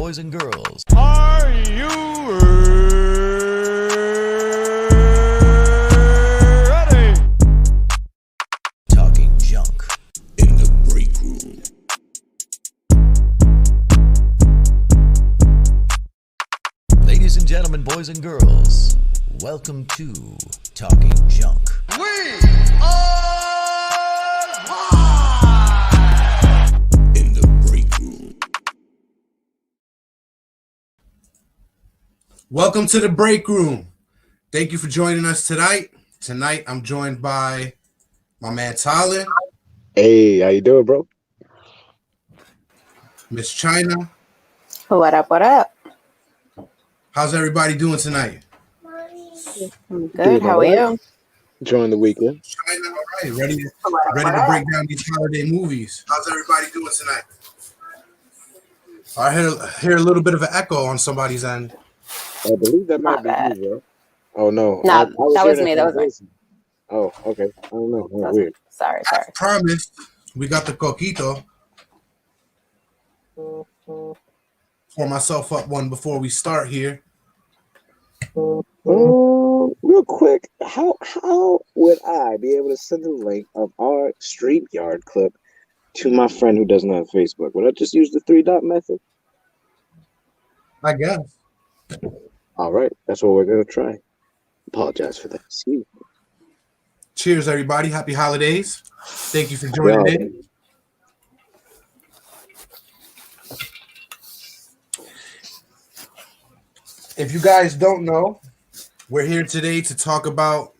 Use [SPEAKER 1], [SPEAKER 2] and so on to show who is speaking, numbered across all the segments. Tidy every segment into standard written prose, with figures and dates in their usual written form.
[SPEAKER 1] boys and girls.
[SPEAKER 2] Are you ready?
[SPEAKER 1] Talking junk in the break room. Ladies and gentlemen, boys and girls, welcome to Talking Junk.
[SPEAKER 2] We are live!
[SPEAKER 1] In the break room.
[SPEAKER 3] Welcome to the break room. Thank you for joining us tonight. Tonight, I'm joined by my man Tyler,
[SPEAKER 4] Hey, how you doing, bro?
[SPEAKER 3] Miss China.
[SPEAKER 5] What up? What up?
[SPEAKER 3] How's everybody doing tonight?
[SPEAKER 5] I'm good.
[SPEAKER 4] Doing
[SPEAKER 5] How
[SPEAKER 4] all
[SPEAKER 5] are
[SPEAKER 4] right.
[SPEAKER 5] you?
[SPEAKER 4] Enjoying the weekend.
[SPEAKER 3] China, all right. Ready to break down these holiday movies. How's everybody doing tonight? I hear a little bit of an echo on somebody's end.
[SPEAKER 4] I believe that
[SPEAKER 5] Not
[SPEAKER 4] might be
[SPEAKER 5] bad.
[SPEAKER 4] you, bro. Oh no,
[SPEAKER 5] No,
[SPEAKER 4] I
[SPEAKER 5] that was
[SPEAKER 4] hearing
[SPEAKER 5] me.
[SPEAKER 4] it
[SPEAKER 5] That
[SPEAKER 4] from
[SPEAKER 5] was me.
[SPEAKER 4] Jason. Oh, okay. I don't know.
[SPEAKER 5] That was
[SPEAKER 4] Weird.
[SPEAKER 5] me. Sorry.
[SPEAKER 3] As promised, we got the coquito. Pour myself up one before we start here.
[SPEAKER 4] Real quick, how would I be able to send a link of our StreamYard clip to my friend who doesn't have Facebook? Would I just use the 3-dot method?
[SPEAKER 3] I guess.
[SPEAKER 4] All right, that's what we're gonna try. Apologize for that. See you.
[SPEAKER 3] Cheers, everybody. Happy holidays. Thank you for joining in. If you guys don't know, we're here today to talk about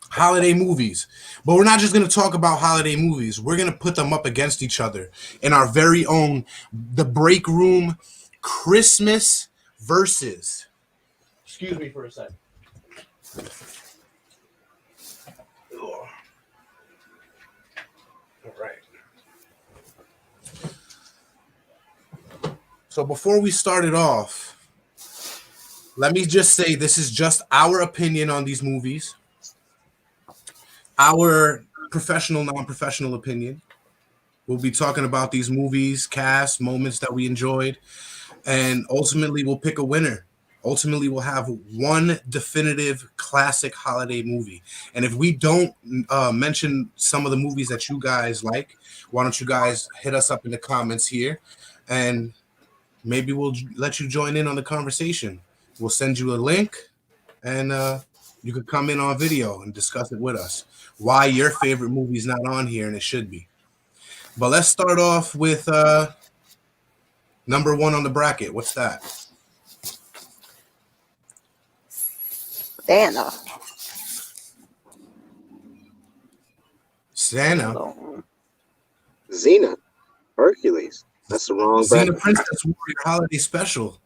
[SPEAKER 3] holiday movies. But we're not just going to talk about holiday movies. We're going to put them up against each other in our very own The Break Room Christmas versus. Excuse me for a second. All right. So before we start it off, let me just say this is just our opinion on these movies. Our professional, non-professional opinion. We'll be talking about these movies, cast, moments that we enjoyed, and ultimately we'll pick a winner. Ultimately, we'll have one definitive classic holiday movie. And if we don't mention some of the movies that you guys like, why don't you guys hit us up in the comments here, and maybe we'll let you join in on the conversation. We'll send you a link, and you could come in on video and discuss it with us. Why your favorite movie is not on here, and it should be. But let's start off with number one on the bracket. What's that?
[SPEAKER 5] Santa.
[SPEAKER 4] Xena, Hercules. That's the wrong
[SPEAKER 3] Xena
[SPEAKER 4] bracket.
[SPEAKER 3] Princess Warrior Holiday Special.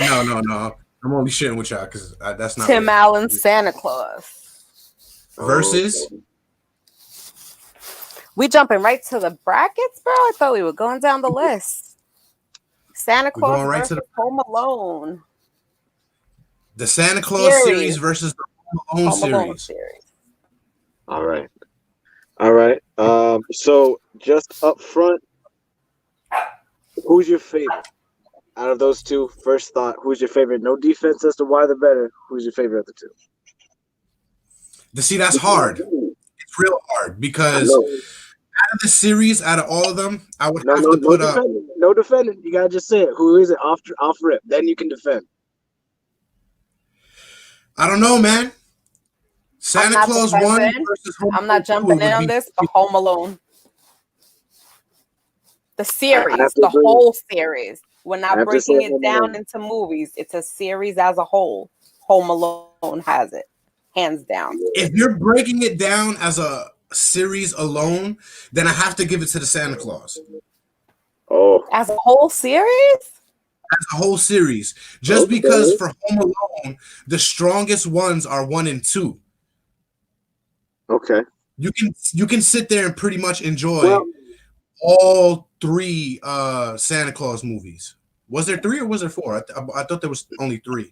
[SPEAKER 3] No. I'm only sharing with y'all because that's not
[SPEAKER 5] Tim
[SPEAKER 3] real.
[SPEAKER 5] Allen, Santa Claus.
[SPEAKER 3] Versus.
[SPEAKER 5] We jumping right to the brackets, bro. I thought we were going down the list. Santa
[SPEAKER 3] We're
[SPEAKER 5] Claus
[SPEAKER 3] going right
[SPEAKER 5] versus
[SPEAKER 3] to
[SPEAKER 5] Home Alone.
[SPEAKER 3] The Santa Claus series versus the Home Alone series.
[SPEAKER 4] All right. So just up front, who's your favorite out of those two? First thought, who's your favorite? No defense as to why they're better. Who's your favorite of the two?
[SPEAKER 3] See, that's hard. It's real hard because out of the series, out of all of them, I would have to put up.
[SPEAKER 4] No defending. You gotta just say it. Who is it off rip? Then you can defend.
[SPEAKER 3] I don't know, man. Santa Claus 1 versus Home Alone.
[SPEAKER 5] I'm not jumping in on this, but Home Alone. The series, the whole series. We're not breaking it down into movies. It's a series as a whole. Home Alone has it, hands down.
[SPEAKER 3] If you're breaking it down as a series alone, then I have to give it to the Santa Claus.
[SPEAKER 4] Oh,
[SPEAKER 5] as a whole series?
[SPEAKER 3] As a whole series. Just because for Home Alone, the strongest ones are 1 and 2.
[SPEAKER 4] Okay.
[SPEAKER 3] You can sit there and pretty much enjoy all 3 Santa Claus movies. Was there 3 or was there 4? I thought there was only 3.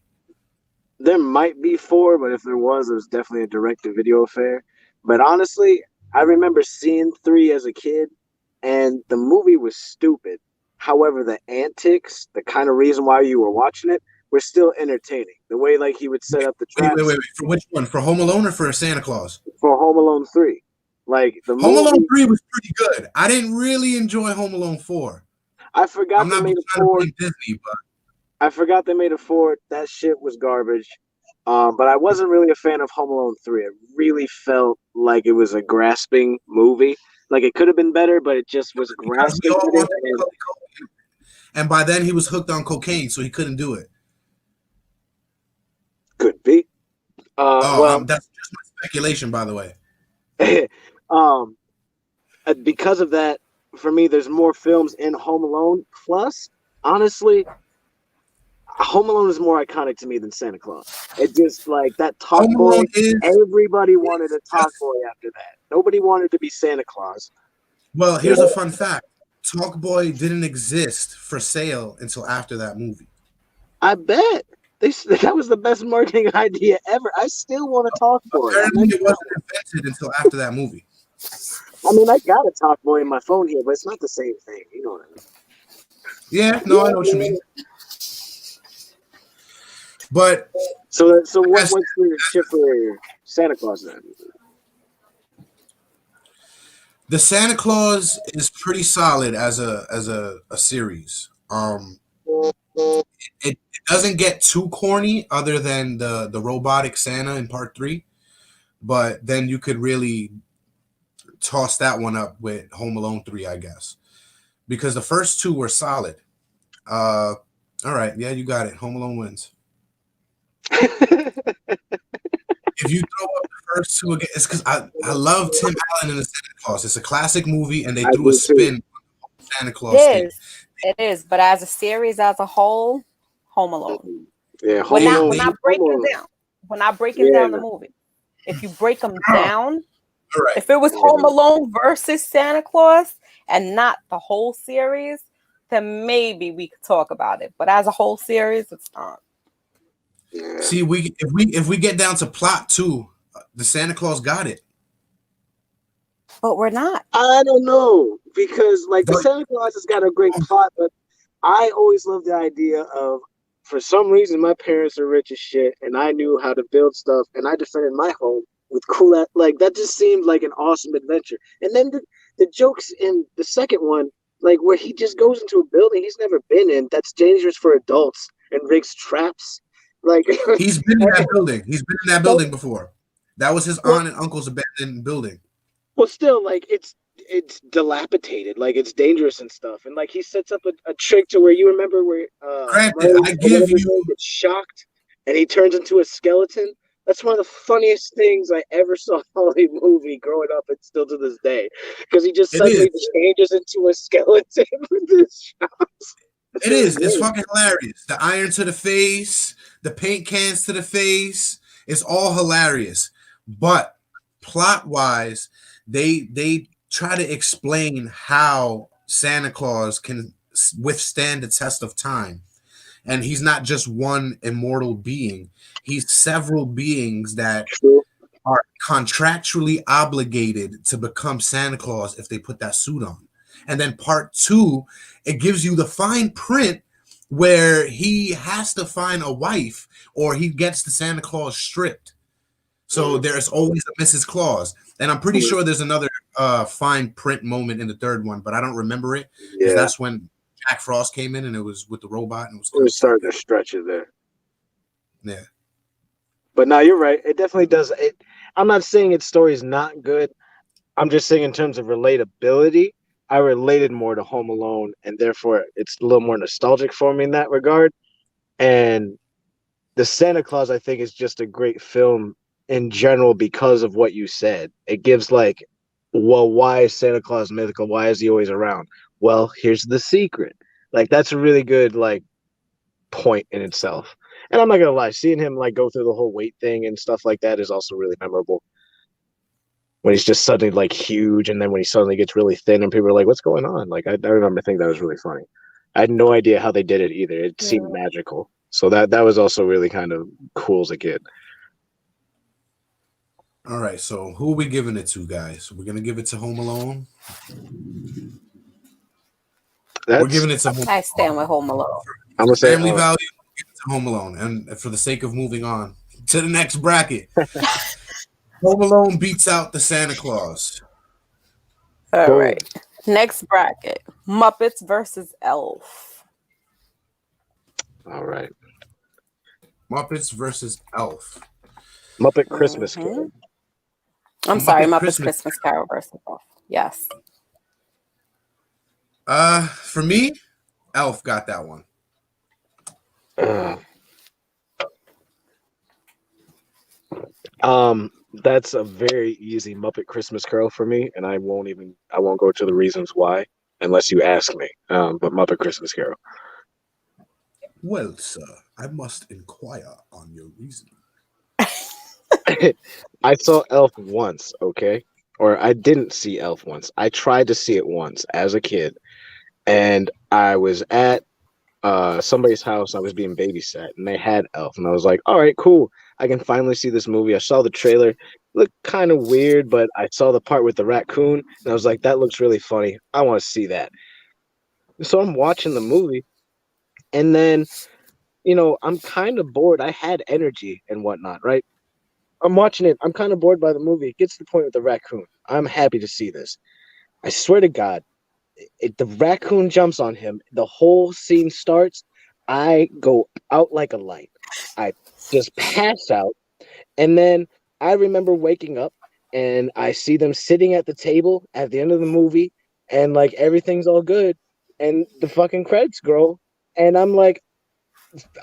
[SPEAKER 4] There might be 4, but if there was, it was definitely a direct-to-video affair. But honestly, I remember seeing 3 as a kid, and the movie was stupid. However, the antics, the kind of reason why you were watching it, were still entertaining. The way like he would set up the traps.
[SPEAKER 3] Wait. For which one? For Home Alone or for Santa Claus?
[SPEAKER 4] For Home Alone 3. Like the
[SPEAKER 3] Home
[SPEAKER 4] movie,
[SPEAKER 3] Alone 3 was pretty good. I didn't really enjoy Home Alone 4.
[SPEAKER 4] I forgot
[SPEAKER 3] I'm
[SPEAKER 4] they
[SPEAKER 3] not
[SPEAKER 4] made a
[SPEAKER 3] trying to
[SPEAKER 4] 4.
[SPEAKER 3] blame Disney, but
[SPEAKER 4] I forgot they made a 4. That shit was garbage. But I wasn't really a fan of Home Alone 3. It really felt like it was a grasping movie. Like it could have been better, but it just was
[SPEAKER 3] because we
[SPEAKER 4] grasping.
[SPEAKER 3] all wanted Macaulay Culkin. And by then he was hooked on cocaine, so he couldn't do it.
[SPEAKER 4] Could be. Well,
[SPEAKER 3] that's just my speculation, by the way.
[SPEAKER 4] Because of that, for me, there's more films in Home Alone. Plus, honestly, Home Alone is more iconic to me than Santa Claus. It just like that Talk
[SPEAKER 3] Home
[SPEAKER 4] Boy.
[SPEAKER 3] Alone
[SPEAKER 4] Everybody wanted a Talk Boy after that. Nobody wanted to be Santa Claus.
[SPEAKER 3] Well, here's a fun fact. Talk Boy didn't exist for sale until after that movie.
[SPEAKER 4] I bet. That was the best marketing idea ever. I still want to Talk Boy.
[SPEAKER 3] Apparently, it wasn't invented until after that movie.
[SPEAKER 4] I mean, I got a Talk Boy in my phone here, but it's not the same thing. You know what I mean?
[SPEAKER 3] Yeah, no, I know what you mean. But
[SPEAKER 4] so what's your shit for Santa Claus then?
[SPEAKER 3] The Santa Claus is pretty solid as a series. It doesn't get too corny, other than the robotic Santa in part 3, but then you could really toss that one up with Home Alone 3, I guess, because the first 2 were solid. All right, yeah, you got it. Home Alone wins. If you throw up the first 2 again, it's because I love Tim Allen in the Santa Claus. It's a classic movie, and they threw a spin on Santa Claus.
[SPEAKER 5] It is, but as a series as a whole, Home Alone.
[SPEAKER 4] Yeah,
[SPEAKER 5] when I break it down the movie, if you break them down,
[SPEAKER 3] right.
[SPEAKER 5] If it was Home Alone versus Santa Claus and not the whole series, then maybe we could talk about it. But as a whole series, it's not.
[SPEAKER 3] See, if we get down to plot too, the Santa Claus got it.
[SPEAKER 5] But we're not.
[SPEAKER 4] I don't know, because like the Santa Claus has got a great plot, but I always loved the idea of, for some reason, my parents are rich as shit, and I knew how to build stuff, and I defended my home with cool. Like that just seemed like an awesome adventure. And then the jokes in the second one, like where he just goes into a building he's never been in, that's dangerous for adults, and rigs traps. Like
[SPEAKER 3] he's been in that building. He's been in that building before. That was his aunt and uncle's abandoned building.
[SPEAKER 4] Well, still, like it's dilapidated, like it's dangerous and stuff, and like he sets up a trick to where you remember where
[SPEAKER 3] granted, I give you
[SPEAKER 4] gets shocked and he turns into a skeleton. That's one of the funniest things I ever saw in a movie growing up, and still to this day, because he just suddenly changes into a skeleton with his shots.
[SPEAKER 3] It is. It's fucking hilarious. The iron to the face, the paint cans to the face. It's all hilarious. But plot-wise, they try to explain how Santa Claus can withstand the test of time. And he's not just one immortal being. He's several beings that are contractually obligated to become Santa Claus if they put that suit on. And then part 2, it gives you the fine print where he has to find a wife or he gets the Santa Claus stripped. So there's always a Mrs. Claus. And I'm pretty sure there's another fine print moment in the third one, but I don't remember it. Yeah. That's when Jack Frost came in and it was with the robot. And
[SPEAKER 4] it was starting to stretch it there.
[SPEAKER 3] Yeah.
[SPEAKER 4] But no, you're right. It definitely does. I'm not saying its story is not good. I'm just saying in terms of relatability, I related more to Home Alone, and therefore it's a little more nostalgic for me in that regard. And the Santa Claus, I think, is just a great film in general because of what you said. It gives like, well, why is Santa Claus mythical? Why is he always around? Well, here's the secret. Like that's a really good like point in itself. And I'm not gonna lie, seeing him like go through the whole weight thing and stuff like that is also really memorable. When he's just suddenly like huge, and then when he suddenly gets really thin, and people are like, "What's going on?" Like I remember thinking that was really funny. I had no idea how they did it either. It seemed magical. So that was also really kind of cool as a kid.
[SPEAKER 3] All right, so who are we giving it to, guys? We're gonna give it to Home Alone. We're giving it to Home.
[SPEAKER 5] I stand with Home Alone.
[SPEAKER 4] I'm gonna say
[SPEAKER 3] Family value. Give it to Home Alone, and for the sake of moving on to the next bracket, Home Alone beats out the Santa Claus.
[SPEAKER 5] All
[SPEAKER 4] Boom.
[SPEAKER 5] right. Next bracket: Muppets versus Elf.
[SPEAKER 4] All right.
[SPEAKER 3] Muppets versus Elf.
[SPEAKER 4] Muppet Christmas Carol.
[SPEAKER 5] I'm sorry,
[SPEAKER 3] Muppet
[SPEAKER 5] Muppets Christmas Carol versus Elf. Yes.
[SPEAKER 3] For me, Elf got that one.
[SPEAKER 4] That's a very easy Muppet Christmas Carol for me, and I won't go to the reasons why unless you ask me. But Muppet Christmas Carol.
[SPEAKER 3] Well, sir, I must inquire on your reason.
[SPEAKER 4] I saw Elf once, okay? Or I didn't see Elf once. I tried to see it once as a kid, and I was at somebody's house. I was being babysat, and they had Elf, and I was like, all right, cool. I can finally see this movie. I saw the trailer. It looked kind of weird, but I saw the part with the raccoon, and I was like, that looks really funny. I want to see that. So I'm watching the movie, and then, I'm kind of bored. I had energy and whatnot, right? I'm watching it. I'm kind of bored by the movie. It gets to the point with the raccoon. I'm happy to see this. I swear to God, the raccoon jumps on him. The whole scene starts. I go out like a light. I just pass out. And then I remember waking up and I see them sitting at the table at the end of the movie and like everything's all good. And the fucking credits grow. And I'm like,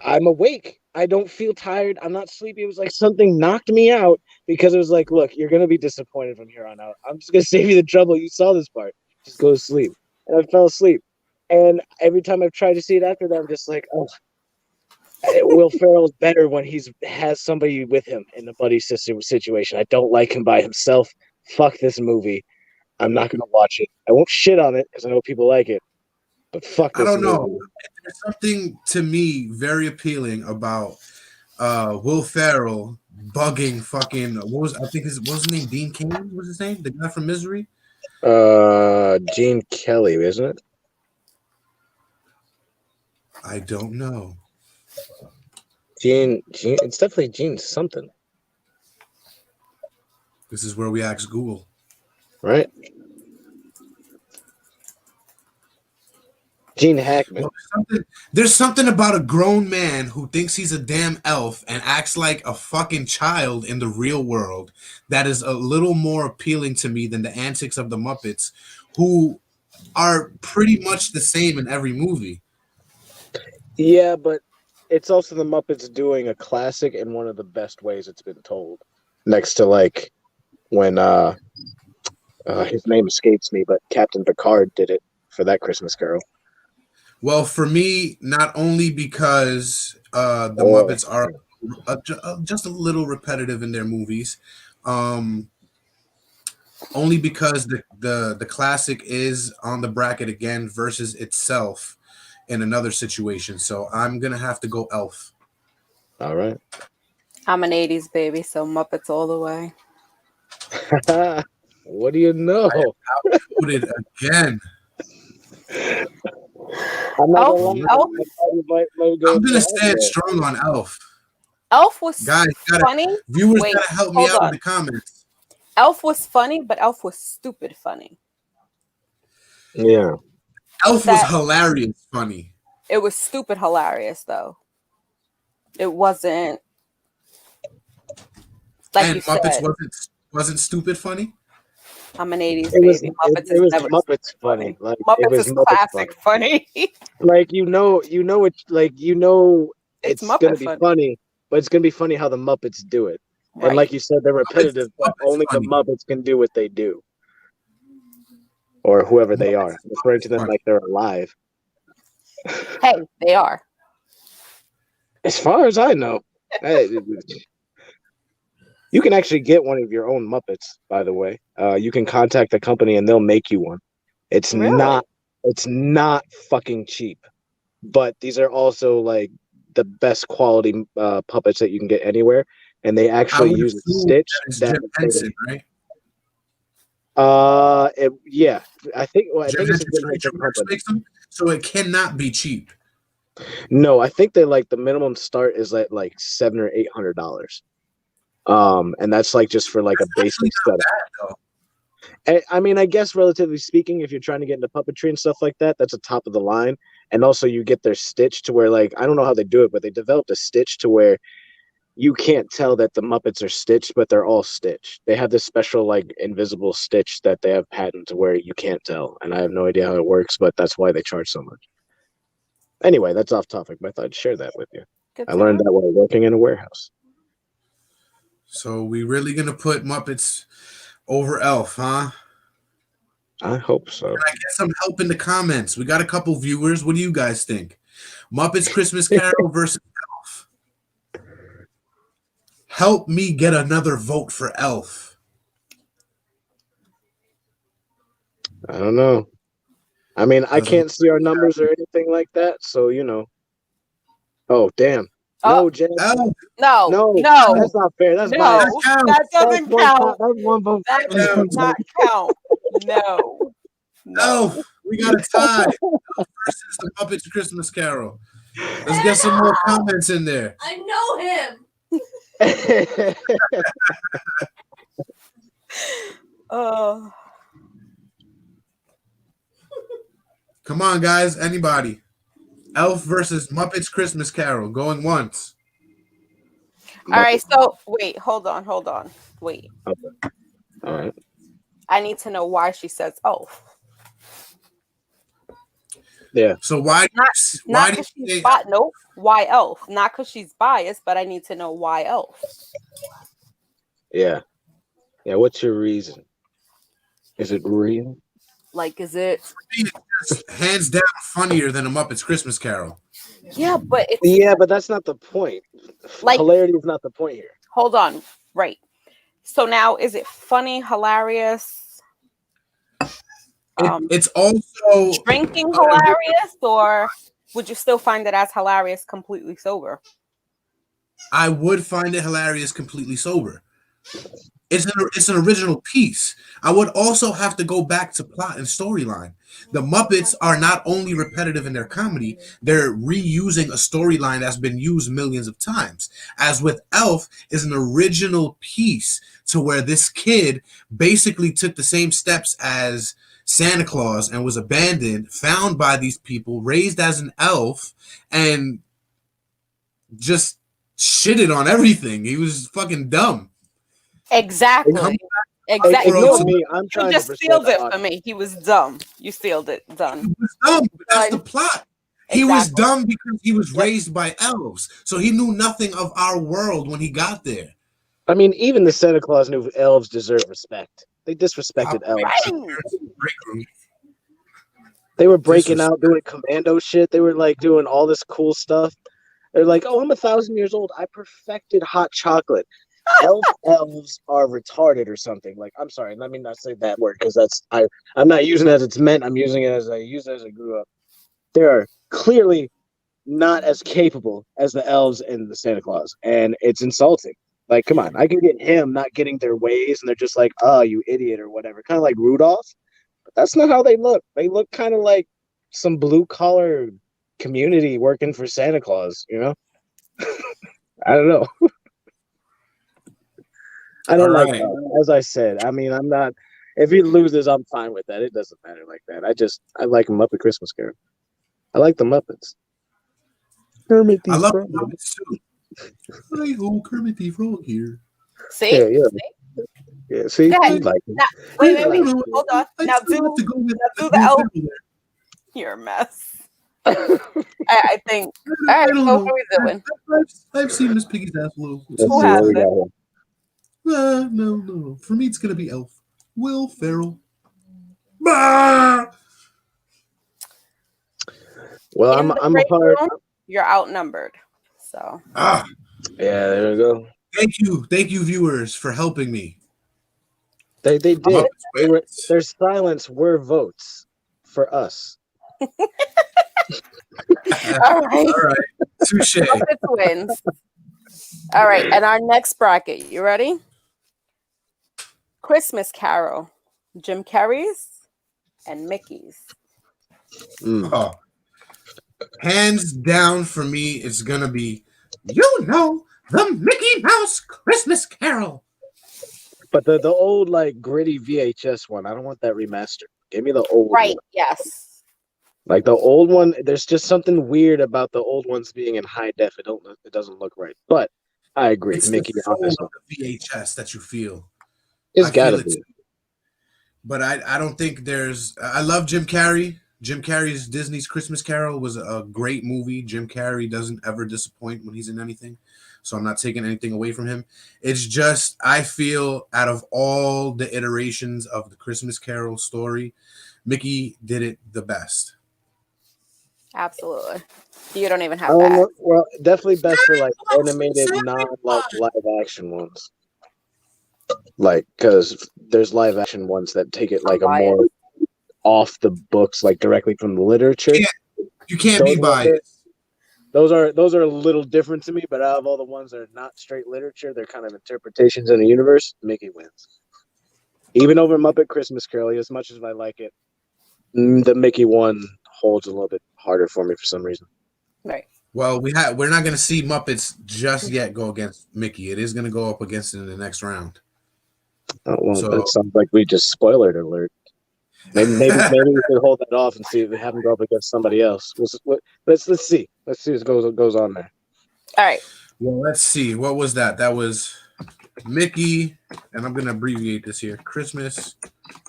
[SPEAKER 4] I'm awake. I don't feel tired. I'm not sleepy. It was like something knocked me out because it was like, look, you're going to be disappointed from here on out. I'm just going to save you the trouble. You saw this part. Just go to sleep. And I fell asleep. And every time I've tried to see it after that, I'm just like, oh, Will Ferrell's better when he has somebody with him in the buddy sister situation. I don't like him by himself. Fuck this movie. I'm not going to watch it. I won't shit on it because I know people like it. But fuck this movie. I don't know.
[SPEAKER 3] There's something to me very appealing about Will Ferrell bugging fucking what was his name? Dean Cain? What was his name? The guy from Misery?
[SPEAKER 4] Gene Kelly, isn't it?
[SPEAKER 3] I don't know.
[SPEAKER 4] Gene, it's definitely Gene something.
[SPEAKER 3] This is where we ask Google.
[SPEAKER 4] Right? Gene Hackman.
[SPEAKER 3] Well, there's something about a grown man who thinks he's a damn elf and acts like a fucking child in the real world that is a little more appealing to me than the antics of the Muppets, who are pretty much the same in every movie.
[SPEAKER 4] Yeah, but it's also the Muppets doing a classic in one of the best ways it's been told. Next to like when his name escapes me, but Captain Picard did it for that Christmas Carol.
[SPEAKER 3] Well, for me, not only because the Muppets are just a little repetitive in their movies, only because the classic is on the bracket again versus itself in another situation. So I'm going to have to go Elf.
[SPEAKER 4] All right.
[SPEAKER 5] I'm an 80s baby, so Muppets all the way.
[SPEAKER 4] What do you know?
[SPEAKER 3] I voted again.
[SPEAKER 4] I'm going
[SPEAKER 3] to stand strong on Elf.
[SPEAKER 5] Elf was
[SPEAKER 3] funny. Viewers gotta help me out in the comments.
[SPEAKER 5] Elf was funny, but Elf was stupid funny.
[SPEAKER 4] Yeah.
[SPEAKER 3] Elf was hilarious funny.
[SPEAKER 5] It was stupid hilarious though. It wasn't like
[SPEAKER 3] and
[SPEAKER 5] you
[SPEAKER 3] Muppets
[SPEAKER 5] said.
[SPEAKER 3] wasn't stupid funny.
[SPEAKER 5] I'm an 80s baby. Muppets
[SPEAKER 4] it was
[SPEAKER 5] never
[SPEAKER 4] Muppets funny. Like,
[SPEAKER 5] Muppets is Muppets classic funny.
[SPEAKER 4] Like it's gonna be funny, but it's gonna be funny how the Muppets do it. Right. And like you said, they're repetitive, but only the Muppets can do what they do. Or whoever they are. Referring to them like they're alive.
[SPEAKER 5] Hey, they are.
[SPEAKER 4] As far as I know. You can actually get one of your own Muppets, by the way. You can contact the company and they'll make you one. It's not fucking cheap. But these are also like the best quality puppets that you can get anywhere. And they actually use a stitch.
[SPEAKER 3] Jim Henson, right?
[SPEAKER 4] Yeah. I think it's a
[SPEAKER 3] makes them. so it cannot be cheap.
[SPEAKER 4] No, I think they like the minimum start is at like $700 or $800. And that's like just for like a basic setup. I mean, I guess relatively speaking, if you're trying to get into puppetry and stuff like that, that's a top of the line. And also you get their stitch to where, like, I don't know how they do it, but they developed a stitch to where you can't tell that the Muppets are stitched, but they're all stitched. They have this special like invisible stitch that they have patent to where you can't tell. And I have no idea how it works, but that's why they charge so much. Anyway, that's off topic, but I thought I'd share that with you.
[SPEAKER 5] Good
[SPEAKER 4] I learned that while working in a warehouse.
[SPEAKER 3] So we really gonna put Muppets over Elf, huh?
[SPEAKER 4] I hope so.
[SPEAKER 3] Can I get some help in the comments? We got a couple viewers. What do you guys think? Muppets Christmas Carol versus Elf. Help me get another vote for Elf.
[SPEAKER 4] I don't know. I mean, I can't see our numbers or anything like that, so you know. Oh, damn.
[SPEAKER 5] Oh.
[SPEAKER 4] No, Jen.
[SPEAKER 3] Elf.
[SPEAKER 5] No,
[SPEAKER 4] That's not fair. That's biased.
[SPEAKER 5] that doesn't count.
[SPEAKER 4] That's one vote.
[SPEAKER 5] That does not count. No.
[SPEAKER 3] Elf. We got a tie. Elf versus the Muppets Christmas Carol. Let's get some more comments in there.
[SPEAKER 6] I know him.
[SPEAKER 3] Come on, guys. Anybody? Elf versus Muppets Christmas Carol. Going once.
[SPEAKER 5] All right, so wait, hold on. Wait.
[SPEAKER 4] Okay. All right.
[SPEAKER 5] I need to know why she says Elf.
[SPEAKER 4] Yeah.
[SPEAKER 3] So why
[SPEAKER 5] Not
[SPEAKER 3] do
[SPEAKER 5] because
[SPEAKER 3] you
[SPEAKER 5] she's
[SPEAKER 3] say
[SPEAKER 5] biased. No, why Elf? Not because she's biased, but I need to know why Elf.
[SPEAKER 4] Yeah. Yeah. What's your reason? Is it real?
[SPEAKER 5] Like, is it?
[SPEAKER 3] it's hands down funnier than a Muppets Christmas Carol?
[SPEAKER 5] Yeah, but it's
[SPEAKER 4] But that's not the point.
[SPEAKER 5] Like-
[SPEAKER 4] Hilarity is not the point here.
[SPEAKER 5] hold on. Right. So now, is it funny, hilarious?
[SPEAKER 3] It's also
[SPEAKER 5] Drinking hilarious, or would you still find it as hilarious completely sober?
[SPEAKER 3] I would find it hilarious completely sober. It's an original piece. I would also have to go back to plot and storyline. The Muppets are not only repetitive in their comedy, they're reusing a storyline that's been used millions of times. As with Elf is an original piece to where this kid basically took the same steps as Santa Claus and was abandoned, found by these people, raised as an elf, and just shitted on everything. He was fucking dumb.
[SPEAKER 5] Exactly.
[SPEAKER 4] Ignore me. I'm
[SPEAKER 5] You
[SPEAKER 4] trying
[SPEAKER 5] just
[SPEAKER 4] to
[SPEAKER 5] sealed it
[SPEAKER 4] persuade
[SPEAKER 5] for me. He was dumb. You sealed it. Done.
[SPEAKER 3] He was dumb, but that's the plot. He was
[SPEAKER 5] Exactly.
[SPEAKER 3] dumb because he was raised by elves, so he knew nothing of our world when he got there.
[SPEAKER 4] I mean, even the Santa Claus knew elves deserve respect. They disrespected elves.
[SPEAKER 5] Right.
[SPEAKER 4] They were breaking out, doing commando shit. They were like doing all this cool stuff. They're like, "Oh, I'm 1,000 years old. I perfected hot chocolate." Elves are retarded or something. Like, I'm sorry, let me not say that word because I'm not using it as it's meant. I'm using it as I used it as I grew up. They are clearly not as capable as the elves and the Santa Claus, and it's insulting. Like, come on, I can get him not getting their ways, and they're just like, "Oh, you idiot," or whatever. Kind of like Rudolph. But that's not how they look. They look kind of like some blue collar community working for Santa Claus. You know, I don't know. I don't like that. As I said, I mean, I'm not. If he loses, I'm fine with that. It doesn't matter like that. I like Muppet Christmas Carol. I like the Muppets. Kermit the
[SPEAKER 3] I love
[SPEAKER 4] Frog.
[SPEAKER 3] the Muppets too. Hi ho, Kermit the Frog here.
[SPEAKER 5] See?
[SPEAKER 4] Yeah. See,
[SPEAKER 5] Go ahead.
[SPEAKER 4] you like it.
[SPEAKER 5] Now, wait.
[SPEAKER 3] No,
[SPEAKER 5] Hold on.
[SPEAKER 3] I
[SPEAKER 5] Now
[SPEAKER 3] still have to go with
[SPEAKER 5] do the elf. You're a mess. I think. All right, so what are we doing?
[SPEAKER 3] I've seen Miss Piggy's ass little.
[SPEAKER 4] Let's
[SPEAKER 5] Who
[SPEAKER 4] see
[SPEAKER 5] has
[SPEAKER 4] what we
[SPEAKER 5] it?
[SPEAKER 4] got here.
[SPEAKER 3] No. For me, it's gonna be Elf. Will Ferrell. Bah!
[SPEAKER 4] Well,
[SPEAKER 5] In the
[SPEAKER 4] I'm a
[SPEAKER 5] break
[SPEAKER 4] part.
[SPEAKER 5] room, you're outnumbered. So
[SPEAKER 3] Ah,
[SPEAKER 4] Yeah, there we go.
[SPEAKER 3] thank you, viewers, for helping me.
[SPEAKER 4] They did.
[SPEAKER 3] Muppets wins.
[SPEAKER 4] Their silence were votes for us.
[SPEAKER 5] all right.
[SPEAKER 3] All right, touche.
[SPEAKER 5] Muppets wins. All right, and our next bracket. You ready? Christmas Carol, Jim Carrey's and Mickey's.
[SPEAKER 4] Mm.
[SPEAKER 3] Oh, Hands down for me, it's gonna be, the Mickey Mouse Christmas Carol.
[SPEAKER 4] But the old like gritty VHS one, I don't want that remastered. Give me the old
[SPEAKER 5] Right,
[SPEAKER 4] one.
[SPEAKER 5] yes.
[SPEAKER 4] Like the old one, there's just something weird about the old ones being in high def. It doesn't look right. But I agree,
[SPEAKER 3] It's
[SPEAKER 4] Mickey
[SPEAKER 3] the
[SPEAKER 4] on this
[SPEAKER 3] soul
[SPEAKER 4] one.
[SPEAKER 3] of the VHS that you feel.
[SPEAKER 4] It's
[SPEAKER 3] I
[SPEAKER 4] gotta
[SPEAKER 3] feel it
[SPEAKER 4] be.
[SPEAKER 3] too. But I don't think there's. I love Jim Carrey. Jim Carrey's Disney's Christmas Carol was a great movie. Jim Carrey doesn't ever disappoint when he's in anything, so I'm not taking anything away from him. It's just I feel out of all the iterations of the Christmas Carol story, Mickey did it the best.
[SPEAKER 5] Absolutely. You don't even
[SPEAKER 4] I
[SPEAKER 5] have
[SPEAKER 4] don't
[SPEAKER 5] that.
[SPEAKER 4] know. Well, definitely best for like animated, non like live action ones. Like, because there's live action ones that take it like a more off the books, like directly from the literature.
[SPEAKER 3] You can't be biased.
[SPEAKER 4] Those are a little different to me, but out of all the ones that are not straight literature, they're kind of interpretations in the universe. Mickey wins. Even over Muppet Christmas Carol, as much as I like it, the Mickey one holds a little bit harder for me for some reason.
[SPEAKER 5] Right.
[SPEAKER 3] Well, we're not going to see Muppets just yet go against Mickey. It is going to go up against it in the next round.
[SPEAKER 4] Oh, well, that sounds like we just spoiler alert. Maybe we could hold that off and see if we have them go up against somebody else. Let's see. Let's see what goes on there.
[SPEAKER 5] All right.
[SPEAKER 3] Well, let's see. What was that? That was Mickey, and I'm going to abbreviate this here. Christmas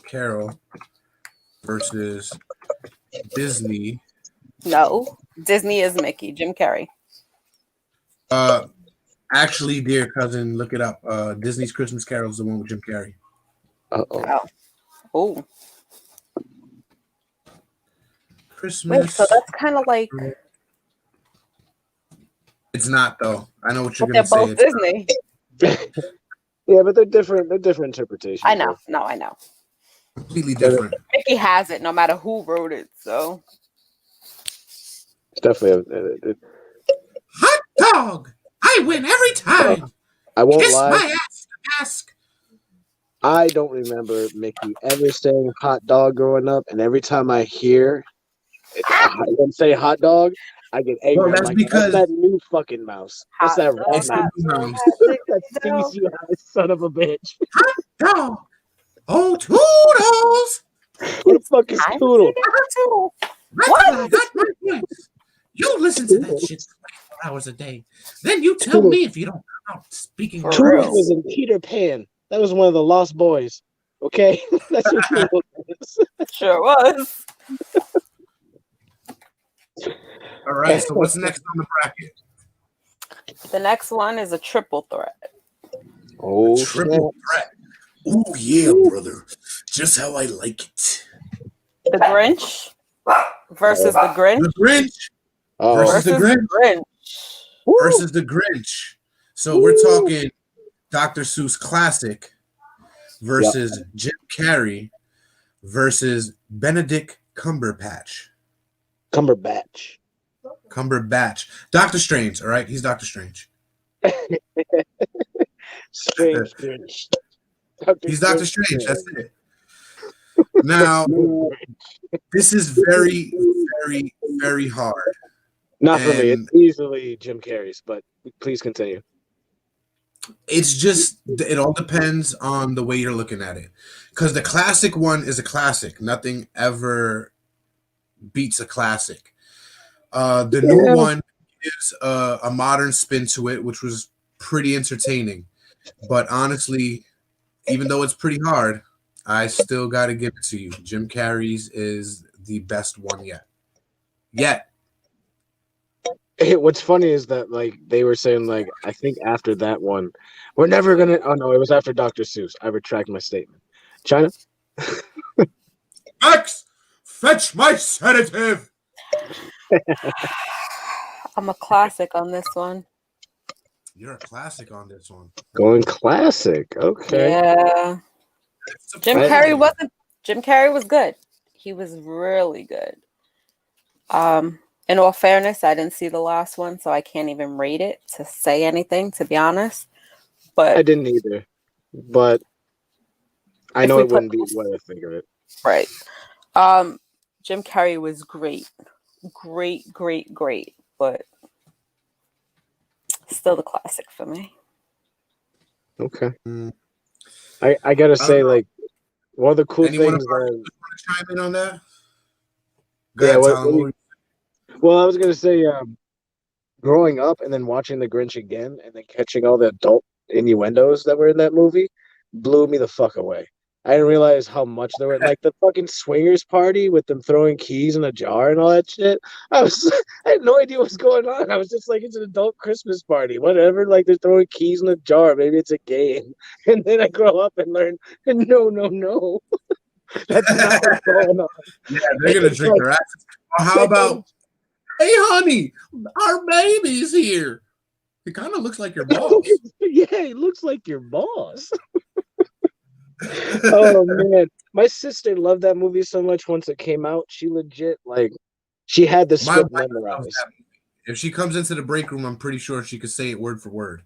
[SPEAKER 3] Carol versus Disney.
[SPEAKER 5] No, Disney is Mickey. Jim Carrey.
[SPEAKER 3] Actually, dear cousin, look it up. Disney's Christmas Carol is the one with Jim Carrey.
[SPEAKER 5] Oh.
[SPEAKER 3] Christmas.
[SPEAKER 5] Wait, so that's kind of like.
[SPEAKER 3] It's not though. I know what you're
[SPEAKER 5] They're
[SPEAKER 3] going to say.
[SPEAKER 5] both Disney.
[SPEAKER 4] Yeah, but they're different. They're different interpretations.
[SPEAKER 5] I know. No, I know.
[SPEAKER 3] Completely different.
[SPEAKER 5] Mickey has it, no matter who wrote it. So.
[SPEAKER 4] It's definitely
[SPEAKER 3] Hot dog. I win every time.
[SPEAKER 4] I won't
[SPEAKER 3] Kiss
[SPEAKER 4] lie.
[SPEAKER 3] my ass.
[SPEAKER 4] I don't remember Mickey ever saying hot dog growing up, and every time I hear them say hot dog, I get angry.
[SPEAKER 3] Well, that's because
[SPEAKER 4] that's that new fucking mouse. That's that rat
[SPEAKER 3] It's
[SPEAKER 4] mouse.
[SPEAKER 3] the mouse.
[SPEAKER 4] That CCI son of a bitch.
[SPEAKER 3] Hot dog. Oh, Toodles.
[SPEAKER 4] What the fuck is Toodle?
[SPEAKER 5] What?
[SPEAKER 3] I got my points. You listen to that shit 24 hours a day. Then you tell me if you don't come out speaking.
[SPEAKER 4] Toodles was in Peter Pan. That was one of the Lost Boys. Okay? That's what Toodles is.
[SPEAKER 5] Sure was.
[SPEAKER 3] All right, so what's next on the bracket?
[SPEAKER 5] The next one is a triple threat.
[SPEAKER 4] Oh,
[SPEAKER 3] triple threat. Oh, yeah, brother. Just how I like it.
[SPEAKER 5] The Grinch versus the Grinch.
[SPEAKER 3] The Grinch versus the Grinch. Versus the Grinch. So we're talking Dr. Seuss classic versus Jim Carrey versus Benedict Cumberbatch. Cumberbatch. Doctor Strange, all right? He's Doctor Strange.
[SPEAKER 4] Strange.
[SPEAKER 3] He's Doctor Strange. That's it. Now, this is very, very, very hard.
[SPEAKER 4] Not for me. It's easily Jim Carrey's, but please continue.
[SPEAKER 3] It's just, it all depends on the way you're looking at it. Because the classic one is a classic. Nothing ever beats a classic. The new one gives a modern spin to it, which was pretty entertaining. But honestly, even though it's pretty hard, I still got to give it to you. Jim Carrey's is the best one yet.
[SPEAKER 4] What's funny is that like they were saying like I think after that one, we're never gonna. Oh no, it was after Dr. Seuss. I retract my statement. China.
[SPEAKER 3] Max, fetch my sedative.
[SPEAKER 5] I'm a classic on this one.
[SPEAKER 3] You're a classic on this one.
[SPEAKER 4] Going classic. Okay.
[SPEAKER 5] Yeah. Jim Carrey was good. He was really good. In all fairness, I didn't see the last one, so I can't even rate it to say anything, to be honest. But
[SPEAKER 4] I didn't either. But I know it wouldn't be what I think of it.
[SPEAKER 5] Right. Jim Carrey was great. great, but still the classic for me.
[SPEAKER 4] Okay.
[SPEAKER 3] Mm.
[SPEAKER 4] I gotta say,
[SPEAKER 3] know.
[SPEAKER 4] like, one of the cool
[SPEAKER 3] Anyone
[SPEAKER 4] things
[SPEAKER 3] of our
[SPEAKER 4] that
[SPEAKER 3] viewers want to chime in on that? Go
[SPEAKER 4] yeah,
[SPEAKER 3] ahead,
[SPEAKER 4] what
[SPEAKER 3] Tyler.
[SPEAKER 4] do you- well, I was gonna say, growing up and then watching The Grinch again and then catching all the adult innuendos that were in that movie blew me the fuck away. I didn't realize how much there were, like the fucking swingers party with them throwing keys in a jar and all that shit. I had no idea what was going on. I was just like, it's an adult Christmas party, whatever. Like they're throwing keys in a jar. Maybe it's a game. And then I grow up and learn, no, that's not what's going on.
[SPEAKER 3] Yeah, they're gonna
[SPEAKER 4] It's
[SPEAKER 3] drink
[SPEAKER 4] like-
[SPEAKER 3] their asses. Or how about, hey, honey, our baby's here. It kind of looks like your boss.
[SPEAKER 4] Yeah, he looks like your boss. Oh man, my sister loved that movie so much. Once it came out, she legit like she had the
[SPEAKER 3] My
[SPEAKER 4] script
[SPEAKER 3] wife loves
[SPEAKER 4] memorized.
[SPEAKER 3] that movie. If she comes into the break room, I'm pretty sure she could say it word for word.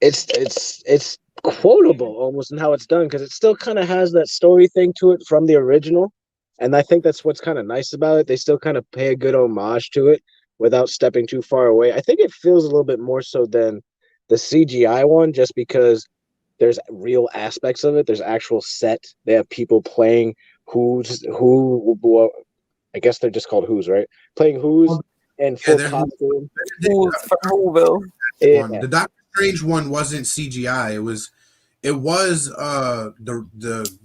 [SPEAKER 4] It's quotable almost in how it's done because it still kind of has that story thing to it from the original, and I think that's what's kind of nice about it. They still kind of pay a good homage to it without stepping too far away. I think it feels a little bit more so than the CGI one, just because there's real aspects of it. There's actual set. They have people playing who. Well, I guess they're just called Who's, right? Playing Who's in full
[SPEAKER 3] they're
[SPEAKER 4] costume.
[SPEAKER 5] Who's from Whoville?
[SPEAKER 4] Yeah.
[SPEAKER 3] The Doctor Strange one wasn't CGI. It was the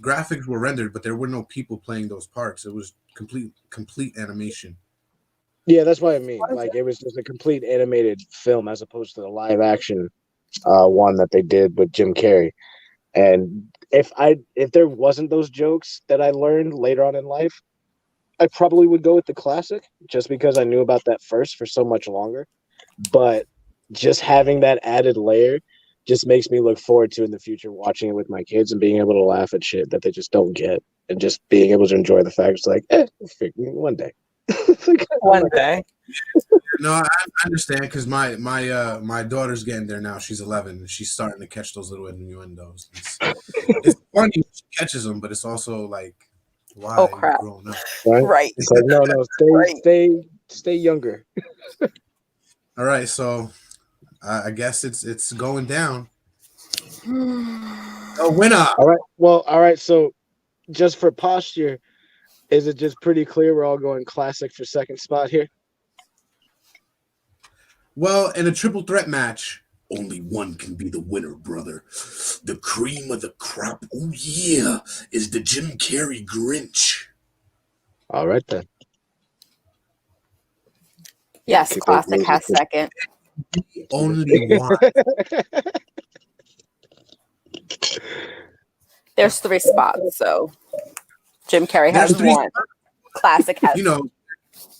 [SPEAKER 3] graphics were rendered, but there were no people playing those parts. It was complete animation.
[SPEAKER 4] Yeah, that's what I mean. Like it was just a complete animated film as opposed to the live action one that they did with Jim Carrey. And if there wasn't those jokes that I learned later on in life, I probably would go with the classic just because I knew about that first for so much longer. But just having that added layer just makes me look forward to in the future watching it with my kids and being able to laugh at shit that they just don't get and just being able to enjoy the fact it's like, one day.
[SPEAKER 5] One day.
[SPEAKER 3] No, I understand because my daughter's getting there now. She's 11 and she's starting to catch those little innuendos. It's funny when she catches them, but it's also like, why
[SPEAKER 5] Oh,
[SPEAKER 3] are you
[SPEAKER 5] crap.
[SPEAKER 3] growing up?
[SPEAKER 5] Right.
[SPEAKER 4] It's like, no, stay younger.
[SPEAKER 3] All right, so I guess it's going down. A winner.
[SPEAKER 4] All right. So, just for posture, is it just pretty clear we're all going classic for second spot here?
[SPEAKER 3] Well, in a triple threat match, only one can be the winner, brother. The cream of the crop, oh yeah, is the Jim Carrey Grinch.
[SPEAKER 4] All right then.
[SPEAKER 5] Yes,
[SPEAKER 4] Kick
[SPEAKER 5] classic
[SPEAKER 4] those
[SPEAKER 5] has
[SPEAKER 4] losers.
[SPEAKER 5] second.
[SPEAKER 3] Only one.
[SPEAKER 5] There's 3 spots, so Jim Carrey
[SPEAKER 3] There's
[SPEAKER 5] has
[SPEAKER 3] 3
[SPEAKER 5] 1. Classic has.
[SPEAKER 3] You know,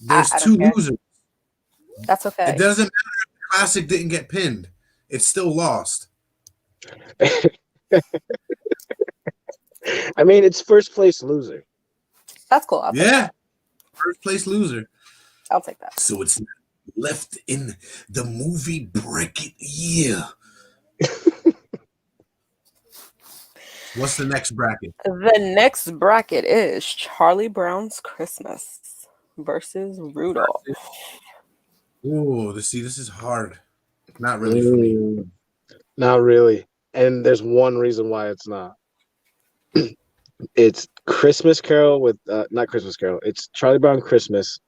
[SPEAKER 3] there's
[SPEAKER 5] I
[SPEAKER 3] 2
[SPEAKER 5] don't care.
[SPEAKER 3] losers.
[SPEAKER 5] That's okay.
[SPEAKER 3] It doesn't matter if the classic didn't get pinned. It's still lost.
[SPEAKER 4] I mean, it's first place loser.
[SPEAKER 5] That's cool. I'll take
[SPEAKER 3] Yeah.
[SPEAKER 5] that.
[SPEAKER 3] First place loser.
[SPEAKER 5] I'll take that.
[SPEAKER 3] So it's left in the movie bracket year. What's the next bracket?
[SPEAKER 5] The next bracket is Charlie Brown's Christmas versus Rudolph.
[SPEAKER 3] Oh, this is hard. Not really for me.
[SPEAKER 4] Not really. And there's one reason why it's not. It's Christmas Carol with not Christmas Carol. It's Charlie Brown Christmas,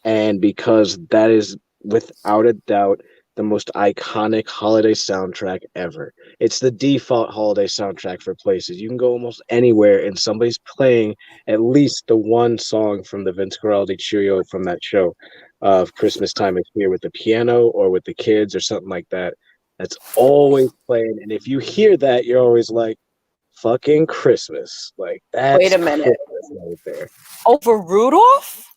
[SPEAKER 4] and because that is without a doubt the most iconic holiday soundtrack ever. It's the default holiday soundtrack for places. You can go almost anywhere and somebody's playing at least the one song from the Vince Guaraldi trio from that show of Christmas Time is Here with the piano or with the kids or something like that. That's always playing. And if you hear that, you're always like, fucking Christmas. Like that's
[SPEAKER 5] Wait a minute.
[SPEAKER 4] Christmas right there.
[SPEAKER 5] Over Rudolph?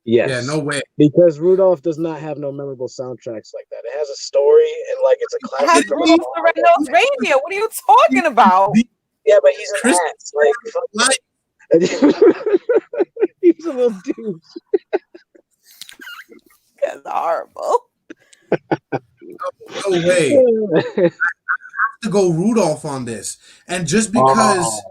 [SPEAKER 4] Yes.
[SPEAKER 3] Yeah, no way.
[SPEAKER 4] Because Rudolph does not have no memorable soundtracks like that. It has a story and like it's a
[SPEAKER 5] It has
[SPEAKER 4] classic.
[SPEAKER 5] Rudolph the Red-Nosed Reindeer. What are you talking about?
[SPEAKER 4] Yeah, but he's an
[SPEAKER 3] Christmas
[SPEAKER 4] ass. Like, he's a little dude.
[SPEAKER 5] That's horrible.
[SPEAKER 3] No way. I have to go Rudolph on this. And just because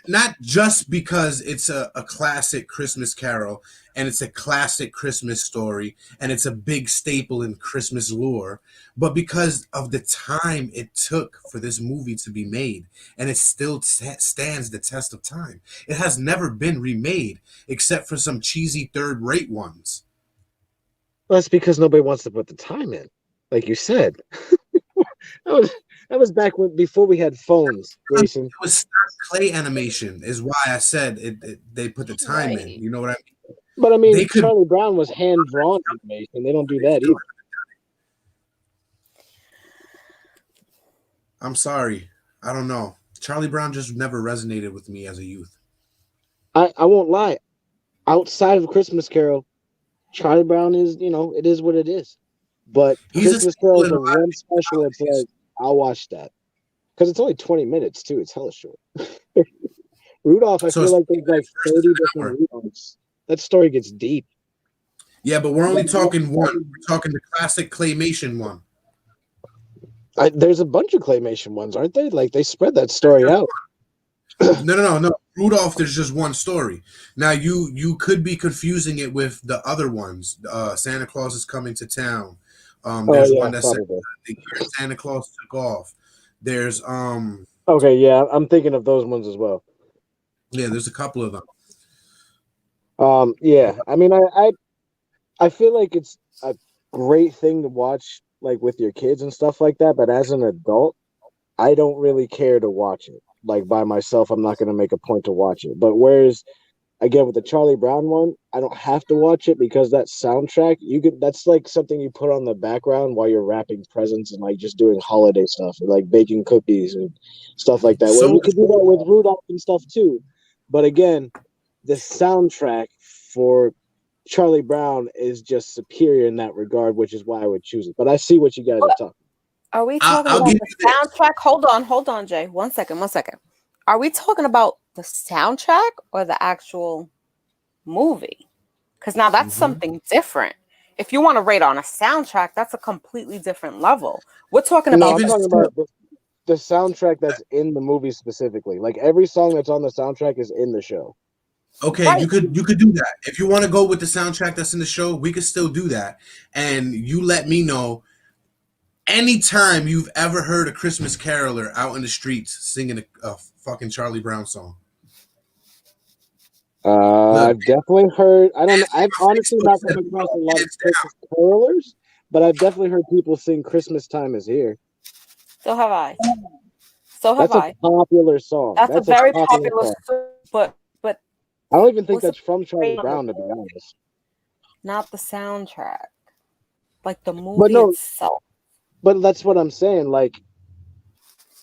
[SPEAKER 3] not just because it's a classic Christmas Carol and it's a classic Christmas story and it's a big staple in Christmas lore, but because of the time it took for this movie to be made, and it still stands the test of time. It has never been remade except for some cheesy third-rate ones.
[SPEAKER 6] Well, that's because nobody wants to put the time in, like you said. That was back before we had phones, Jason.
[SPEAKER 3] It was clay animation, is why I said they put the time in. You know what I mean?
[SPEAKER 6] But I mean, Charlie Brown was hand drawn animation. They don't do that either.
[SPEAKER 3] I'm sorry. I don't know. Charlie Brown just never resonated with me as a youth.
[SPEAKER 6] I won't lie. Outside of Christmas Carol, Charlie Brown is, it is what it is. But Christmas Carol is the one special. It's like, I'll watch that. Because it's only 20 minutes, too. It's hella short. Rudolph, I feel like there's like 30 different Rudolphs. That story gets deep.
[SPEAKER 3] Yeah, but we're only talking one. We're talking the classic claymation one.
[SPEAKER 6] There's a bunch of claymation ones, aren't they? Like, they spread that story out.
[SPEAKER 3] No. Rudolph, there's just one story. Now, you could be confusing it with the other ones. Santa Claus is coming to town. There's one that said the year Santa Claus took off. There's
[SPEAKER 6] Okay, yeah, I'm thinking of those ones as well.
[SPEAKER 3] Yeah, there's a couple of them.
[SPEAKER 6] Yeah, I mean, I feel like it's a great thing to watch, like with your kids and stuff like that. But as an adult, I don't really care to watch it. Like by myself, I'm not going to make a point to watch it. But whereas, again, with the Charlie Brown one, I don't have to watch it because that soundtrack, that's like something you put on the background while you're wrapping presents and like just doing holiday stuff, or like baking cookies and stuff like that. Well, you could do that with Rudolph and stuff too. But again, the soundtrack for Charlie Brown is just superior in that regard, which is why I would choose it. But I see what you guys are talking.
[SPEAKER 5] Are we talking about the soundtrack? Hold on, Jay. One second. Are we talking about the soundtrack or the actual movie? Because now that's something different. If you want to rate on a soundtrack, that's a completely different level. We're talking about,
[SPEAKER 6] I'm talking about the soundtrack that's in the movie specifically. Like every song that's on the soundtrack is in the show.
[SPEAKER 3] Okay, right. you could do that. If you want to go with the soundtrack that's in the show, we could still do that. And you let me know anytime you've ever heard a Christmas caroler out in the streets singing a fucking Charlie Brown song.
[SPEAKER 6] I've definitely heard. I've honestly not come across a lot of Christmas carolers, but I've definitely heard people sing "Christmas Time Is Here."
[SPEAKER 5] So have I.
[SPEAKER 6] That's a popular song.
[SPEAKER 5] That's a very popular song. But
[SPEAKER 6] I don't even think that's from Charlie Brown, to be honest.
[SPEAKER 5] Not the soundtrack, like the movie itself.
[SPEAKER 6] But that's what I'm saying. Like,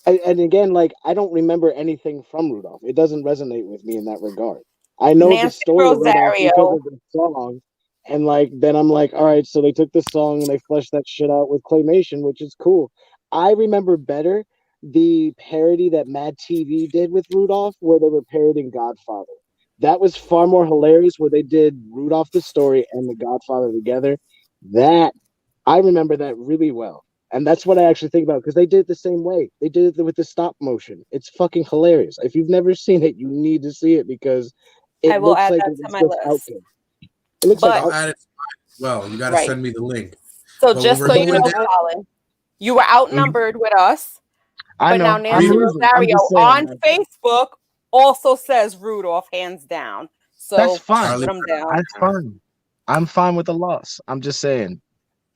[SPEAKER 6] and again, like I don't remember anything from Rudolph. It doesn't resonate with me in that regard. I know the story of Rudolph because of the song, and like then I'm like, all right, so they took the song and they fleshed that shit out with claymation, which is cool. I remember better the parody that Mad TV did with Rudolph, where they were parodying Godfather. That was far more hilarious, where they did Rudolph the story and the Godfather together. That I remember that really well. And that's what I actually think about, because they did it the same way. They did it with the stop motion. It's fucking hilarious. If you've never seen it, you need to see it because it looks like it's just out there. It looks like
[SPEAKER 3] add it. Well, you got to send me the link.
[SPEAKER 5] So just so you know, Colin, you were outnumbered with us.
[SPEAKER 6] I know.
[SPEAKER 5] But now Nancy Rosario on Facebook also says Rudolph hands down. So
[SPEAKER 6] that's fine.
[SPEAKER 5] Put him down.
[SPEAKER 6] That's fine. I'm fine with the loss. I'm just saying,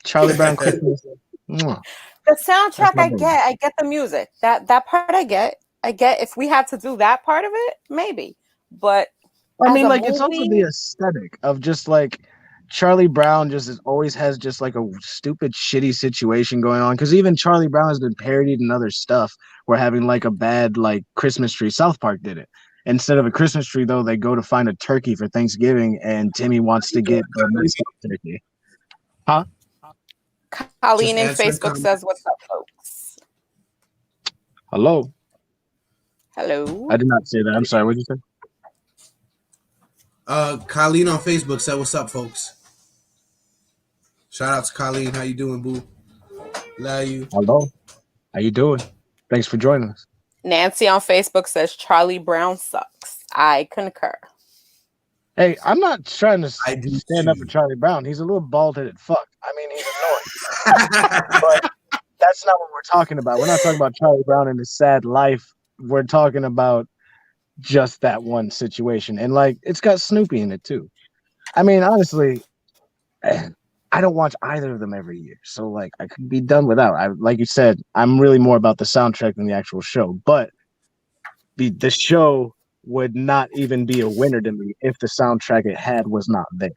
[SPEAKER 6] Charlie Brown Christmas.
[SPEAKER 5] The soundtrack, I get the music. That part I get. If we had to do that part of it, maybe. But
[SPEAKER 6] I mean, like it's also the aesthetic of just like Charlie Brown always has just like a stupid, shitty situation going on. Because even Charlie Brown has been parodied in other stuff. We're having like a bad like Christmas tree. South Park did it. Instead of a Christmas tree, though, they go to find a turkey for Thanksgiving, and Timmy wants to get a turkey. Huh?
[SPEAKER 5] Colleen in Facebook says, "What's up, folks?"
[SPEAKER 6] Hello.
[SPEAKER 5] Hello.
[SPEAKER 6] I did not say that. I'm sorry. What did you say?
[SPEAKER 3] Colleen on Facebook said, "What's up, folks?" Shout out to Colleen. How you doing, boo? Love you.
[SPEAKER 6] Hello. How you doing? Thanks for joining us.
[SPEAKER 5] Nancy on Facebook says Charlie Brown sucks. I concur.
[SPEAKER 6] Hey, I'm not trying to
[SPEAKER 3] I do
[SPEAKER 6] stand up
[SPEAKER 3] too.
[SPEAKER 6] for Charlie Brown. He's a little bald-headed fuck. I mean, he's annoying. But that's not what we're talking about. We're not talking about Charlie Brown and his sad life. We're talking about just that one situation. And, like, it's got Snoopy in it, too. I mean, honestly, I don't watch either of them every year. So, like, I could be done without. Like you said, I'm really more about the soundtrack than the actual show. But the show would not even be a winner to me if the soundtrack it had was not there.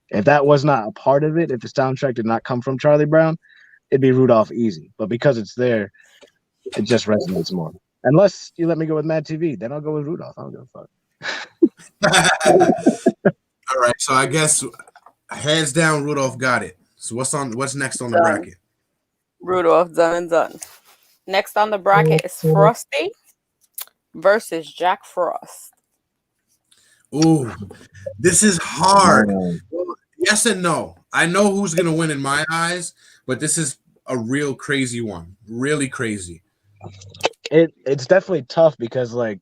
[SPEAKER 6] If that was not a part of it, if the soundtrack did not come from Charlie Brown, it'd be Rudolph easy. But because it's there, it just resonates more. Unless you let me go with Mad TV, then I'll go with Rudolph. I don't give a
[SPEAKER 3] fuck. All right, so I guess hands down, Rudolph got it. So what's next on the bracket?
[SPEAKER 5] Rudolph, done and done. Next on the bracket is Frosty versus Jack Frost.
[SPEAKER 3] Ooh, this is hard. Yes and no. I know who's gonna win in my eyes, but this is a real crazy one. Really crazy.
[SPEAKER 6] It's definitely tough because like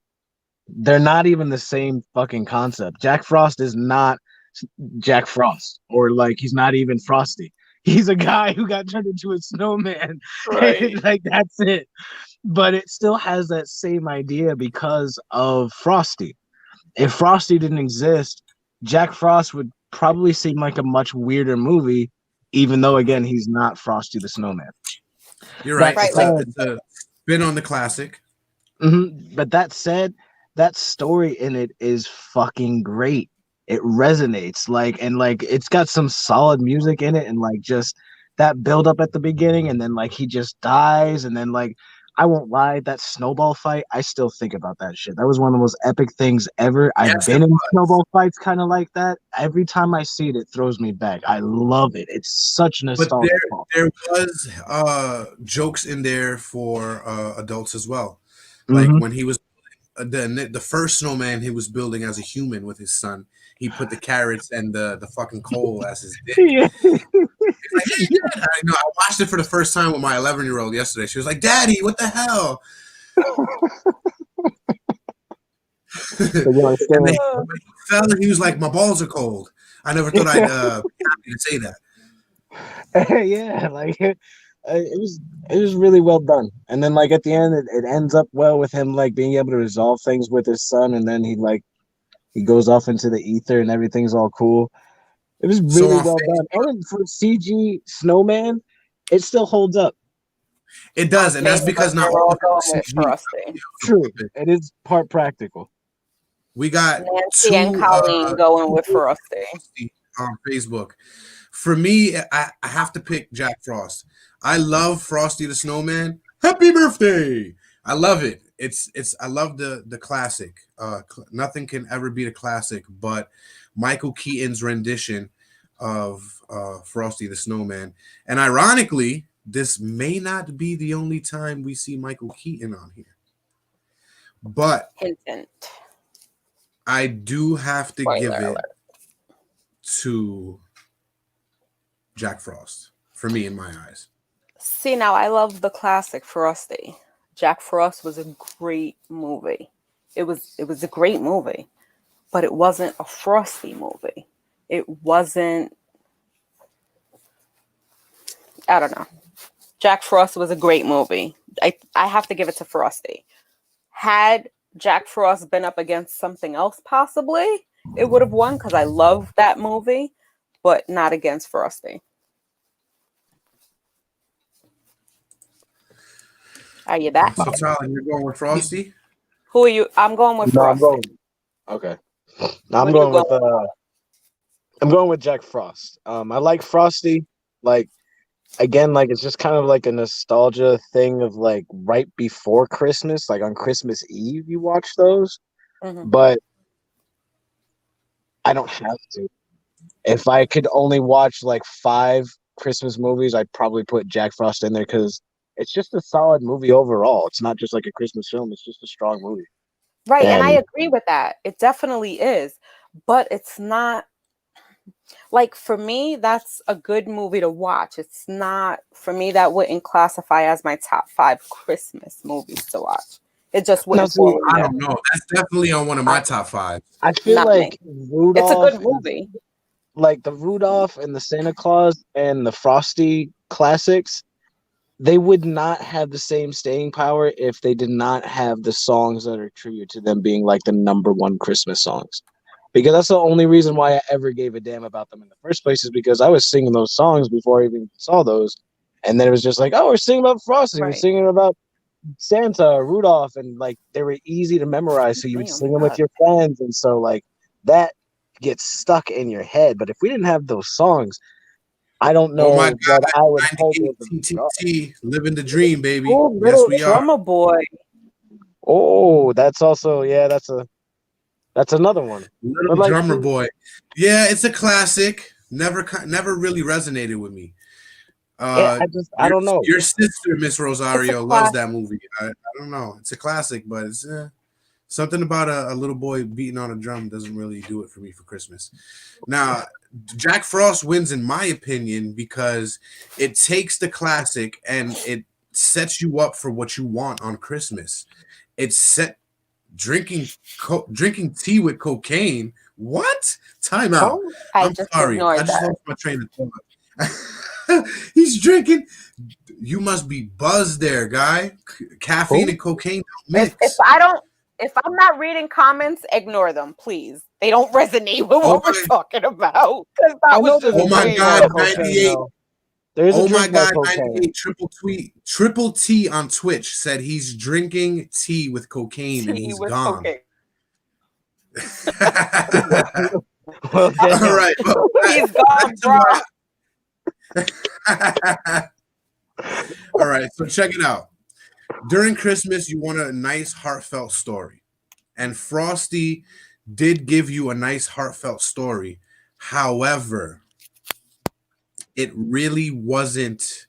[SPEAKER 6] they're not even the same fucking concept. Jack Frost is not Jack Frost, or like he's not even Frosty. He's a guy who got turned into a snowman. Right. Like that's it. But it still has that same idea because of Frosty. If Frosty didn't exist, Jack Frost would probably seem like a much weirder movie, even though again he's not Frosty the Snowman.
[SPEAKER 3] You're right. It's a spin on the classic.
[SPEAKER 6] Mm-hmm. But that said, that story in it is fucking great. It resonates, like, and like it's got some solid music in it, and like just that build up at the beginning, and then like he just dies, and then like I won't lie, that snowball fight, I still think about that shit. That was one of the most epic things ever. I've been in snowball fights kind of like that. Every time I see it, it throws me back. I love it. It's such nostalgia.
[SPEAKER 3] But there was jokes in there for adults as well. Like when he was the first snowman he was building as a human with his son, he put the carrots and the fucking coal as his dick. Yeah. Like, hey, Dad. I watched it for the first time with my 11-year-old yesterday. She was like, "Daddy, what the hell?" And then when he fell, he was like, "My balls are cold." I never thought I'd be happy to say that.
[SPEAKER 6] Yeah, like it was really well done. And then like at the end, it ends up well with him like being able to resolve things with his son, and then he goes off into the ether and everything's all cool. It was really well done. And for CG Snowman, it still holds up.
[SPEAKER 3] It does, and that's because not all of CG.
[SPEAKER 6] True, it is part practical.
[SPEAKER 3] We got
[SPEAKER 5] Nancy and Colleen going with Frosty
[SPEAKER 3] on Facebook. For me, I have to pick Jack Frost. I love Frosty the Snowman. Happy birthday! I love it. I love the classic. Nothing can ever beat a classic, but Michael Keaton's rendition of Frosty the Snowman. And ironically, this may not be the only time we see Michael Keaton on here. But I do have to give it to Jack Frost for me in my eyes.
[SPEAKER 5] See, now I love the classic Frosty. Jack Frost was a great movie. It was a great movie, but it wasn't a Frosty movie. It wasn't, I don't know. Jack Frost was a great movie. I have to give it to Frosty. Had Jack Frost been up against something else, possibly, it would have won because I love that movie, but not against Frosty. Are you back?
[SPEAKER 3] So, Tyler, you're going with Frosty?
[SPEAKER 5] Who are you? I'm going with Frosty.
[SPEAKER 6] Okay. I'm going with Jack Frost. I like Frosty. Like, again, like it's just kind of like a nostalgia thing of like right before Christmas, like on Christmas Eve, you watch those. Mm-hmm. But I don't have to. If I could only watch like 5 Christmas movies, I'd probably put Jack Frost in there because it's just a solid movie overall. It's not just like a Christmas film. It's just a strong movie.
[SPEAKER 5] Right. And I agree with that. It definitely is. But it's not like, for me, that's a good movie to watch. It's not, for me, that wouldn't classify as my top 5 Christmas movies to watch. It just wouldn't fall.
[SPEAKER 3] I don't know. That's definitely on one of my top 5.
[SPEAKER 6] I feel
[SPEAKER 5] Not
[SPEAKER 6] like Rudolph.
[SPEAKER 5] It's a good movie.
[SPEAKER 6] Like the Rudolph and the Santa Claus and the Frosty classics, they would not have the same staying power if they did not have the songs that are tribute to them being like the #1 Christmas songs. Because that's the only reason why I ever gave a damn about them in the first place, is because I was singing those songs before I even saw those. And then it was just like, oh, we're singing about Frosty, we're singing about Santa, Rudolph, and like they were easy to memorize, so you would sing them with your friends, and so like that gets stuck in your head. But if we didn't have those songs, I don't know
[SPEAKER 3] my God,
[SPEAKER 6] what I would hold with
[SPEAKER 3] TTT, living the dream, baby.
[SPEAKER 5] Oh,
[SPEAKER 3] yes, we are.
[SPEAKER 5] Drummer Boy.
[SPEAKER 6] Oh, that's also that's another one.
[SPEAKER 3] Little
[SPEAKER 6] like,
[SPEAKER 3] Drummer Boy. Yeah, it's a classic. Never really resonated with me.
[SPEAKER 6] I don't know.
[SPEAKER 3] Your sister, Miss Rosario, loves that movie. I don't know. It's a classic, but it's something about a little boy beating on a drum doesn't really do it for me for Christmas. Now, Jack Frost wins, in my opinion, because it takes the classic and it sets you up for what you want on Christmas. It's set drinking tea with cocaine. What? Time out. I'm sorry. I just lost my train of thought. He's drinking. You must be buzzed there, guy. Caffeine and cocaine don't mix.
[SPEAKER 5] If I'm not reading comments, ignore them, please. They don't resonate with what we're talking about.
[SPEAKER 3] Oh my God, 98.
[SPEAKER 6] Oh
[SPEAKER 3] my God, 98 Triple T on Twitch said he's drinking tea with cocaine and he's gone.
[SPEAKER 6] Well,
[SPEAKER 3] all right. Well,
[SPEAKER 5] he's gone, bro.
[SPEAKER 3] All right, so check it out. During Christmas, you want a nice, heartfelt story. And Frosty did give you a nice, heartfelt story. However, it really wasn't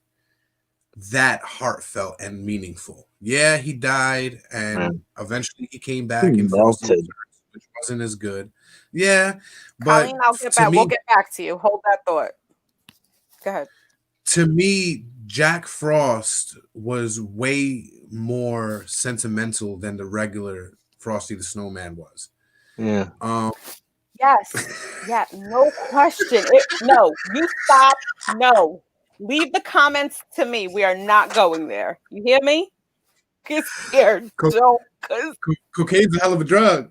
[SPEAKER 3] that heartfelt and meaningful. Yeah, he died, and eventually he came back and Frosty Returns, which wasn't as good. Yeah, but
[SPEAKER 5] Colleen, we'll get back to you. Hold that thought. Go ahead.
[SPEAKER 3] To me, Jack Frost was way more sentimental than the regular Frosty the Snowman was.
[SPEAKER 6] Yeah.
[SPEAKER 5] Yes. Yeah. No question. No. You stop. No. Leave the comments to me. We are not going there. You hear me? Get scared. Don't.
[SPEAKER 3] Cocaine's a hell of a drug.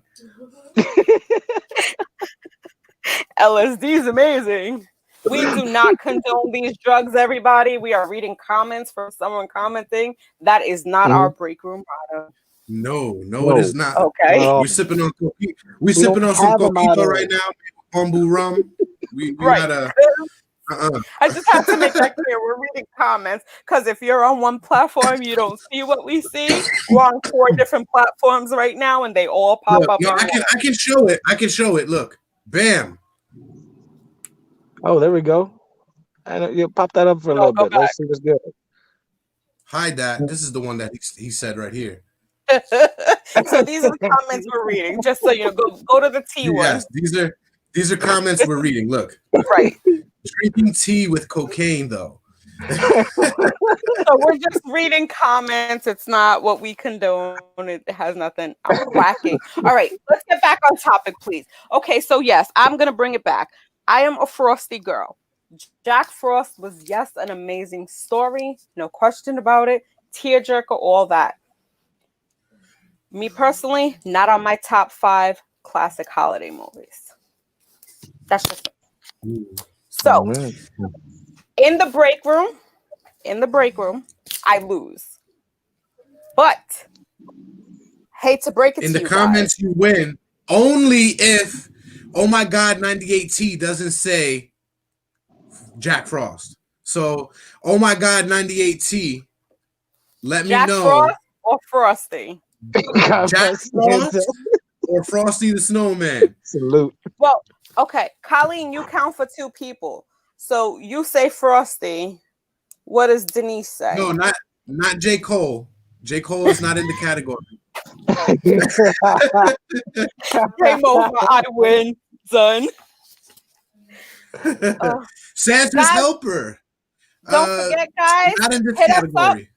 [SPEAKER 5] LSD is amazing. We do not condone these drugs, everybody. We are reading comments from someone commenting. That is not our break room motto.
[SPEAKER 3] No, it is not.
[SPEAKER 5] Okay.
[SPEAKER 3] We're sipping on some coquito right now. Bamboo rum. We gotta.
[SPEAKER 5] I just have to make that clear. We're reading comments because if you're on one platform, you don't see what we see. We're on 4 different platforms right now, and they all pop up.
[SPEAKER 3] No, I can show it. I can show it. Look, bam.
[SPEAKER 6] Oh, there we go. And you pop that up for a little bit. Let's see what's good.
[SPEAKER 3] Hide that. This is the one that he said right here.
[SPEAKER 5] So these are the comments we're reading. Just so you know, go to the T one.
[SPEAKER 3] Yes, these are comments we're reading. Look,
[SPEAKER 5] right.
[SPEAKER 3] Drinking tea with cocaine, though.
[SPEAKER 5] So we're just reading comments. It's not what we condone. It has nothing. I'm whacking. All right, let's get back on topic, please. Okay, so yes, I'm gonna bring it back. I am a Frosty girl. Jack Frost was, yes, an amazing story. No question about it. Tearjerker, all that. Me personally, not on my top 5 classic holiday movies. That's just it. So, in the break room, I lose. But, hate to break it to you
[SPEAKER 3] in the comments,
[SPEAKER 5] guys,
[SPEAKER 3] you win only if Oh My God 98T doesn't say Jack Frost. So, Oh My God 98T, let
[SPEAKER 5] Jack
[SPEAKER 3] me know.
[SPEAKER 5] Frost or Frosty?
[SPEAKER 3] Jack Frost or Frosty the Snowman?
[SPEAKER 6] Salute.
[SPEAKER 5] Well, okay, Colleen, you count for 2 people. So you say Frosty. What does Denise say?
[SPEAKER 3] No, not J. Cole. J. Cole is not in the category.
[SPEAKER 5] Game over. I win, son.
[SPEAKER 3] Santa's
[SPEAKER 5] guys,
[SPEAKER 3] Helper.
[SPEAKER 5] Don't forget, guys.
[SPEAKER 3] Not in this
[SPEAKER 5] hit
[SPEAKER 3] category.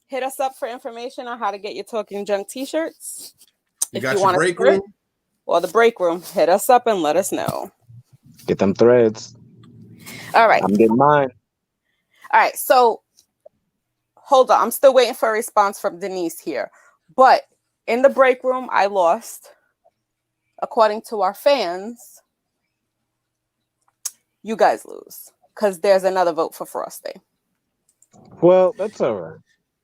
[SPEAKER 5] hit us up for information on how to get your Talking Junk t-shirts.
[SPEAKER 3] You got your break room?
[SPEAKER 5] Or the break room. Hit us up and let us know.
[SPEAKER 6] Get them threads.
[SPEAKER 5] All right.
[SPEAKER 6] I'm getting mine.
[SPEAKER 5] All right. So hold on. I'm still waiting for a response from Denise here. But in the break room, I lost. According to our fans, you guys lose. Because there's another vote for Frosty.
[SPEAKER 6] Well, that's all right.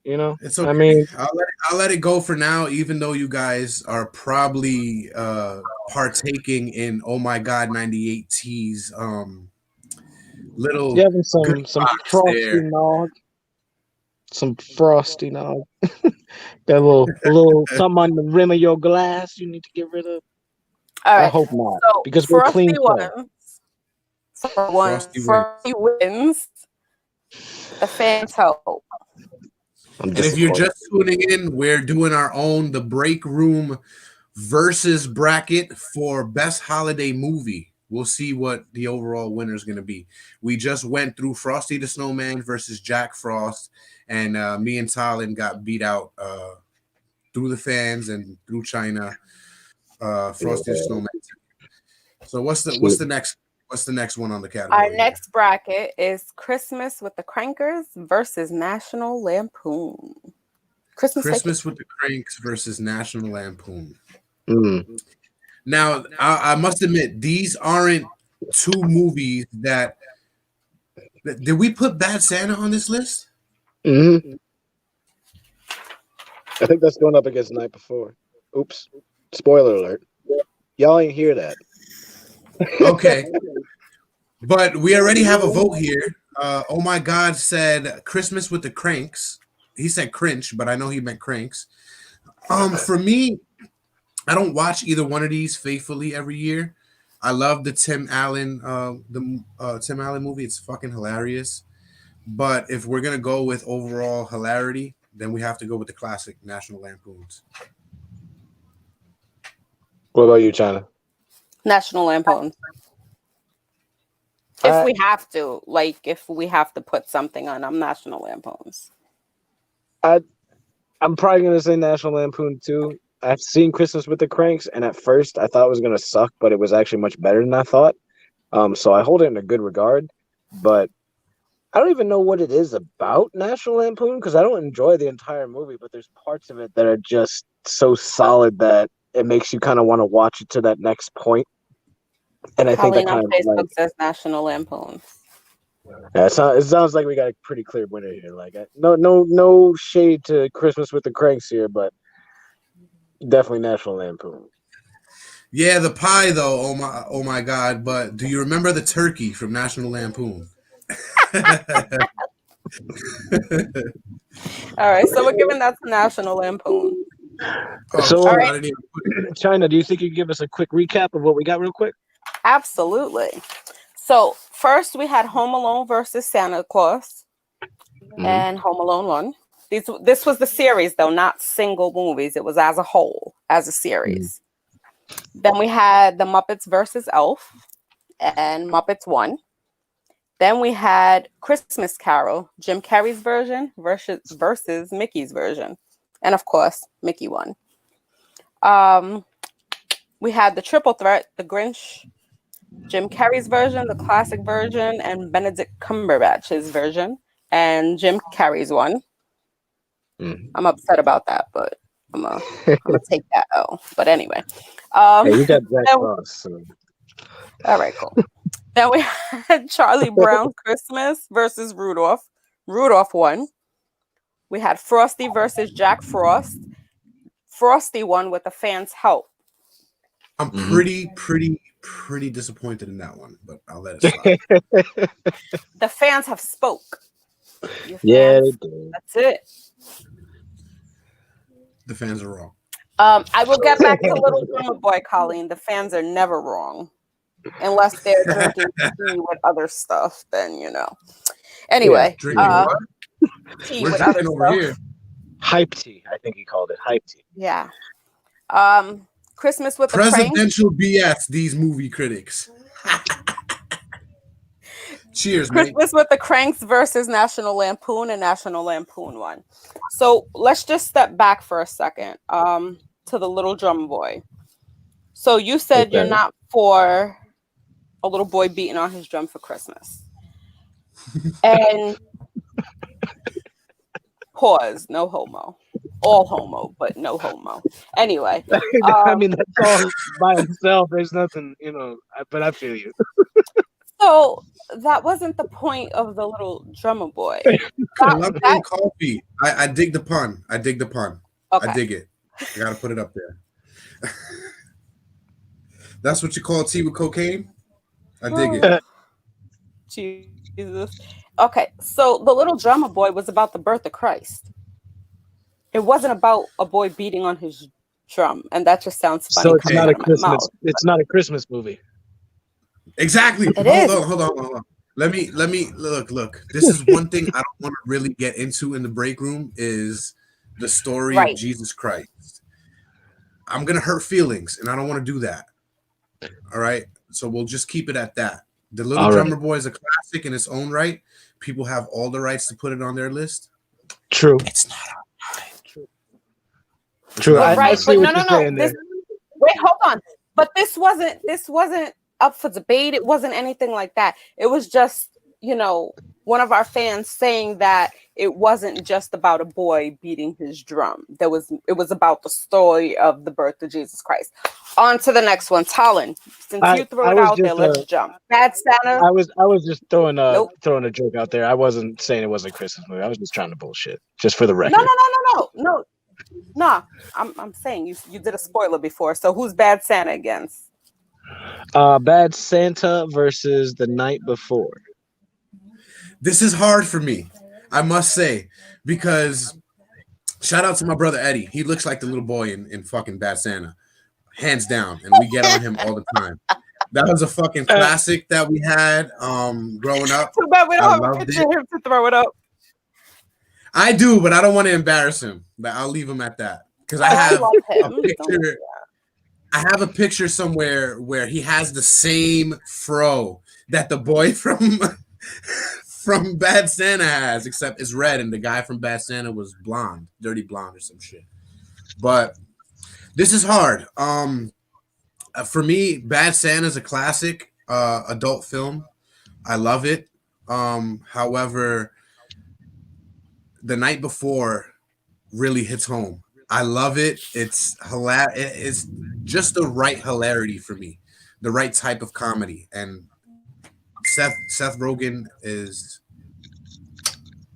[SPEAKER 6] You know,
[SPEAKER 3] it's okay.
[SPEAKER 6] I mean,
[SPEAKER 3] I'll let it go for now, even though you guys are probably partaking in Oh My God 98T's little
[SPEAKER 6] having some frosty nog. Some frosty nog. That little something on the rim of your glass you need to get rid of.
[SPEAKER 5] All right.
[SPEAKER 6] I hope not,
[SPEAKER 5] so
[SPEAKER 6] because we're clean.
[SPEAKER 5] Frosty wins. The fans help.
[SPEAKER 3] And if you're just tuning in, we're doing our own The Break Room versus bracket for best holiday movie. We'll see what the overall winner is going to be. We just went through Frosty the Snowman versus Jack Frost, and me and Talon got beat out through the fans and through China. Frosty the Snowman. So what's the next one on the category?
[SPEAKER 5] Our next bracket is Christmas with the Crankers versus National Lampoon.
[SPEAKER 3] Christmas with the Cranks versus National Lampoon. Now, I must admit, these aren't two movies that... Did we put Bad Santa on this list?
[SPEAKER 6] Mm-hmm. I think that's going up against Night Before. Oops. Spoiler alert. Y'all ain't hear that.
[SPEAKER 3] Okay. But we already have a vote here. Oh My God said Christmas with the Cranks. He said Cringe, but I know he meant Cranks. For me, I don't watch either one of these faithfully every year. I love the Tim Allen movie. It's fucking hilarious. But if we're gonna go with overall hilarity, then we have to go with the classic National Lampoons.
[SPEAKER 6] What about you, China?
[SPEAKER 5] National Lampoon. If we have to, if we have to put something on, I'm National Lampoons.
[SPEAKER 6] I'm probably gonna say National Lampoon too. I've seen Christmas with the Cranks, and at first I thought it was gonna suck, but it was actually much better than I thought. So I hold it in a good regard. But I don't even know what it is about National Lampoon, because I don't enjoy the entire movie, but there's parts of it that are just so solid that it makes you kind of want to watch it to that next point. And I think that kind
[SPEAKER 5] of Facebook says National Lampoon.
[SPEAKER 6] Yeah, it sounds like we got a pretty clear winner here. No shade to Christmas with the Cranks here, but definitely National Lampoon.
[SPEAKER 3] Yeah, the pie though. Oh my God! But do you remember the turkey from National Lampoon?
[SPEAKER 5] All right, so we're giving that to National Lampoon.
[SPEAKER 6] All right. China, do you think you can give us a quick recap of what we got real quick?
[SPEAKER 5] Absolutely. So first we had Home Alone versus Santa Claus and Home Alone 1. This was the series though, not single movies. It was as a whole, as a series. Then we had The Muppets versus Elf and Muppets 1. Then we had Christmas Carol, Jim Carrey's version versus Mickey's version. And of course, Mickey won. We had the triple threat, The Grinch, Jim Carrey's version, the classic version, and Benedict Cumberbatch's version. And Jim Carrey's won. I'm upset about that, but I'm gonna take that L. But anyway.
[SPEAKER 6] Hey, you got Jack Frost. So.
[SPEAKER 5] All right, cool. Then we had Charlie Brown's Christmas versus Rudolph. Rudolph won. We had Frosty versus Jack Frost. Frosty won with the fans' help.
[SPEAKER 3] I'm pretty disappointed in that one, but I'll let it slide.
[SPEAKER 5] The fans have spoke.
[SPEAKER 6] Yeah, they did.
[SPEAKER 5] That's it.
[SPEAKER 3] The fans are wrong.
[SPEAKER 5] I will get back to Little Drummer Boy, Colleen. The fans are never wrong. Unless they're drinking tea with other stuff, then Anyway, tea with other stuff.
[SPEAKER 3] Here.
[SPEAKER 6] Hype tea, I think he called it hype tea.
[SPEAKER 5] Yeah. Christmas with
[SPEAKER 3] presidential BS. These movie critics. Cheers, mate.
[SPEAKER 5] Christmas with the Cranks versus National Lampoon, and National Lampoon won. So let's just step back for a second to the Little Drummer Boy. So you said you're not for a little boy beating on his drum for Christmas. And pause, no homo. All homo, but no homo. Anyway.
[SPEAKER 6] I mean, that's all by itself. There's nothing, but I feel you.
[SPEAKER 5] So that wasn't the point of the Little Drummer Boy.
[SPEAKER 3] Coffee. I dig the pun. Okay. I dig it. I gotta put it up there. That's what you call tea with cocaine? I dig it.
[SPEAKER 5] Jesus. Okay, so the Little Drummer Boy was about the birth of Christ. It wasn't about a boy beating on his drum, and that just sounds funny.
[SPEAKER 6] So it's not a Christmas. It's not a Christmas movie.
[SPEAKER 3] Exactly. Hold on. Let me look. This is one thing I don't want to really get into in the break room is the story of Jesus Christ. I'm gonna hurt feelings, and I don't want to do that. All right. So we'll just keep it at that. The Little Drummer Boy is a classic in its own right. People have all the rights to put it on their list.
[SPEAKER 6] True.
[SPEAKER 3] It's not.
[SPEAKER 6] True.
[SPEAKER 5] Right, but no. Wait, hold on. But this wasn't up for debate. It wasn't anything like that. It was just, one of our fans saying that it wasn't just about a boy beating his drum. It was about the story of the birth of Jesus Christ. On to the next one. Talon, since you threw it out there, let's jump. Bad Santa.
[SPEAKER 6] I was just throwing a joke out there. I wasn't saying it wasn't a Christmas movie. I was just trying to bullshit, just for the record.
[SPEAKER 5] No. I'm saying you did a spoiler before. So who's Bad Santa against?
[SPEAKER 6] Bad Santa versus The Night Before.
[SPEAKER 3] This is hard for me, I must say, because shout out to my brother Eddie. He looks like the little boy in fucking Bad Santa, hands down, and we get on him all the time. That was a fucking classic that we had growing up.
[SPEAKER 5] Too bad we don't have a picture of him to throw it up.
[SPEAKER 3] I do, but I don't want to embarrass him. But I'll leave him at that because I have a picture. I have a picture somewhere where he has the same fro that the boy from Bad Santa has, except it's red, and the guy from Bad Santa was blonde, dirty blonde or some shit. But this is hard. For me, Bad Santa is a classic adult film. I love it. However, The Night Before really hits home. I love it. It's hilarious. It's just the right hilarity for me, the right type of comedy. And Seth Rogen is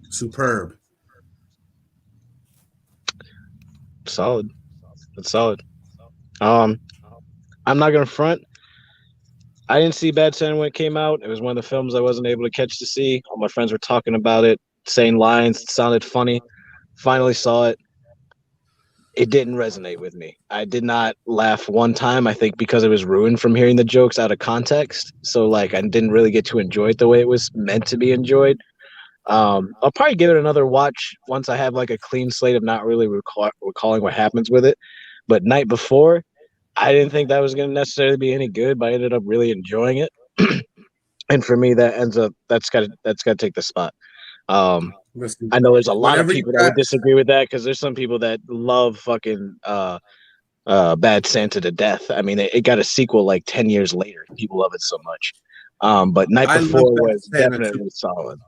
[SPEAKER 3] superb.
[SPEAKER 6] Solid. That's solid. I'm not gonna front. I didn't see Bad Santa when it came out. It was one of the films I wasn't able to catch to see. All my friends were talking about it, saying lines. It sounded funny. Finally saw it. It didn't resonate with me. I did not laugh one time, I think because it was ruined from hearing the jokes out of context. So I didn't really get to enjoy it the way it was meant to be enjoyed. I'll probably give it another watch once I have a clean slate of not really recalling what happens with it. But Night Before, I didn't think that was going to necessarily be any good, but I ended up really enjoying it. And for me, that's got to take the spot.
[SPEAKER 3] Listen,
[SPEAKER 6] I know there's a lot of people that would disagree with that because there's some people that love fucking Bad Santa to death. I mean, it got a sequel 10 years later. People love it so much. But Night Before was definitely solid.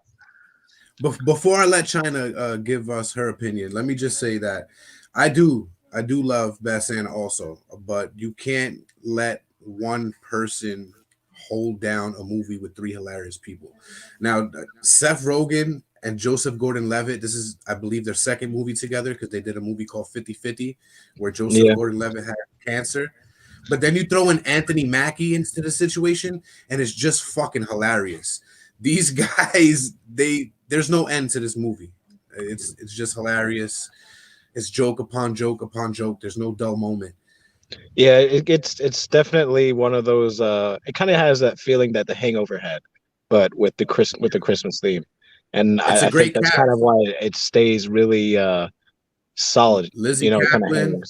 [SPEAKER 3] Before I let China give us her opinion, let me just say that I do love Bad Santa also, but you can't let one person hold down a movie with three hilarious people. Now, Seth Rogen and Joseph Gordon-Levitt, this is, I believe, their second movie together because they did a movie called 50-50 where Joseph Gordon-Levitt had cancer. But then you throw in Anthony Mackie into the situation, and it's just fucking hilarious. These guys, there's no end to this movie. It's just hilarious. It's joke upon joke upon joke. There's no dull moment.
[SPEAKER 6] Yeah, it's definitely one of those. It kind of has that feeling that The Hangover had, but with the Christmas theme. And I think that's kind of why it stays really solid.
[SPEAKER 3] Lizzie Kaplan,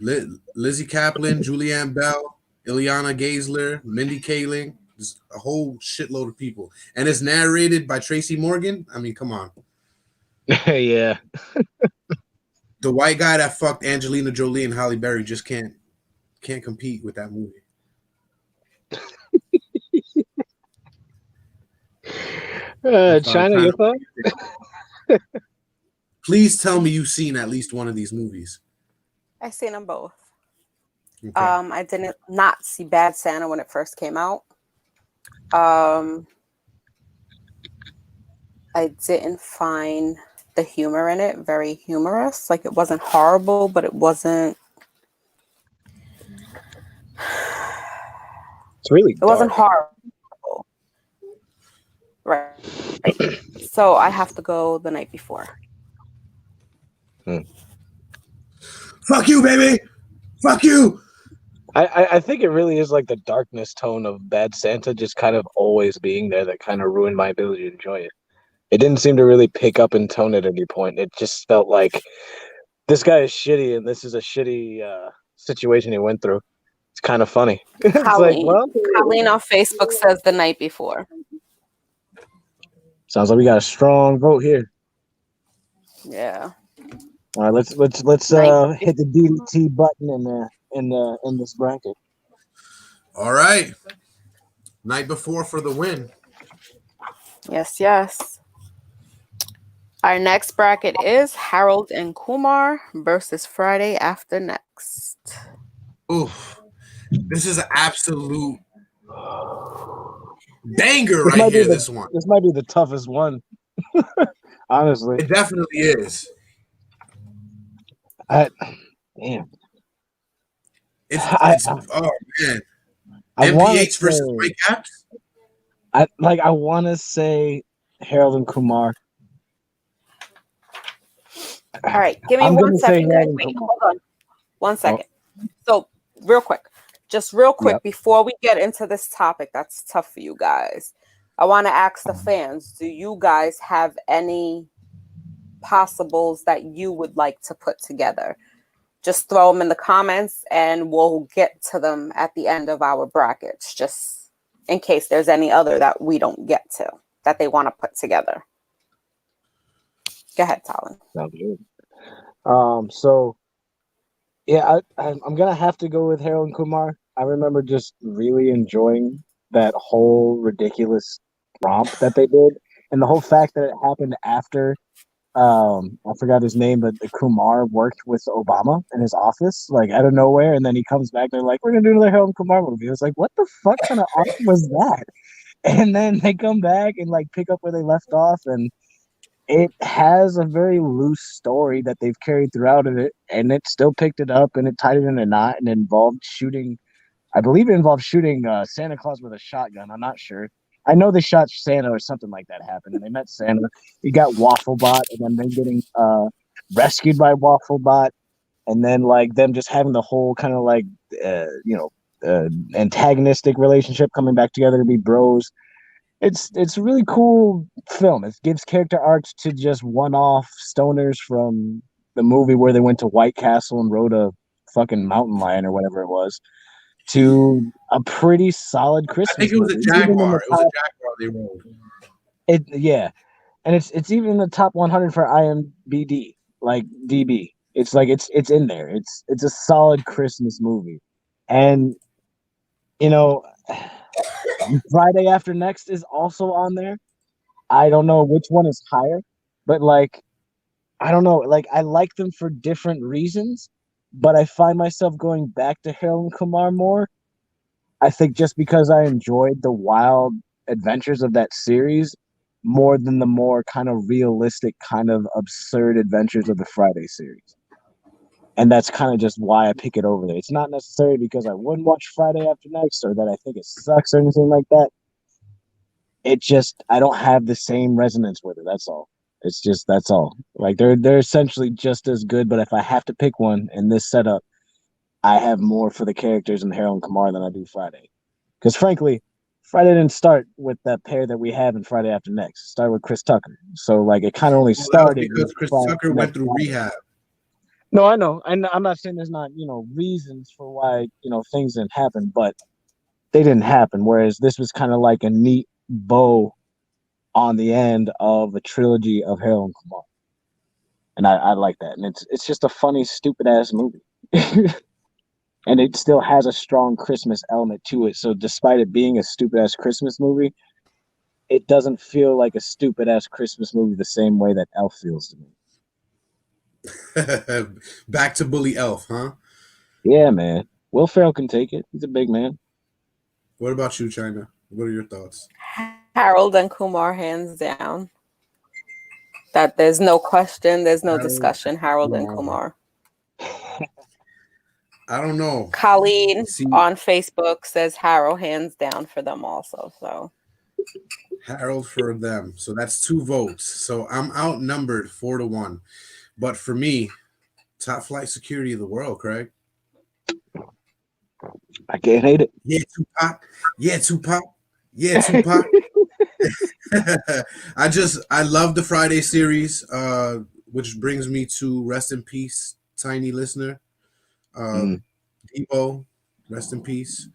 [SPEAKER 3] Julianne Bell, Ileana Gaisler, Mindy Kaling. There's a whole shitload of people, and it's narrated by Tracy Morgan. I mean, come on.
[SPEAKER 6] Yeah.
[SPEAKER 3] The white guy that fucked Angelina Jolie and Halle Berry just can't compete with that movie.
[SPEAKER 6] China, your thought?
[SPEAKER 3] Please tell me you've seen at least one of these movies.
[SPEAKER 5] I've seen them both.
[SPEAKER 3] Okay.
[SPEAKER 5] I didn't not see Bad Santa when it first came out. I didn't find the humor in it very humorous. Like, it wasn't horrible, but it wasn't.
[SPEAKER 6] It's really
[SPEAKER 5] It wasn't horrible. Right. So I have to go The Night Before.
[SPEAKER 3] Fuck you, baby. Fuck you.
[SPEAKER 6] I think it really is like the darkness tone of Bad Santa just kind of always being there that kind of ruined my ability to enjoy it. It didn't seem to really pick up in tone at any point. It just felt like this guy is shitty and this is a shitty situation he went through. It's kind of funny.
[SPEAKER 5] Colleen on Facebook says The Night Before.
[SPEAKER 6] Sounds like we got a strong vote here.
[SPEAKER 5] Yeah.
[SPEAKER 6] All right, let's hit the DDT button in this bracket.
[SPEAKER 3] All right. Night Before for the win.
[SPEAKER 5] Yes. Our next bracket is Harold and Kumar versus Friday After Next.
[SPEAKER 3] Oof. This is an absolute banger right here, this one.
[SPEAKER 6] This might be the toughest one. Honestly.
[SPEAKER 3] It definitely is.
[SPEAKER 6] Damn.
[SPEAKER 3] It's oh man. MPH versus Whitecaps?
[SPEAKER 6] I want to say Harold and Kumar.
[SPEAKER 5] All right, give me 1 second, guys. Wait, hold on. 1 second. So, real quick, before we get into this topic that's tough for you guys, I want to ask the fans, do you guys have any possibles that you would like to put together? Just throw them in the comments and we'll get to them at the end of our brackets, just in case there's any other that we don't get to that they want to put together. Go ahead, Talon.
[SPEAKER 6] Sounds good. So yeah, I'm gonna have to go with Harold and Kumar. I remember just really enjoying that whole ridiculous romp that they did, and the whole fact that it happened after I forgot his name, but the Kumar worked with Obama in his office, like out of nowhere, and then he comes back. They're like, "We're gonna do another Harold and Kumar movie." I was like, "What the fuck kind of art was that?" And then they come back and like pick up where they left off, and it has a very loose story that they've carried throughout of it, and it still picked it up and it tied it in a knot and involved shooting. I believe it involved shooting Santa Claus with a shotgun. I'm not sure. I know they shot Santa or something like that happened, and they met Santa. He got Wafflebot, and then them getting rescued by Wafflebot, and then like them just having the whole kind of like antagonistic relationship coming back together to be bros. It's a really cool film. It gives character arcs to just one-off stoners from the movie where they went to White Castle and rode a fucking mountain lion or whatever it was, to a pretty solid Christmas.
[SPEAKER 3] I think it was a Jaguar. It was a Jaguar they rode.
[SPEAKER 6] Yeah, and it's even in the top 100 for IMDb, like DB. It's like it's in there. It's a solid Christmas movie, and you know. Friday After Next is also on there. I don't know which one is higher, but like, I don't know. Like, I like them for different reasons, but I find myself going back to Harold and Kumar more. I think just because I enjoyed the wild adventures of that series more than the more kind of realistic, kind of absurd adventures of the Friday series. And that's kind of just why I pick it over there. It's not necessarily because I wouldn't watch Friday After Next or that I think it sucks or anything like that. It just, I don't have the same resonance with it. That's all. It's just, that's all. Like they're essentially just as good, but if I have to pick one in this setup, I have more for the characters in Harold and Kumar than I do Friday. Because frankly, Friday didn't start with that pair that we have in Friday After Next. It started with Chris Tucker. So like it kind of only started
[SPEAKER 3] because Chris Tucker went through rehab.
[SPEAKER 6] No, I know. And I'm not saying there's not, reasons for why, things didn't happen, but they didn't happen. Whereas this was kind of like a neat bow on the end of a trilogy of Harold and Kumar, and I like that. And it's just a funny, stupid ass movie, and it still has a strong Christmas element to it. So despite it being a stupid ass Christmas movie, it doesn't feel like a stupid ass Christmas movie the same way that Elf feels to me.
[SPEAKER 3] Back to Bully Elf, huh?
[SPEAKER 6] Yeah, man. Will Ferrell can take it. He's a big man.
[SPEAKER 3] What about you, China? What are your thoughts?
[SPEAKER 5] Harold and Kumar, hands down. That there's no question, there's no discussion. Harold and Kumar.
[SPEAKER 3] I don't know.
[SPEAKER 5] Colleen on Facebook says Harold, hands down for them also. So
[SPEAKER 3] Harold for them. So that's 2 votes. So I'm outnumbered 4-1. But for me, top flight security of the world, Craig.
[SPEAKER 6] I can't hate it.
[SPEAKER 3] Yeah, Tupac. Yeah, Tupac. Yeah, Tupac. I love the Friday series, which brings me to rest in peace, tiny listener. Debo, rest in peace.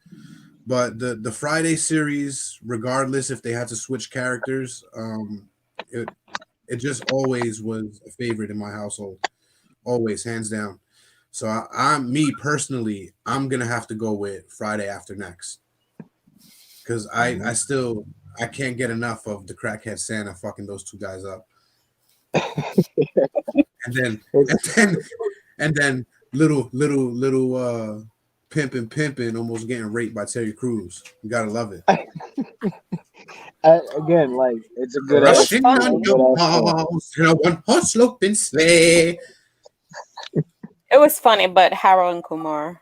[SPEAKER 3] But the Friday series, regardless if they had to switch characters, it just always was a favorite in my household. Always, hands down. So I'm gonna have to go with Friday After Next. Because I can't get enough of the crackhead Santa fucking those 2 guys up. and then little pimping almost getting raped by Terry Crews. You gotta love it.
[SPEAKER 6] Again, like it's a good
[SPEAKER 3] Rushing on your walls in a one-horse sloping sleigh.
[SPEAKER 5] it was funny, but Harold and Kumar.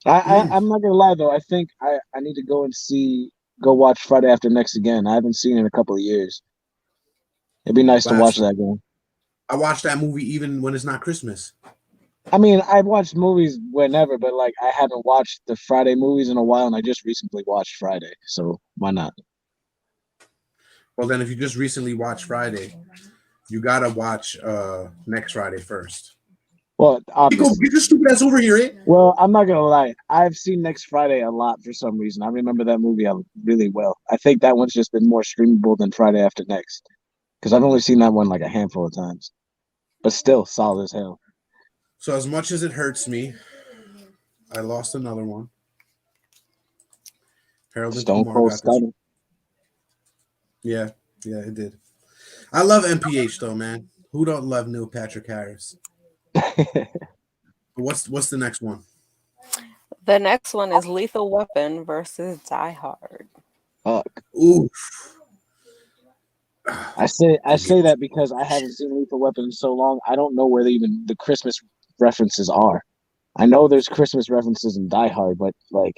[SPEAKER 6] I'm not gonna lie though. I think I need to go watch Friday After Next again. I haven't seen it in a couple of years. It'd be nice to watch that again.
[SPEAKER 3] I watch that movie even when it's not Christmas.
[SPEAKER 6] I mean, I've watched movies whenever, but like I haven't watched the Friday movies in a while, and I just recently watched Friday, so why not?
[SPEAKER 3] Well, then if you just recently watched Friday, you gotta watch next Friday first.
[SPEAKER 6] Well, obviously.
[SPEAKER 3] Get your stupid ass over here, eh?
[SPEAKER 6] Well, I'm not gonna lie. I've seen Next Friday a lot for some reason. I remember that movie really well. I think that one's just been more streamable than Friday After Next, because I've only seen that one like a handful of times, but still solid as hell.
[SPEAKER 3] So as much as it hurts me, I lost another one. Harold and
[SPEAKER 6] Stone Cold Stunner.
[SPEAKER 3] Yeah, it did. I love MPH though, man. Who don't love Neil Patrick Harris? What's the next one?
[SPEAKER 5] The next one is Lethal Weapon versus Die Hard.
[SPEAKER 6] Fuck.
[SPEAKER 3] Oof.
[SPEAKER 6] I say that because I haven't seen Lethal Weapon in so long. I don't know where even the Christmas references are. I know there's Christmas references in Die Hard, but like,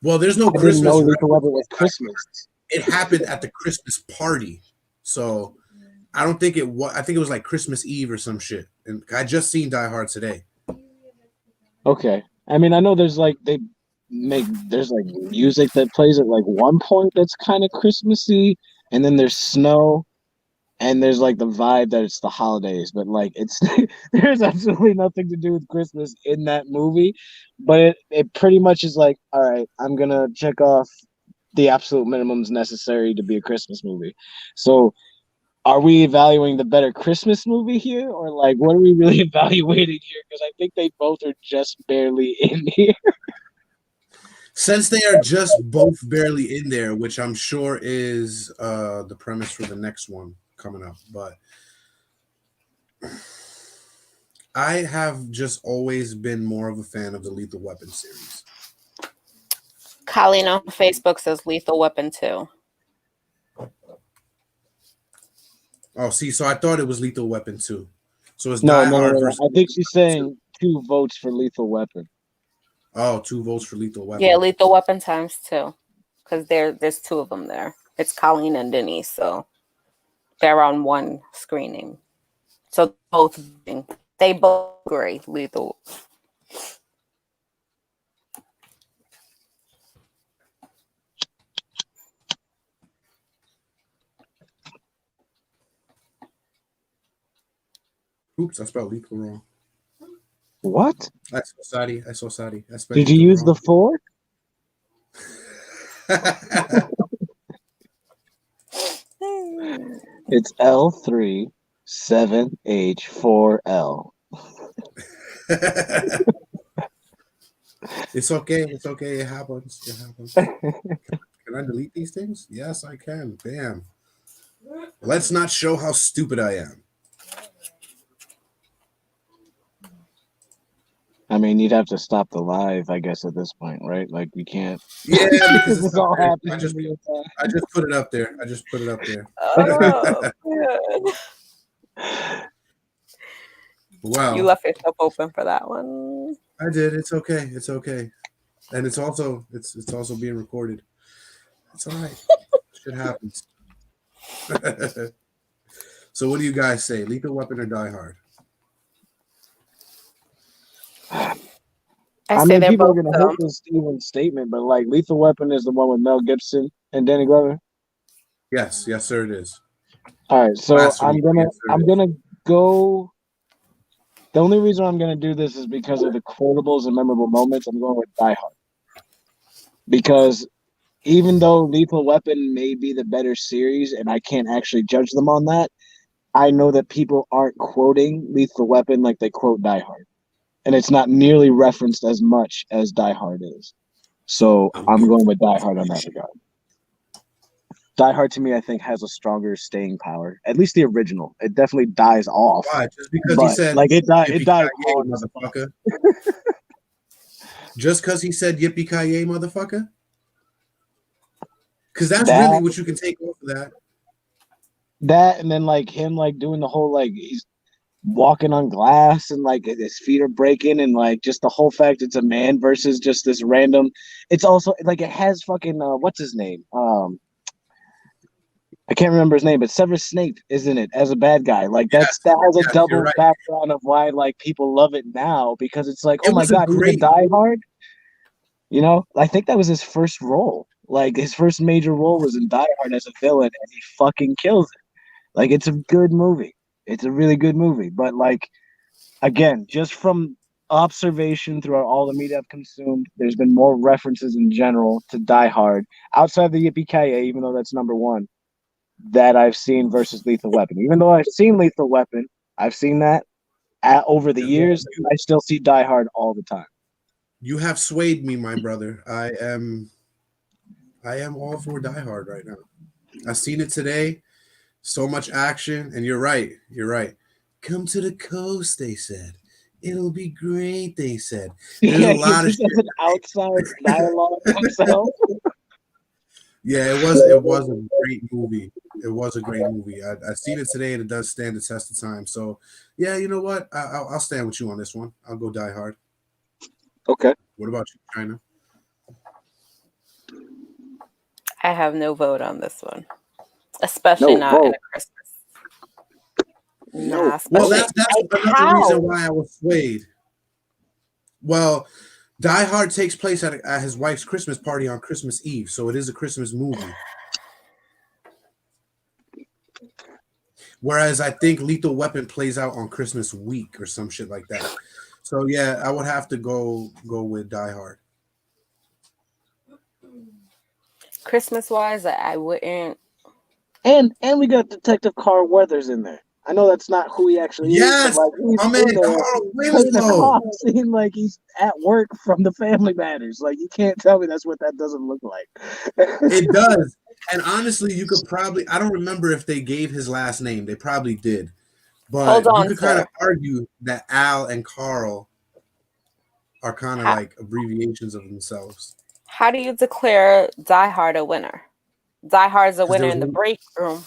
[SPEAKER 3] well, there's no
[SPEAKER 6] I
[SPEAKER 3] Christmas.
[SPEAKER 6] Didn't know Lethal Weapon was Christmas.
[SPEAKER 3] It happened at the Christmas party, so I don't think it was. I think it was like Christmas Eve or some shit. And I just seen Die Hard today.
[SPEAKER 6] Okay, I mean, I know there's like there's like music that plays at like one point that's kind of Christmassy, and then there's snow, and there's like the vibe that it's the holidays, but like it's there's absolutely nothing to do with Christmas in that movie, but it pretty much is like, all right, I'm gonna check off the absolute minimums necessary to be a Christmas movie. So are we evaluating the better Christmas movie here, or like what are we really evaluating here? Because I think they both are just barely in here.
[SPEAKER 3] Since they are just both barely in there, which I'm sure is the premise for the next one coming up, but I have just always been more of a fan of the Lethal Weapon series.
[SPEAKER 5] Colleen on Facebook says Lethal Weapon 2.
[SPEAKER 3] Oh, see, so I thought it was Lethal Weapon 2. So it's
[SPEAKER 6] No.
[SPEAKER 3] versus
[SPEAKER 6] I think she's saying 2 votes for Lethal Weapon.
[SPEAKER 3] Oh, 2 votes for Lethal Weapon.
[SPEAKER 5] Yeah, Lethal Weapon times 2, because there's 2 of them there. It's Colleen and Denise, so they're on one screening. So they both agree. Lethal.
[SPEAKER 3] Oops, I spelled lethal wrong.
[SPEAKER 6] What?
[SPEAKER 3] I saw Saudi. I spelled
[SPEAKER 6] Did you use the 4? It's L3 7H4L.
[SPEAKER 3] It's okay. It's okay. It happens. It happens. Can I delete these things? Yes, I can. Bam. Let's not show how stupid I am.
[SPEAKER 6] I mean, you'd have to stop the live, I guess, at this point, right? Like, we can't.
[SPEAKER 3] Yeah, because
[SPEAKER 6] it's all happening.
[SPEAKER 3] I just put it up there.
[SPEAKER 5] Oh,
[SPEAKER 3] Wow.
[SPEAKER 5] You left yourself open for that one.
[SPEAKER 3] I did. It's okay. It's okay. And it's also being recorded. It's all right. Shit happens. So what do you guys say? Lethal Weapon or Die Hard?
[SPEAKER 6] I mean, people are going to hate this Steven statement, but like Lethal Weapon is the one with Mel Gibson and Danny Glover.
[SPEAKER 3] Yes, sir, it is.
[SPEAKER 6] All right, so I'm gonna go. The only reason I'm gonna do this is because of the quotables and memorable moments. I'm going with Die Hard because even though Lethal Weapon may be the better series, and I can't actually judge them on that, I know that people aren't quoting Lethal Weapon like they quote Die Hard. And it's not nearly referenced as much as Die Hard is. So I'm going with Die Hard on that regard. Die Hard, to me, I think, has a stronger staying power. At least the original. It definitely dies off.
[SPEAKER 3] Why? Just because he said,
[SPEAKER 6] like, it died
[SPEAKER 3] hard, motherfucker. Just because he said yippee-ki-yay, motherfucker? Because that's really what you can take off of that.
[SPEAKER 6] That, and then, like, him, like, doing the whole, like, he's walking on glass and like his feet are breaking and like just the whole fact it's a man versus just this random. It's also like it has fucking what's his name? I can't remember his name, but Severus Snape is in it as a bad guy. Like that has a double background of why like people love it now because it's like, oh my god, he's a Die Hard. You know, I think that was his first role. Like his first major role was in Die Hard as a villain, and he fucking kills it. Like it's a good movie. It's a really good movie, but like, again, just from observation throughout all the media I've consumed, there's been more references in general to Die Hard outside the Yippee-Ki-Yay, even though that's number one, that I've seen versus Lethal Weapon. Even though I've seen Lethal Weapon, I've seen that over the years, I still see Die Hard all the time.
[SPEAKER 3] You have swayed me, my brother. I am all for Die Hard right now. I've seen it today. So much action, and you're right. Come to the coast, they said. It'll be great, they said. There's a lot of shit.
[SPEAKER 6] An outside dialogue himself.
[SPEAKER 3] Yeah, it was a great movie. It was a great movie. I've seen it today, and it does stand the test of time. So, yeah, you know what? I'll stand with you on this one. I'll go Die Hard.
[SPEAKER 6] Okay.
[SPEAKER 3] What about you, China?
[SPEAKER 5] I have no vote on this one. Especially not in a Christmas. Nah,
[SPEAKER 3] well, that's another reason why I was swayed. Well, Die Hard takes place at his wife's Christmas party on Christmas Eve, so it is a Christmas movie. Whereas I think Lethal Weapon plays out on Christmas week or some shit like that. So yeah, I would have to go with Die Hard.
[SPEAKER 5] Christmas wise, I wouldn't.
[SPEAKER 6] And we got Detective Carl Weathers in there. I know that's not who he actually
[SPEAKER 3] is.
[SPEAKER 6] Like,
[SPEAKER 3] my man Carl Winslow.
[SPEAKER 6] Seems like he's at work from the Family Matters. Like you can't tell me that's what that doesn't look like.
[SPEAKER 3] It does. And honestly, you could probably, I don't remember if they gave his last name. They probably did. But you could kind of argue that Al and Carl are kind of like abbreviations of themselves.
[SPEAKER 5] How do you declare Die Hard a winner? Die Hard is a winner in the break room.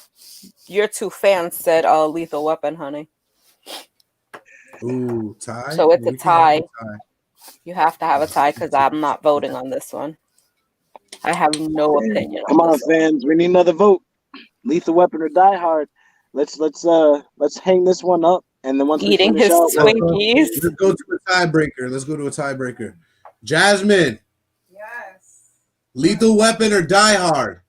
[SPEAKER 5] Your two fans said, "Oh, Lethal Weapon, honey."
[SPEAKER 3] Ooh, tie.
[SPEAKER 5] So it's a tie. You have to have a tie because I'm not voting on this one. I have no opinion.
[SPEAKER 6] Come on, fans. We need another vote. Lethal Weapon or Die Hard. Let's hang this one up, and then once
[SPEAKER 5] eating his Twinkies.
[SPEAKER 3] Let's go to a tiebreaker. Jasmine.
[SPEAKER 7] Yes.
[SPEAKER 3] Lethal Weapon or Die Hard?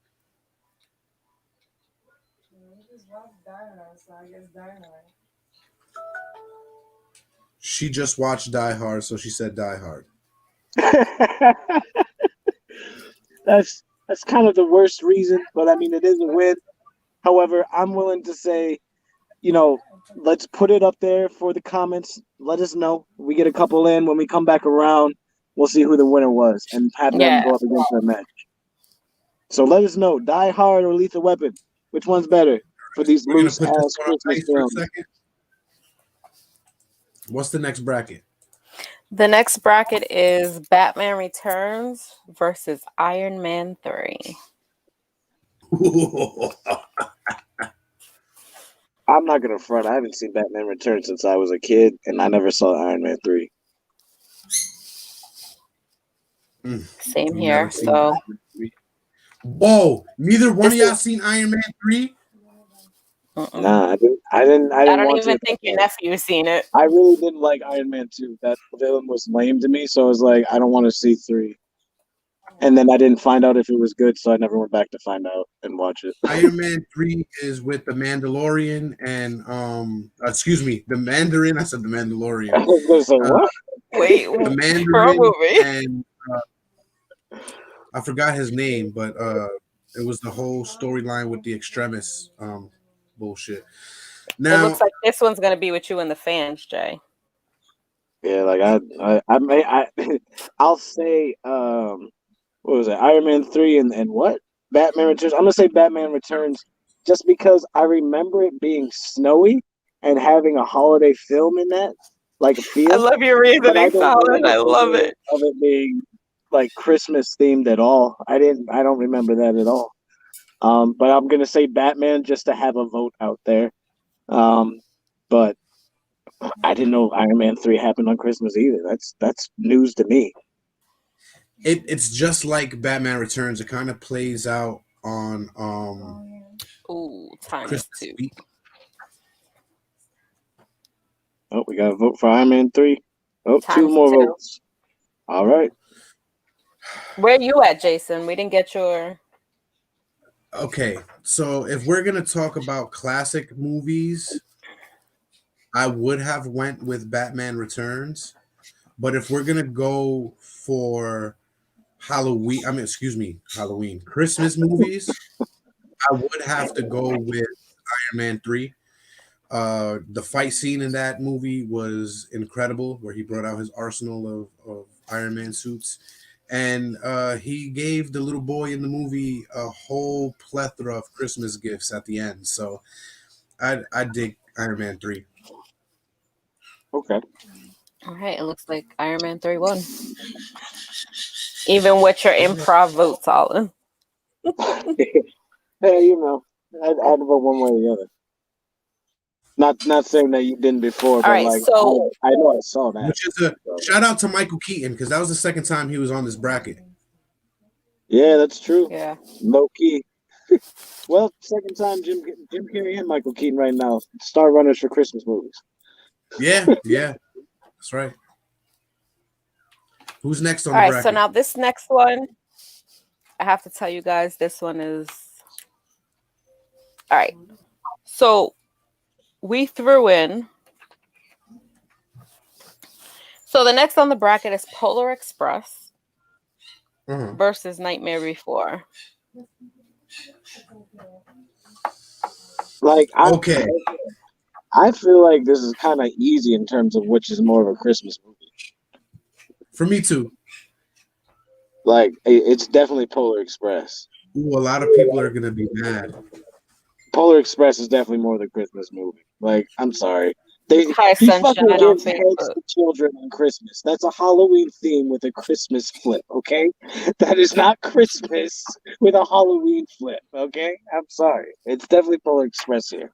[SPEAKER 3] She just watched Die Hard, so she said Die Hard.
[SPEAKER 6] That's kind of the worst reason, but I mean, it is a win. However, I'm willing to say, let's put it up there for the comments. Let us know. We get a couple in. When we come back around, we'll see who the winner was and have them go up against their match. So let us know, Die Hard or Lethal Weapon. Which one's better for these loose-ass Christmas films?
[SPEAKER 3] What's the next bracket?
[SPEAKER 5] The next bracket is Batman Returns versus Iron Man 3.
[SPEAKER 6] I'm not going to front. I haven't seen Batman Returns since I was a kid, and I never saw Iron Man 3.
[SPEAKER 5] Same here. So,
[SPEAKER 3] whoa! Neither one of y'all seen Iron Man 3?
[SPEAKER 6] Nah, I didn't.
[SPEAKER 5] I don't even think your nephew seen it.
[SPEAKER 6] I really didn't like Iron Man 2. That villain was lame to me, so I was like, I don't want to see 3. And then I didn't find out if it was good, so I never went back to find out and watch it.
[SPEAKER 3] Iron Man 3 is with the Mandalorian and the Mandarin. I said the Mandalorian.
[SPEAKER 6] I was gonna say, what?
[SPEAKER 5] Wait,
[SPEAKER 3] the Mandarin and I forgot his name, but it was the whole storyline with the Extremis bullshit. Now
[SPEAKER 5] it looks like this one's gonna be with you and the fans, Jay.
[SPEAKER 6] Yeah, like I'll say what was it? Iron Man 3 and what? Batman Returns. I'm gonna say Batman Returns just because I remember it being snowy and having a holiday film in that, like a feel.
[SPEAKER 5] I love your reasoning, Solid. I love it.
[SPEAKER 6] Of it being like Christmas themed at all. I don't remember that at all. But I'm gonna say Batman just to have a vote out there. But I didn't know Iron Man 3 happened on Christmas either. That's news to me.
[SPEAKER 3] It's just like Batman Returns. It kind of plays out on
[SPEAKER 5] Christmas
[SPEAKER 3] week.
[SPEAKER 6] Oh, we got a vote for Iron Man 3. Oh,
[SPEAKER 5] Times
[SPEAKER 6] 2 more
[SPEAKER 5] 2.
[SPEAKER 6] votes. All right.
[SPEAKER 5] Where you at, Jason? We didn't get your.
[SPEAKER 3] Okay, so if we're gonna talk about classic movies, I would have went with Batman Returns, but if we're gonna go for Halloween, Christmas movies, I would have to go with Iron Man 3. The fight scene in that movie was incredible, where he brought out his arsenal of Iron Man suits. And he gave the little boy in the movie a whole plethora of Christmas gifts at the end. So I dig Iron Man 3.
[SPEAKER 6] Okay.
[SPEAKER 5] All right, it looks like Iron Man 3 won. Even with your improv vote, Solid.
[SPEAKER 6] Hey, I'd vote one way or the other. Not saying that you didn't before, but
[SPEAKER 5] right, so
[SPEAKER 6] I know I saw that.
[SPEAKER 3] Which is a shout out to Michael Keaton, because that was the second time he was on this bracket.
[SPEAKER 6] Yeah, that's true.
[SPEAKER 5] Yeah.
[SPEAKER 6] Low key. Well, second time Jim Carrey and Michael Keaton right now, star runners for Christmas movies.
[SPEAKER 3] Yeah, that's right. Who's next on the bracket?
[SPEAKER 5] So now this next one, I have to tell you guys, this one is all right. So we threw in. So the next on the bracket is Polar Express versus Nightmare Before.
[SPEAKER 6] I feel like this is kind of easy in terms of which is more of a Christmas movie.
[SPEAKER 3] For me too.
[SPEAKER 6] Like, it's definitely Polar Express.
[SPEAKER 3] Ooh, a lot of people are gonna be mad.
[SPEAKER 6] Polar Express is definitely more the Christmas movie. Like, I'm sorry. He
[SPEAKER 5] Sunshine
[SPEAKER 6] fucking gives heads to children on Christmas. That's a Halloween theme with a Christmas flip, okay? That is not Christmas with a Halloween flip, okay? I'm sorry. It's definitely Polar Express here.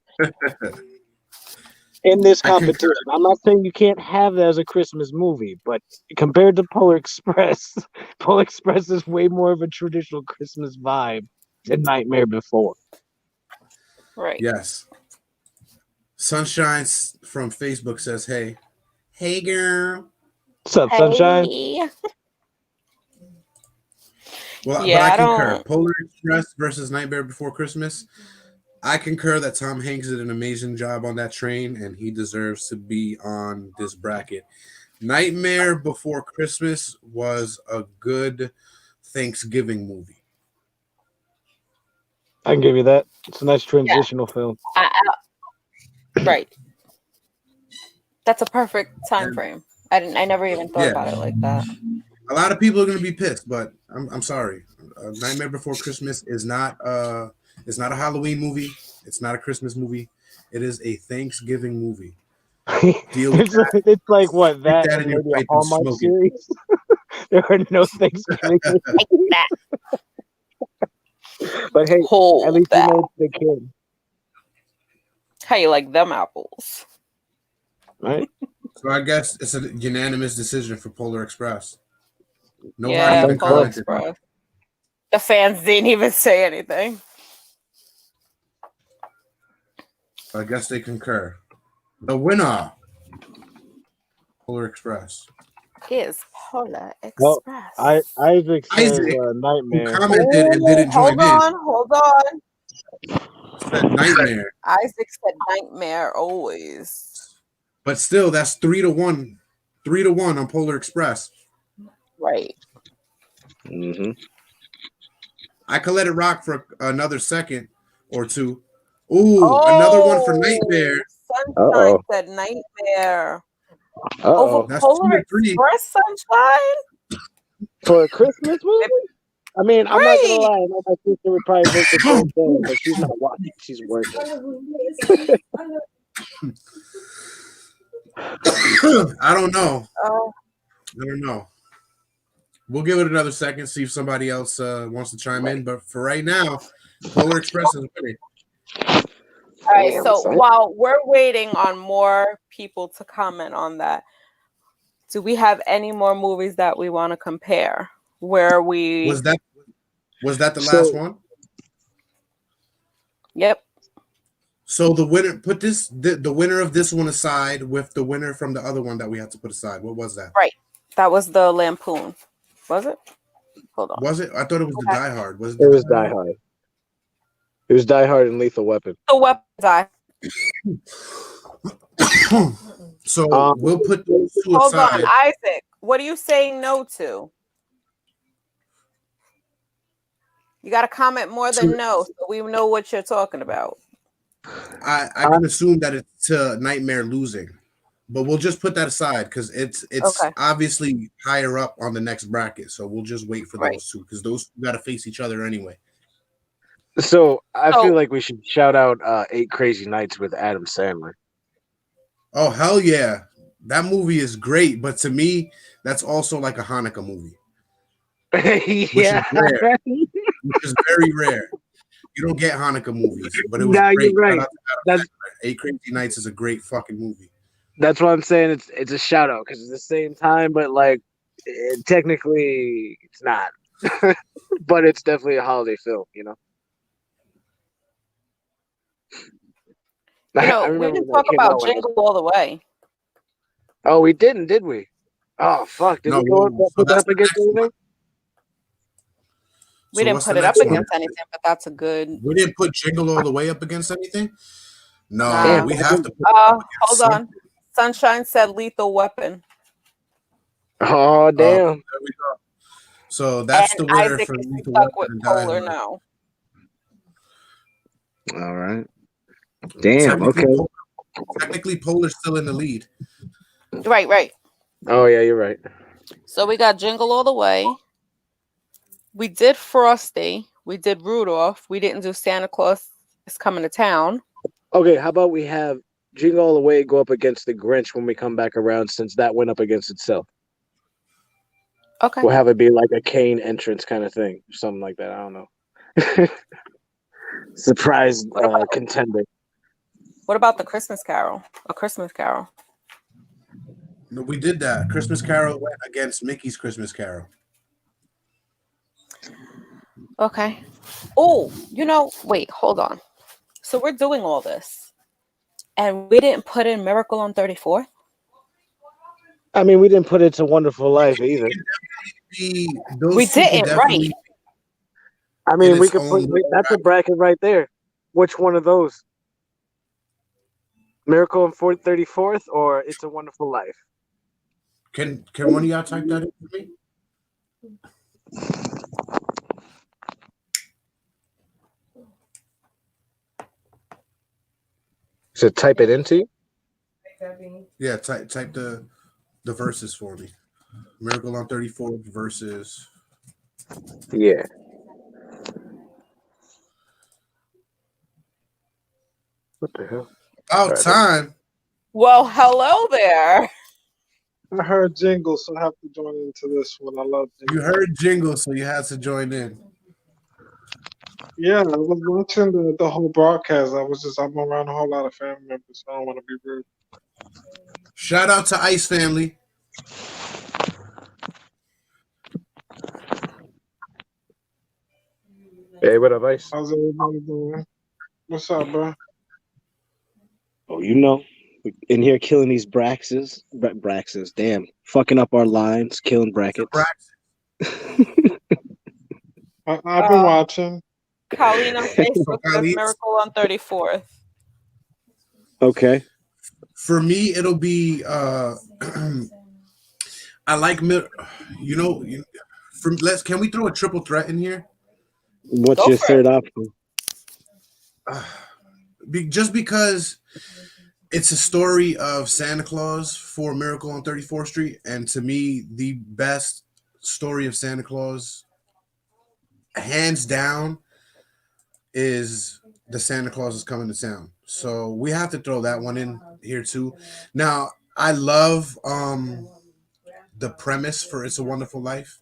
[SPEAKER 6] In this competition. I'm not saying you can't have that as a Christmas movie, but compared to Polar Express, Polar Express is way more of a traditional Christmas vibe than Nightmare Before.
[SPEAKER 5] Right.
[SPEAKER 3] Yes. Sunshine from Facebook says, hey girl.
[SPEAKER 6] What's up, Sunshine?
[SPEAKER 3] Well, yeah, but I concur. Polar Express versus Nightmare Before Christmas. I concur that Tom Hanks did an amazing job on that train, and he deserves to be on this bracket. Nightmare Before Christmas was a good Thanksgiving movie.
[SPEAKER 6] I can give you that. It's a nice transitional film.
[SPEAKER 5] Right. That's a perfect time frame. I never even thought about it like that.
[SPEAKER 3] A lot of people are going to be pissed, but I'm sorry. Nightmare Before Christmas is not a Halloween movie. It's not a Christmas movie. It is a Thanksgiving movie. Deal with that.
[SPEAKER 6] It's like what that
[SPEAKER 3] that in your
[SPEAKER 6] maybe a
[SPEAKER 3] pipe and
[SPEAKER 6] Hallmark
[SPEAKER 3] smoke it.
[SPEAKER 6] series. There are no Thanksgiving. But hey,
[SPEAKER 5] Hold
[SPEAKER 6] at least
[SPEAKER 5] that.
[SPEAKER 6] you know it's the kid,
[SPEAKER 5] How you like them apples?
[SPEAKER 6] right?
[SPEAKER 3] So I guess it's a unanimous decision for Polar Express. Nobody
[SPEAKER 5] Yeah,
[SPEAKER 3] even
[SPEAKER 5] Polar
[SPEAKER 3] commented.
[SPEAKER 5] Express. The fans didn't even say anything.
[SPEAKER 3] I guess they concur. The winner, Polar Express.
[SPEAKER 5] Is Polar
[SPEAKER 6] Well,
[SPEAKER 5] Express.
[SPEAKER 6] Isaac says
[SPEAKER 3] Isaac, Who
[SPEAKER 6] Nightmare.
[SPEAKER 3] commented and didn't join
[SPEAKER 5] Hold on.
[SPEAKER 3] Said Nightmare.
[SPEAKER 5] Isaac said Nightmare always.
[SPEAKER 3] But still, that's 3-1. 3-1 on Polar Express.
[SPEAKER 5] Right.
[SPEAKER 6] Mm-hmm.
[SPEAKER 3] I could let it rock for another second or two. Ooh, another one for Nightmare.
[SPEAKER 5] Sunshine said Nightmare.
[SPEAKER 6] Uh-oh.
[SPEAKER 5] Over Polar Express, Sunshine?
[SPEAKER 6] For a Christmas movie? I mean, I'm not gonna lie. I know my sister would probably vote the same thing, but she's not watching. She's working.
[SPEAKER 3] I don't know.
[SPEAKER 5] Oh.
[SPEAKER 3] I don't know. We'll give it another second, see if somebody else wants to chime in. But for right now, Polar Express is winning.
[SPEAKER 5] All right, so while we're waiting on more people to comment on that, do we have any more movies that we want to compare? Where we
[SPEAKER 3] was that the last one?
[SPEAKER 5] Yep.
[SPEAKER 3] So the winner, put the winner of this one aside with the winner from the other one that we had to put aside. What was that?
[SPEAKER 5] Right. That was the Lampoon. Was it? Hold on.
[SPEAKER 3] Was it? I thought it was the Die Hard. Was it?
[SPEAKER 6] It was Die Hard. It was Die Hard and Lethal Weapon.
[SPEAKER 5] The Weapon Die.
[SPEAKER 3] So we'll put those two
[SPEAKER 5] Hold
[SPEAKER 3] aside.
[SPEAKER 5] on, Isaac. What are you saying no to? You got to comment more than no, so we know what you're talking about.
[SPEAKER 3] I can assume that it's to Nightmare losing, but we'll just put that aside because it's
[SPEAKER 5] Okay.
[SPEAKER 3] obviously higher up on the next bracket. So we'll just wait for those two because those two got to face each other anyway.
[SPEAKER 6] So I feel like we should shout out 8 Crazy Nights with Adam Sandler.
[SPEAKER 3] Oh hell yeah, that movie is great. But to me, that's also like a Hanukkah movie.
[SPEAKER 6] Yeah,
[SPEAKER 3] which is very rare. You don't get Hanukkah movies, but it was great.
[SPEAKER 6] You're right. That's
[SPEAKER 3] 8 Crazy Nights is a great fucking movie.
[SPEAKER 6] That's what I'm saying. It's a shout out because it's the same time, but like technically it's not. But it's definitely a holiday film, you know.
[SPEAKER 5] We didn't talk about Jingle All the Way.
[SPEAKER 6] Oh, we didn't, did we? Oh fuck! Did we put that up against anything?
[SPEAKER 5] We didn't put it up against anything, but that's a good.
[SPEAKER 3] We didn't put Jingle All the Way up against anything. No, we have to.
[SPEAKER 5] Hold on. Sunshine said Lethal Weapon.
[SPEAKER 6] Oh damn!
[SPEAKER 3] There we go. So that's the winner
[SPEAKER 5] Isaac
[SPEAKER 3] for
[SPEAKER 5] is
[SPEAKER 3] Lethal
[SPEAKER 5] stuck
[SPEAKER 3] Weapon
[SPEAKER 5] with
[SPEAKER 3] and Die
[SPEAKER 5] Polar
[SPEAKER 3] Hard.
[SPEAKER 5] now.
[SPEAKER 6] All right. Damn.
[SPEAKER 3] Technically, Polar's still in the lead.
[SPEAKER 5] Right.
[SPEAKER 6] Oh yeah, you're right.
[SPEAKER 5] So we got Jingle All the Way. We did Frosty. We did Rudolph. We didn't do Santa Claus is Coming to Town.
[SPEAKER 6] Okay, how about we have Jingle All the Way go up against the Grinch when we come back around, since that went up against itself.
[SPEAKER 5] Okay.
[SPEAKER 6] We'll have it be like a Kane entrance kind of thing, something like that. I don't know. Surprise contender.
[SPEAKER 5] What about the Christmas Carol? A Christmas Carol.
[SPEAKER 3] No, we did that. Christmas Carol went against Mickey's Christmas Carol.
[SPEAKER 5] Okay. Oh, wait, hold on. So we're doing all this, and we didn't put in Miracle on 34th?
[SPEAKER 6] I mean, we didn't put It's a Wonderful Life either.
[SPEAKER 5] We didn't, right?
[SPEAKER 6] I mean, we could put that's a bracket right there. Which one of those? Miracle on 34th or It's a Wonderful Life?
[SPEAKER 3] Can one of y'all type that in for me?
[SPEAKER 6] So type it into you?
[SPEAKER 3] Yeah, type the verses for me. Miracle on 34th versus.
[SPEAKER 6] Yeah. What the hell?
[SPEAKER 3] About time.
[SPEAKER 5] Well, hello there.
[SPEAKER 2] I heard Jingle, so I have to join into this one. I love Jingle.
[SPEAKER 3] You heard Jingle, so you had to join in.
[SPEAKER 2] Yeah, I was watching the whole broadcast. I'm around a whole lot of family members, so I don't want to be rude.
[SPEAKER 3] Shout out to Ice Family.
[SPEAKER 6] Hey, what up, Ice?
[SPEAKER 2] How's everybody doing? What's up, bro?
[SPEAKER 6] Oh, you know, in here killing these Braxes. Damn. Fucking up our lines, killing brackets.
[SPEAKER 2] I've been watching.
[SPEAKER 5] Colleen on Facebook says Miracle on 34th.
[SPEAKER 6] Okay.
[SPEAKER 3] For me, it'll be I like can we throw a triple threat in here?
[SPEAKER 6] What's your third option?
[SPEAKER 3] Just because it's a story of Santa Claus for Miracle on 34th Street, and to me, the best story of Santa Claus, hands down, is the Santa Claus is Coming to Town. So we have to throw that one in here too. Now, I love the premise for It's a Wonderful Life,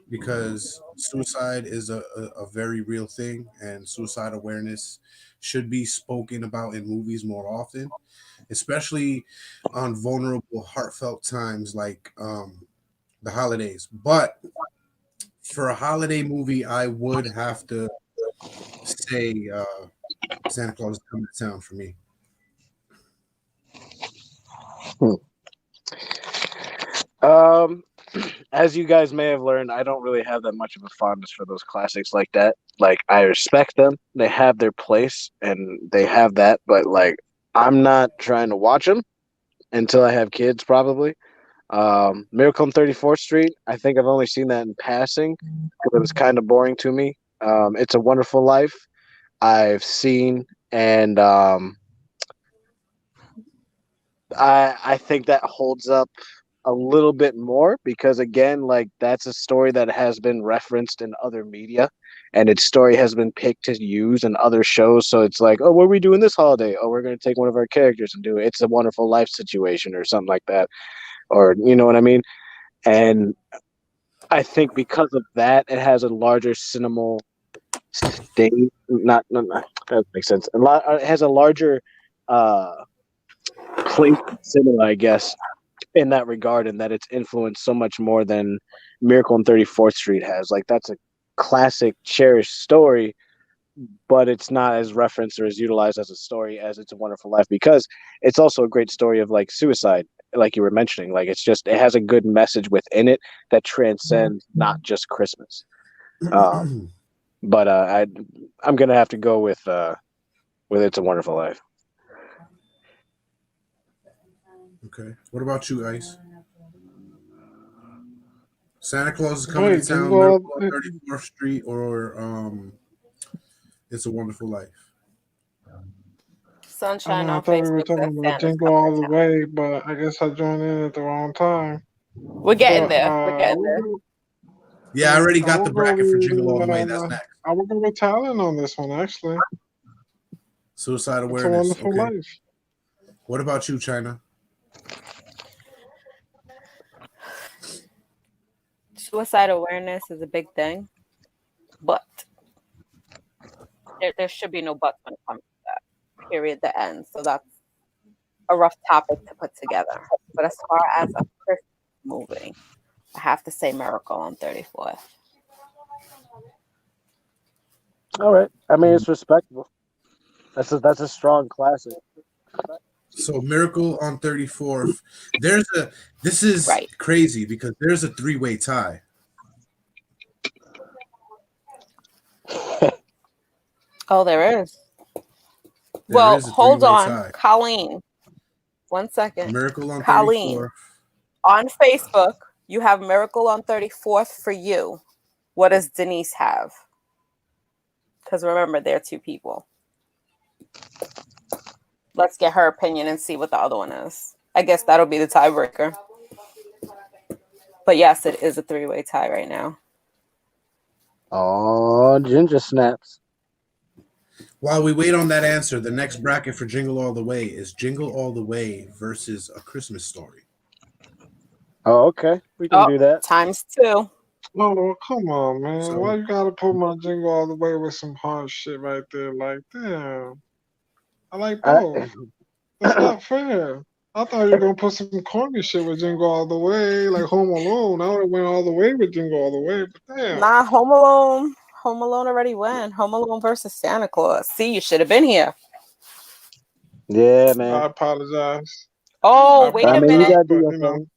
[SPEAKER 3] because suicide is a very real thing, and suicide awareness should be spoken about in movies more often, especially on vulnerable, heartfelt times like the holidays. But for a holiday movie, I would have to say Santa Claus is Coming to Town for me.
[SPEAKER 6] As you guys may have learned, I don't really have that much of a fondness for those classics like that. Like, I respect them. They have their place and they have that, but like, I'm not trying to watch them until I have kids, probably. Miracle on 34th Street, I think I've only seen that in passing because it was kind of boring to me. It's a Wonderful Life, I've seen, and I think that holds up a little bit more because, again, like, that's a story that has been referenced in other media, and its story has been picked to use in other shows. So it's like, oh, what are we doing this holiday? Oh, we're going to take one of our characters and do it. It's a Wonderful Life situation or something like that, or you know what I mean? And I think because of that, it has a larger cinema sting. Not that makes sense. It has a larger place in cinema, I guess, in that regard, and that it's influenced so much more than Miracle on 34th Street has. Like, that's a classic, cherished story, but it's not as referenced or as utilized as a story as It's a Wonderful Life, because it's also a great story of like suicide, like you were mentioning. Like, it has a good message within it that transcends not just Christmas. But I'm gonna have to go with It's a Wonderful Life.
[SPEAKER 3] Okay. What about you, Ice? Santa Claus is Coming to Town, Miracle on 34th Street, or It's a Wonderful Life?
[SPEAKER 5] Sunshine
[SPEAKER 2] I
[SPEAKER 5] on
[SPEAKER 2] thought we were
[SPEAKER 5] Facebook
[SPEAKER 2] talking
[SPEAKER 5] says
[SPEAKER 2] about
[SPEAKER 5] Santa's
[SPEAKER 2] Jingle
[SPEAKER 5] Coming
[SPEAKER 2] all
[SPEAKER 5] to
[SPEAKER 2] the
[SPEAKER 5] Town.
[SPEAKER 2] way, but I guess I joined in at the wrong time.
[SPEAKER 5] We're getting there. We're getting there.
[SPEAKER 3] Yeah, I already got the bracket for Jingle All the Way. That's next.
[SPEAKER 2] I will go with talent on this one, actually.
[SPEAKER 3] Suicide
[SPEAKER 2] It's a
[SPEAKER 3] awareness.
[SPEAKER 2] Wonderful Life.
[SPEAKER 3] What about you, China?
[SPEAKER 5] Suicide awareness is a big thing, but there should be no buts when it comes to that. Period. The end. So that's a rough topic to put together. But as far as a Christmas movie, I have to say Miracle on 34th.
[SPEAKER 6] All right. I mean, it's respectable. That's a strong classic.
[SPEAKER 3] So Miracle on 34th. This is crazy because there's a 3-way tie.
[SPEAKER 5] Oh, there is. Well,
[SPEAKER 3] is a
[SPEAKER 5] hold
[SPEAKER 3] three-way
[SPEAKER 5] on,
[SPEAKER 3] tie.
[SPEAKER 5] Colleen. 1 second.
[SPEAKER 3] Miracle on
[SPEAKER 5] Colleen,
[SPEAKER 3] 34th.
[SPEAKER 5] on Facebook, you have Miracle on 34th for you. What does Denise have? Because remember, they're two people. Let's get her opinion and see what the other one is. I guess that'll be the tiebreaker. But yes, it is a three-way tie right now.
[SPEAKER 6] Oh, ginger snaps.
[SPEAKER 3] While we wait on that answer, the next bracket for Jingle All the Way is Jingle All the Way versus A Christmas Story.
[SPEAKER 6] Oh, okay. We can do that.
[SPEAKER 5] ×2.
[SPEAKER 2] Oh, come on, man.
[SPEAKER 3] So-
[SPEAKER 2] Why you gotta put my Jingle All the Way with some hard shit right there? Like, damn. I like both. That's not fair. I thought you were gonna put some corny shit with Jingle All the Way, like Home Alone. I would have went all the way with Jingle All the Way, but damn.
[SPEAKER 5] Nah, Home Alone. Home Alone already won. Home Alone versus Santa Claus. See, you should have been here.
[SPEAKER 6] Yeah,
[SPEAKER 2] I
[SPEAKER 6] man.
[SPEAKER 2] apologize.
[SPEAKER 5] Oh, wait a
[SPEAKER 6] you
[SPEAKER 5] minute.
[SPEAKER 6] gotta do your
[SPEAKER 2] You know.
[SPEAKER 6] thing.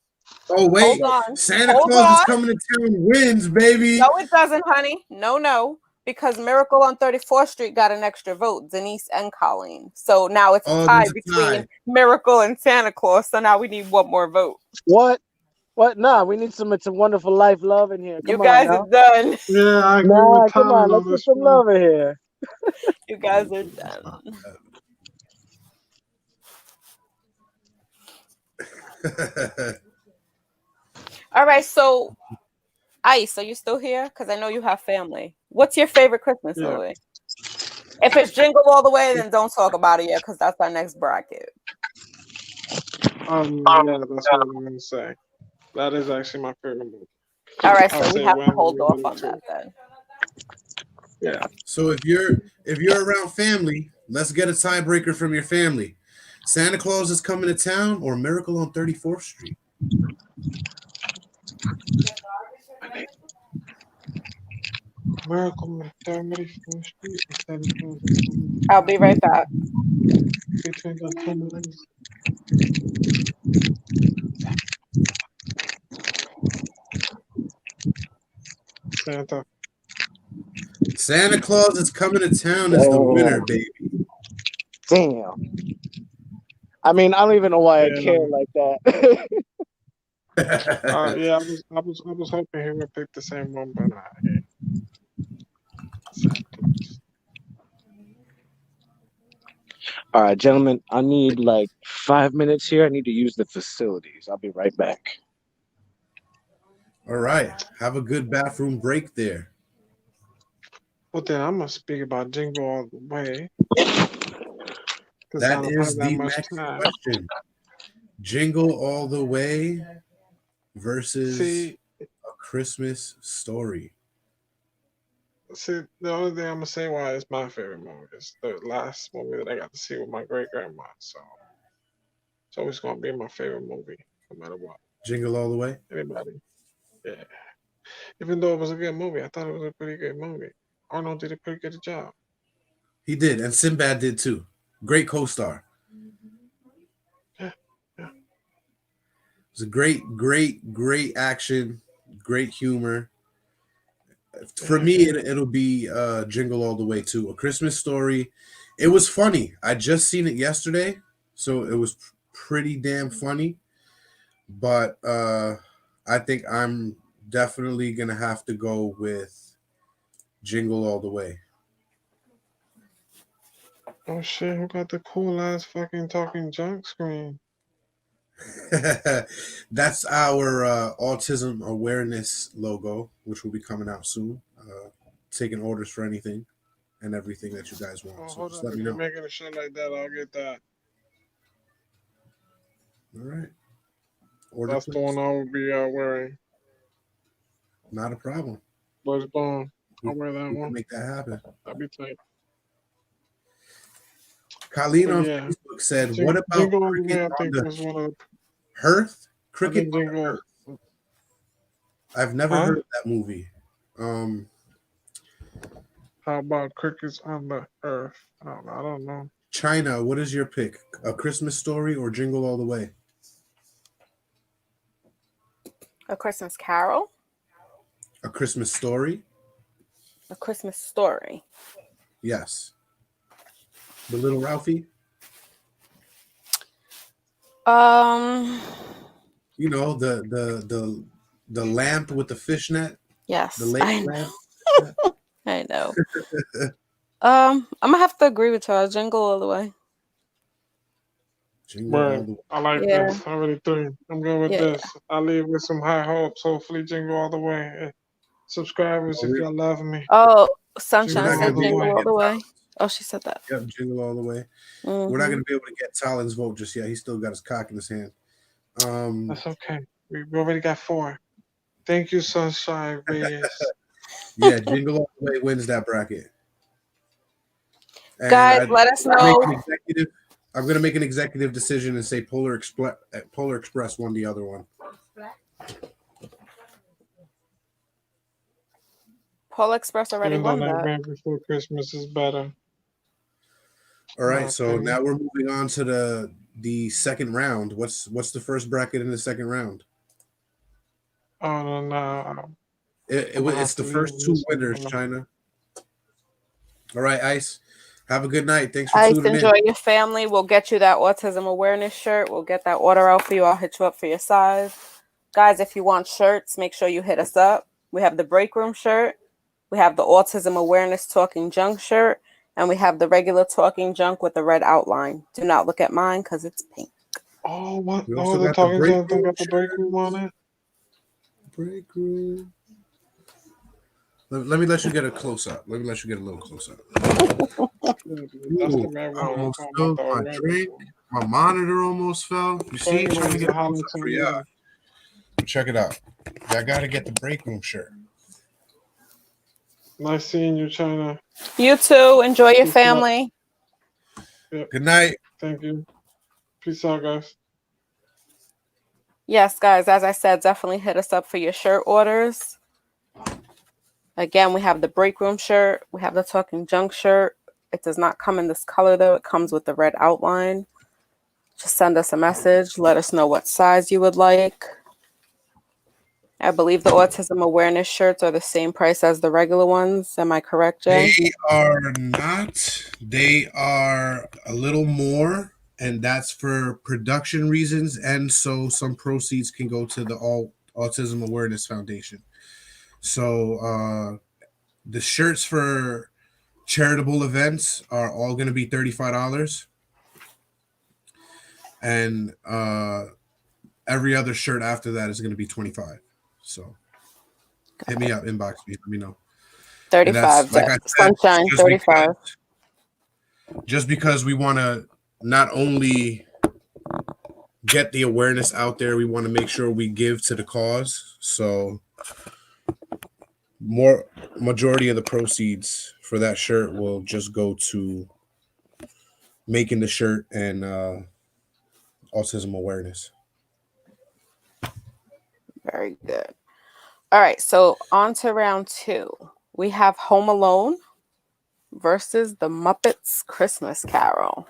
[SPEAKER 3] Oh, wait.
[SPEAKER 5] Hold on.
[SPEAKER 3] Santa
[SPEAKER 5] Hold
[SPEAKER 3] Claus is
[SPEAKER 5] on.
[SPEAKER 3] coming to town wins, baby.
[SPEAKER 5] No, it doesn't, honey. No. Because Miracle on 34th Street got an extra vote, Denise and Colleen. So now it's a tie
[SPEAKER 3] there's a
[SPEAKER 5] between
[SPEAKER 3] tie.
[SPEAKER 5] Miracle and Santa Claus. So now we need one more vote.
[SPEAKER 6] What? Nah, we need some wonderful life love in here.
[SPEAKER 5] You
[SPEAKER 6] Come
[SPEAKER 5] guys
[SPEAKER 6] on,
[SPEAKER 5] are done.
[SPEAKER 2] Yeah, I agree
[SPEAKER 6] Nah,
[SPEAKER 2] with
[SPEAKER 6] come
[SPEAKER 2] Tyler
[SPEAKER 6] on. Let's
[SPEAKER 2] on
[SPEAKER 6] get
[SPEAKER 2] this
[SPEAKER 6] some
[SPEAKER 2] one.
[SPEAKER 6] love in here.
[SPEAKER 5] You guys are done. All right, so Ice, are you still here? Because I know you have family. What's your favorite Christmas movie? If it's Jingle All the Way, then don't talk about it yet, because that's our next bracket.
[SPEAKER 2] Yeah, that's what I'm gonna say. That is actually my favorite movie.
[SPEAKER 5] All right, so
[SPEAKER 2] I'll
[SPEAKER 5] we
[SPEAKER 2] say
[SPEAKER 5] have to
[SPEAKER 2] When
[SPEAKER 5] hold
[SPEAKER 2] We
[SPEAKER 5] off
[SPEAKER 2] Meet
[SPEAKER 5] on
[SPEAKER 2] Too.
[SPEAKER 5] that then.
[SPEAKER 2] Yeah.
[SPEAKER 3] So if you're around family, let's get a tiebreaker from your family. Santa Claus is coming to town or Miracle on 34th Street?
[SPEAKER 2] Miracle on 34th Street.
[SPEAKER 5] I'll be right back.
[SPEAKER 2] Between the two movies.
[SPEAKER 3] Santa Claus is coming to town is the winner, baby.
[SPEAKER 6] Damn. I mean, I don't even know why I care like that.
[SPEAKER 2] Yeah, I was hoping he would pick the same one, but nah.
[SPEAKER 6] All right, gentlemen, I need like 5 minutes here. I need to use the facilities. I'll be right back.
[SPEAKER 3] All right. Have a good bathroom break there.
[SPEAKER 2] Well, then I'm gonna speak about Jingle All the Way.
[SPEAKER 3] That is the next question. Jingle All the Way versus A Christmas Story.
[SPEAKER 2] See, the only thing I'm gonna say why it's my favorite movie is the last movie that I got to see with my great grandma. So it's always gonna be my favorite movie, no matter what.
[SPEAKER 3] Jingle All the Way?
[SPEAKER 2] Anybody? Yeah. Even though it was a good movie, I thought it was a pretty good movie. Arnold did a pretty good job.
[SPEAKER 3] He did, and Sinbad did too. Great co-star.
[SPEAKER 2] Yeah.
[SPEAKER 3] It was a great action, great humor. For me, it'll be Jingle All the Way too. A Christmas Story. It was funny. I just seen it yesterday, so it was pretty damn funny. But I think I'm definitely gonna have to go with Jingle All the Way.
[SPEAKER 2] Oh shit! Who got the cool ass fucking talking junk screen?
[SPEAKER 3] That's our autism awareness logo, which will be coming out soon. Taking orders for anything and everything that you guys want. So just let me know.
[SPEAKER 2] If you're making a shit like that, I'll get that.
[SPEAKER 3] All right. Order,
[SPEAKER 2] that's
[SPEAKER 3] please.
[SPEAKER 2] The one I will be wearing.
[SPEAKER 3] Not a problem.
[SPEAKER 2] Where's Bone? I'll wear that one.
[SPEAKER 3] Make that happen.
[SPEAKER 2] That'll be tight.
[SPEAKER 3] Colleen on Facebook said, "What about Cricket on the Hearth? Cricket on the Hearth? I've never heard of that movie.
[SPEAKER 2] How about Crickets on the Earth? I don't know.
[SPEAKER 3] China, what is your pick? A Christmas Story or Jingle All the Way?
[SPEAKER 5] A Christmas Carol?
[SPEAKER 3] A Christmas Story?
[SPEAKER 5] A Christmas Story.
[SPEAKER 3] Yes. The little Ralphie. You know, the lamp with the fishnet.
[SPEAKER 5] Yes,
[SPEAKER 3] The lake lamp.
[SPEAKER 5] I know. I'm gonna have to agree with y'all. Jingle All the Way.
[SPEAKER 2] Right. I like
[SPEAKER 5] Yeah.
[SPEAKER 2] this. I really do. I'm going with this. I leave with some high hopes. Hopefully, Jingle All the Way. Subscribers, if y'all love me.
[SPEAKER 5] Oh, Sunshine
[SPEAKER 2] Jingle
[SPEAKER 5] said
[SPEAKER 2] All the
[SPEAKER 5] Jingle
[SPEAKER 2] Way.
[SPEAKER 5] All the Way. Oh, she said that.
[SPEAKER 3] Yep, Jingle All the Way. We're not going to be able to get Tylen's vote just yet. He's still got his cock in his hand.
[SPEAKER 2] That's okay. We already got 4. Thank you, Sunshine Reyes.
[SPEAKER 3] Yeah, Jingle All the Way wins that bracket. And
[SPEAKER 5] Guys, let us know.
[SPEAKER 3] I'm going to make an executive decision and say Polar Express won the other one.
[SPEAKER 5] Polar Express already
[SPEAKER 2] Even though
[SPEAKER 5] won that.
[SPEAKER 2] Nightmare Before Christmas is better.
[SPEAKER 3] All right, so now we're moving on to the second round. What's the first bracket in the second round?
[SPEAKER 2] Oh no.
[SPEAKER 3] It's the first 2 winners, China. All right, Ice. Have a good night. Thanks for tuning in.
[SPEAKER 5] Enjoy your family. We'll get you that autism awareness shirt. We'll get that order out for you. I'll hit you up for your size. Guys, if you want shirts, make sure you hit us up. We have the break room shirt. We have the autism awareness talking junk shirt. And we have the regular talking junk with the red outline. Do not look at mine because it's pink.
[SPEAKER 2] Oh, what?
[SPEAKER 3] We
[SPEAKER 2] Oh,
[SPEAKER 3] also
[SPEAKER 2] the
[SPEAKER 3] got
[SPEAKER 2] talking junk
[SPEAKER 3] room
[SPEAKER 2] got the break room on it?
[SPEAKER 3] Break room. Let me let you get a close up. Let me let you get a little close up. Ooh, I almost spilled my drink. My monitor almost fell. You see, trying to get a close up for y'all. Check it out. I gotta get the break room shirt.
[SPEAKER 2] Nice seeing you, China.
[SPEAKER 5] You too. Enjoy your family.
[SPEAKER 2] Yep.
[SPEAKER 3] Good night.
[SPEAKER 2] Thank you. Peace out, guys.
[SPEAKER 5] Yes, guys, as I said, definitely hit us up for your shirt orders. Again, we have the break room shirt. We have the talking junk shirt. It does not come in this color, though. It comes with the red outline. Just send us a message. Let us know what size you would like. I believe the autism awareness shirts are the same price as the regular ones. Am I correct, Jay?
[SPEAKER 3] They are not. They are a little more, and that's for production reasons. And so some proceeds can go to the Autism Awareness Foundation. So the shirts for charitable events are all going to be $35. And every other shirt after that is going to be $25. So hit me up, inbox me, let me know.
[SPEAKER 5] 35.
[SPEAKER 3] Like I said,
[SPEAKER 5] Sunshine, 35.
[SPEAKER 3] Just because we want to not only get the awareness out there, we want to make sure we give to the cause. So majority of the proceeds for that shirt will just go to making the shirt and autism awareness.
[SPEAKER 5] Very good. All right, so on to round 2. We have Home Alone versus the Muppets Christmas Carol.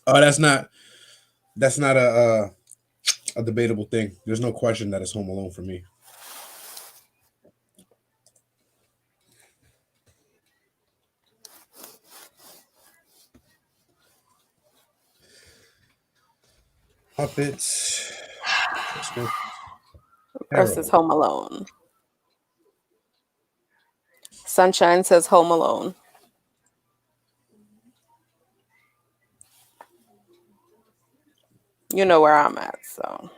[SPEAKER 3] Oh, that's not a debatable thing. There's no question that it's Home Alone for me. Muppets
[SPEAKER 5] versus Home Alone. Sunshine says Home Alone. You know where I'm at, so.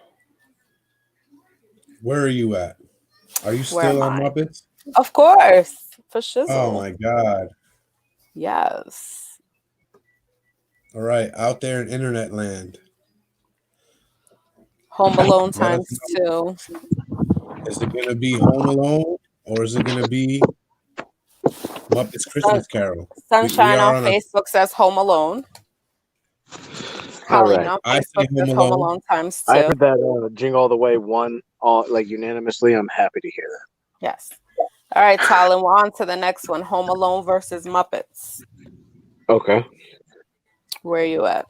[SPEAKER 3] Where are you at? Are you still on Muppets?
[SPEAKER 5] Of course, for shizzle.
[SPEAKER 3] Oh my God.
[SPEAKER 5] Yes.
[SPEAKER 3] All right, out there in internet land.
[SPEAKER 5] Home Alone times 2.
[SPEAKER 3] Is it going to be Home Alone or is it going to be Muppets Christmas Carol?
[SPEAKER 5] Sunshine on Facebook says Home Alone. Colleen on Facebook says Home Alone times 2.
[SPEAKER 6] I heard that Jingle All the Way won unanimously. I'm happy to hear that.
[SPEAKER 5] Yes. All right, Talon, we're on to the next one. Home Alone versus Muppets.
[SPEAKER 6] Okay.
[SPEAKER 5] Where are you at?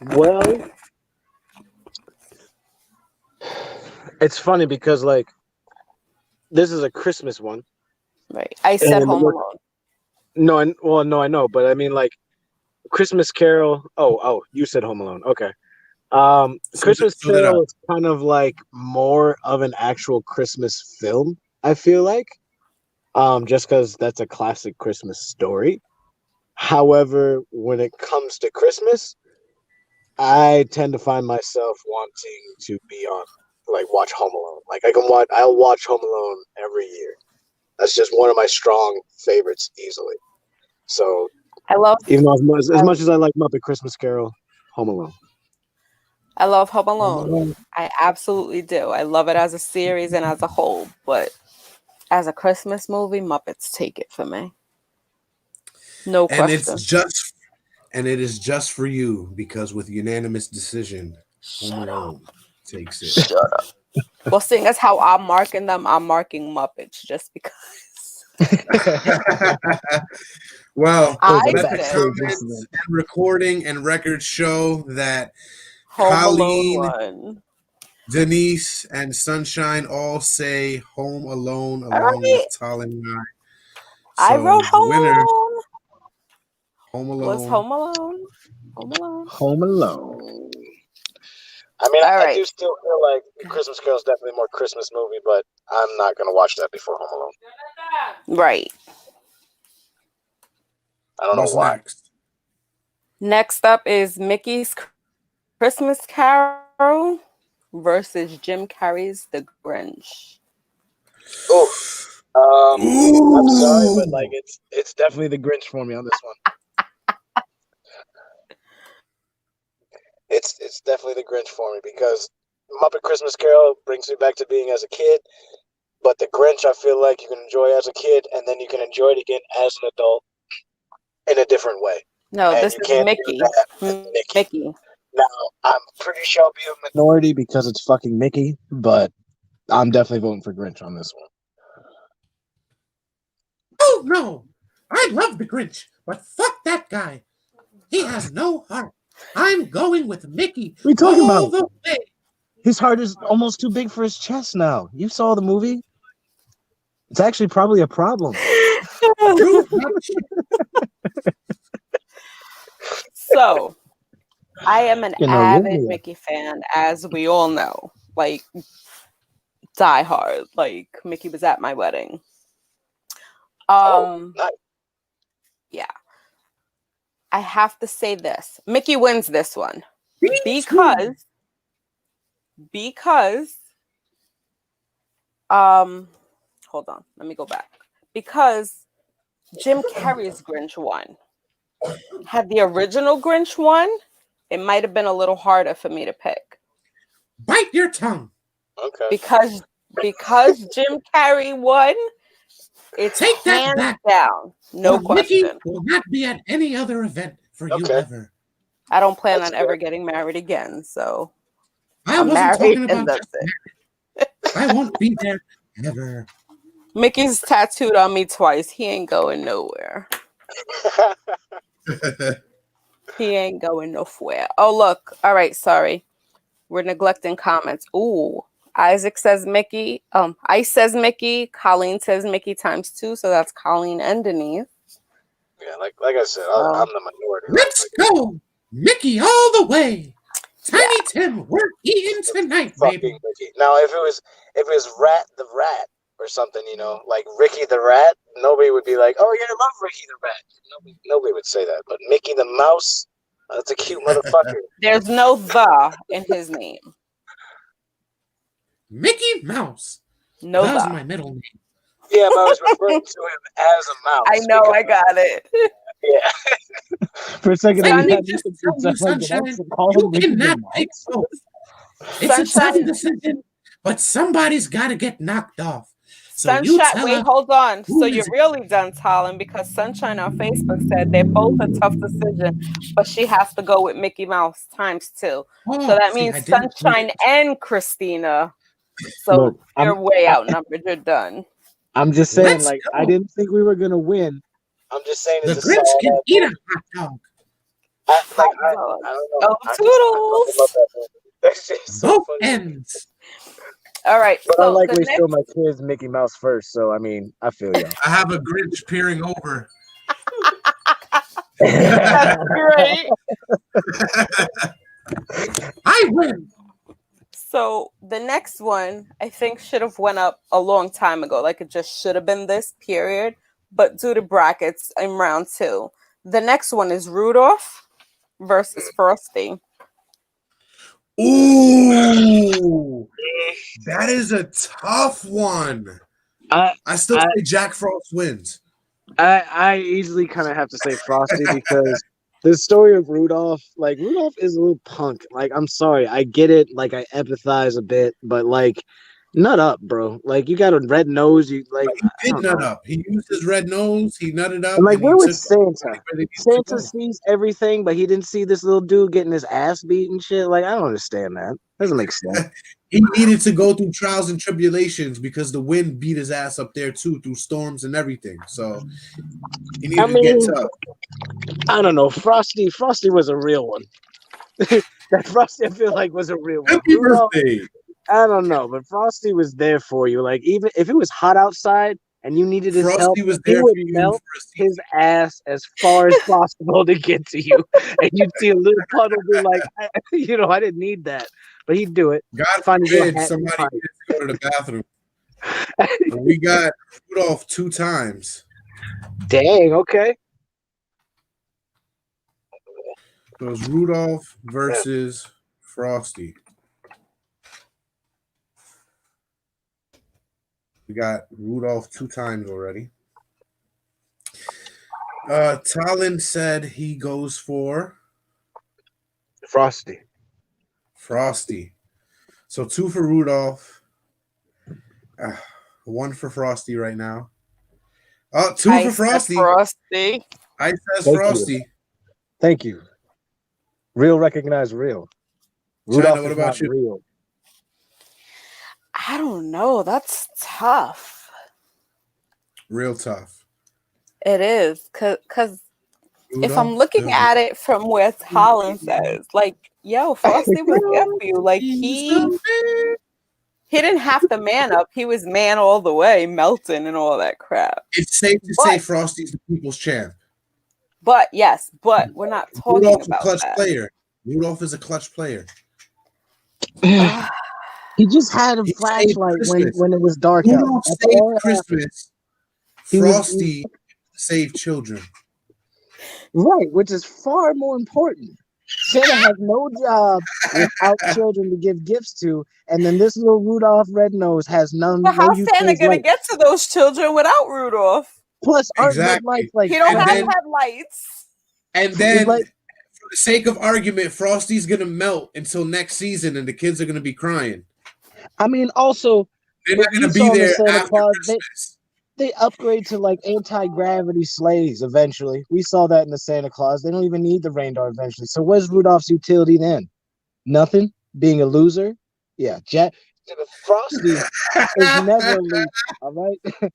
[SPEAKER 6] Well, it's funny because this is a Christmas one,
[SPEAKER 5] Right. I said Home Alone.
[SPEAKER 6] No, I know, but I mean, like, Christmas Carol. Oh, you said Home Alone. Okay. Christmas Carol is kind of like more of an actual Christmas film, I feel like. Just because that's a classic Christmas story. However, when it comes to Christmas, I tend to find myself wanting to be on, like, watch Home Alone. Like, I'll watch Home Alone every year. That's just one of my strong favorites easily. So, even though as much as I like Muppet Christmas Carol, Home Alone.
[SPEAKER 5] I love Home Alone. I absolutely do. I love it as a series and as a whole, but as a Christmas movie, Muppets take it for me. No question.
[SPEAKER 3] And it is just for you, because with unanimous decision, Home Alone takes it.
[SPEAKER 5] Shut up. Well, seeing as how I'm marking them, I'm marking Muppets just because.
[SPEAKER 3] Well, comments and recording and records show that Colleen, Denise, and Sunshine all say Home Alone along with Talon and I.
[SPEAKER 5] I wrote Home Alone.
[SPEAKER 3] Home Alone.
[SPEAKER 5] Was Home Alone. Home Alone.
[SPEAKER 6] Home Alone. I mean, I do still feel like Christmas Carol is definitely a more Christmas movie, but I'm not going to watch that before Home Alone.
[SPEAKER 5] Right.
[SPEAKER 6] I don't know why.
[SPEAKER 5] Next up is Mickey's Christmas Carol versus Jim Carrey's The Grinch.
[SPEAKER 6] I'm sorry, but like it's definitely The Grinch for me on this one. It's definitely The Grinch for me because Muppet Christmas Carol brings me back to being as a kid, but The Grinch I feel like you can enjoy as a kid and then you can enjoy it again as an adult in a different way.
[SPEAKER 5] No, and this is Mickey. Mickey.
[SPEAKER 6] Now, I'm pretty sure I'll be a minority because it's fucking Mickey, but I'm definitely voting for Grinch on this one.
[SPEAKER 3] Oh, no. I love the Grinch, but fuck that guy. He has no heart. I'm going with Mickey.
[SPEAKER 6] What are you talking
[SPEAKER 3] all
[SPEAKER 6] about?
[SPEAKER 3] The way.
[SPEAKER 6] His heart is almost too big for his chest now. You saw the movie? It's actually probably a problem.
[SPEAKER 5] So, I am an avid Mickey fan, as we all know. Like, die hard. Like, Mickey was at my wedding.
[SPEAKER 6] Nice.
[SPEAKER 5] Yeah. I have to say this. Mickey wins this one. Because hold on, let me go back. Because Jim Carrey's Grinch won. Had the original Grinch won, it might have been a little harder for me to pick.
[SPEAKER 3] Bite your tongue.
[SPEAKER 4] Okay.
[SPEAKER 5] Because Jim Carrey won, it's hands down. No question.
[SPEAKER 3] Mickey will not be at any other event for you ever.
[SPEAKER 5] I don't plan on ever getting married again, so
[SPEAKER 3] I'm
[SPEAKER 5] married
[SPEAKER 3] talking
[SPEAKER 5] and
[SPEAKER 3] about
[SPEAKER 5] that's it.
[SPEAKER 3] I won't be there ever.
[SPEAKER 5] Mickey's tattooed on me twice. He ain't going nowhere. He ain't going nowhere. Oh, look. All right, sorry. We're neglecting comments. Ooh. Isaac says Mickey. Ice says Mickey. Colleen says Mickey times 2. So that's Colleen and Denise.
[SPEAKER 4] Yeah, like I said, I'm the minority.
[SPEAKER 3] Let's go, Mickey, all the way. Tiny Tim, we're eating tonight, baby.
[SPEAKER 4] Mickey. Now, if it was Rat the Rat or something, you know, like Ricky the Rat, nobody would be like, "Oh, you're gonna love Ricky the Rat." Nobody would say that. But Mickey the Mouse, that's a cute motherfucker.
[SPEAKER 5] There's no "the" in his name.
[SPEAKER 3] Mickey Mouse.
[SPEAKER 5] No,
[SPEAKER 3] that's my middle name.
[SPEAKER 4] Yeah, but I was referring to him as a mouse.
[SPEAKER 5] I know, I got it.
[SPEAKER 4] Yeah.
[SPEAKER 6] For a second,
[SPEAKER 3] Sunshine, you cannot take both. It's a tough decision, but somebody's got to get knocked off. So
[SPEAKER 5] Sunshine, wait, hold on. So you're really done, Talon, because Sunshine on Facebook said they're both a tough decision, but she has to go with Mickey Mouse times 2. So that means Sunshine and Christina. So
[SPEAKER 6] look,
[SPEAKER 5] you're way outnumbered. You're done.
[SPEAKER 6] I'm just saying, I didn't think we were gonna win.
[SPEAKER 4] I'm just saying,
[SPEAKER 3] the Grinch can eat a hot dog.
[SPEAKER 4] I don't know.
[SPEAKER 5] Oh, toodles.
[SPEAKER 3] Both ends.
[SPEAKER 5] All right.
[SPEAKER 6] But I
[SPEAKER 5] So
[SPEAKER 6] likely
[SPEAKER 5] the next,
[SPEAKER 6] still my kids Mickey Mouse first, so I mean, I feel you.
[SPEAKER 3] I have a Grinch peering over.
[SPEAKER 5] that's great.
[SPEAKER 3] I win.
[SPEAKER 5] So the next one I think should have went up a long time ago. Like it just should have been this period, but due to brackets in round 2. The next one is Rudolph versus Frosty.
[SPEAKER 3] Ooh, that is a tough one. I still say Jack Frost wins.
[SPEAKER 6] I easily kind of have to say Frosty because the story of Rudolph, like Rudolph is a little punk. Like I'm sorry, I get it. Like I empathize a bit, but like, nut up, bro. Like you got a red nose. You like
[SPEAKER 3] He did nut up. He used his red nose. He nutted up.
[SPEAKER 6] and like where
[SPEAKER 3] he
[SPEAKER 6] was
[SPEAKER 3] took
[SPEAKER 6] Santa?
[SPEAKER 3] where they needed to
[SPEAKER 6] Santa
[SPEAKER 3] go.
[SPEAKER 6] sees everything, but he didn't see this little dude getting his ass beat and shit. Like I don't understand that. Doesn't make sense.
[SPEAKER 3] He needed to go through trials and tribulations because the wind beat his ass up there too, through storms and everything. So he needed to get tough.
[SPEAKER 6] I don't know. Frosty was a real one. That Frosty, I feel like, was a real one.
[SPEAKER 3] Happy birthday.
[SPEAKER 6] I don't know, but Frosty was there for you. Like even if it was hot outside and you needed his help,
[SPEAKER 3] Frosty was there
[SPEAKER 6] he would
[SPEAKER 3] for you
[SPEAKER 6] melt
[SPEAKER 3] for a
[SPEAKER 6] his ass as far as possible to get to you, and you'd see a little puddle be like, I didn't need that, but he'd do it.
[SPEAKER 3] God
[SPEAKER 6] Find his little
[SPEAKER 3] forbid
[SPEAKER 6] hat
[SPEAKER 3] somebody
[SPEAKER 6] and
[SPEAKER 3] needed to go to the bathroom. And we got Rudolph 2 times.
[SPEAKER 6] Dang. Okay.
[SPEAKER 3] So it was Rudolph versus Frosty. We got Rudolph 2 times already. Talon said he goes for
[SPEAKER 6] Frosty.
[SPEAKER 3] So 2 for Rudolph. 1 for Frosty right now. 2 for Frosty.
[SPEAKER 5] Frosty.
[SPEAKER 3] I says
[SPEAKER 6] Thank
[SPEAKER 3] Frosty.
[SPEAKER 6] you. Thank you. Real recognize real.
[SPEAKER 3] China, what about you?
[SPEAKER 6] Real.
[SPEAKER 5] I don't know. That's tough.
[SPEAKER 3] Real tough.
[SPEAKER 5] It is. Because if I'm looking at it from where Talon says, like, yo, Frosty was there for you. Like, he didn't have to man up. He was man all the way, melting and all that crap.
[SPEAKER 3] It's safe to say Frosty's the people's champ.
[SPEAKER 5] But, yes, but we're not talking
[SPEAKER 3] Rudolph's
[SPEAKER 5] about
[SPEAKER 3] a clutch
[SPEAKER 5] that.
[SPEAKER 3] player. Rudolph is a clutch player.
[SPEAKER 6] He just had a flashlight when it was dark out.
[SPEAKER 3] Rudolph saved Christmas. Frosty saved children.
[SPEAKER 6] Right, which is far more important. Santa has no job without children to give gifts to, and then this little Rudolph Red-Nose has none.
[SPEAKER 5] But how's
[SPEAKER 6] no
[SPEAKER 5] Santa going to get to those children without Rudolph?
[SPEAKER 6] Plus, aren't headlights like
[SPEAKER 5] he don't have headlights.
[SPEAKER 3] And then, for the sake of argument, Frosty's going to melt until next season, and the kids are going to be crying.
[SPEAKER 6] I mean, also,
[SPEAKER 3] they're not going to be there after Christmas.
[SPEAKER 6] They upgrade to like anti-gravity sleighs eventually. We saw that in the Santa Claus. They don't even need the rain dog eventually. So what's Rudolph's utility then? Nothing? Being a loser? Yeah, Frosty is never a loser, all right?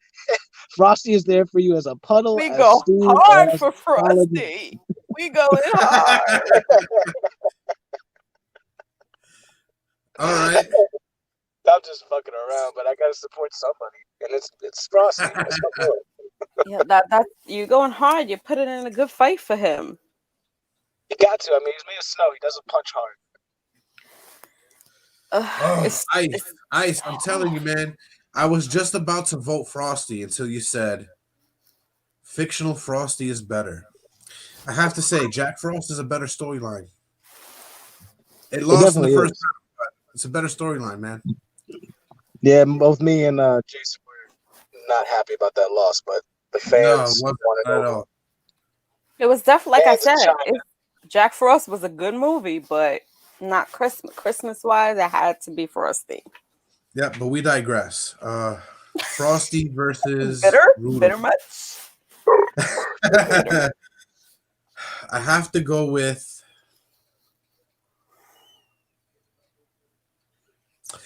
[SPEAKER 6] Frosty is there for you as a puddle.
[SPEAKER 5] We go hard for Frosty. We going hard.
[SPEAKER 3] All right.
[SPEAKER 6] I'm just fucking around, but I gotta support somebody, and it's Frosty.
[SPEAKER 5] Yeah, that's you going hard. You're putting in a good fight for him.
[SPEAKER 6] You got to. I mean, he's made of snow. He doesn't punch hard.
[SPEAKER 3] Ice. I'm telling you, man. I was just about to vote Frosty until you said fictional Frosty is better. I have to say, Jack Frost is a better storyline. It lost in the first time, but it's a better storyline, man.
[SPEAKER 6] Yeah, both me and Jason were not happy about that loss, but the fans
[SPEAKER 3] wasn't at all.
[SPEAKER 5] It was definitely, like I said, Jack Frost was a good movie, but not Christmas. Christmas-wise, it had to be Frosty.
[SPEAKER 3] Yeah, but we digress. Frosty versus Rudolph.
[SPEAKER 5] Bitter much?
[SPEAKER 3] I have to go with.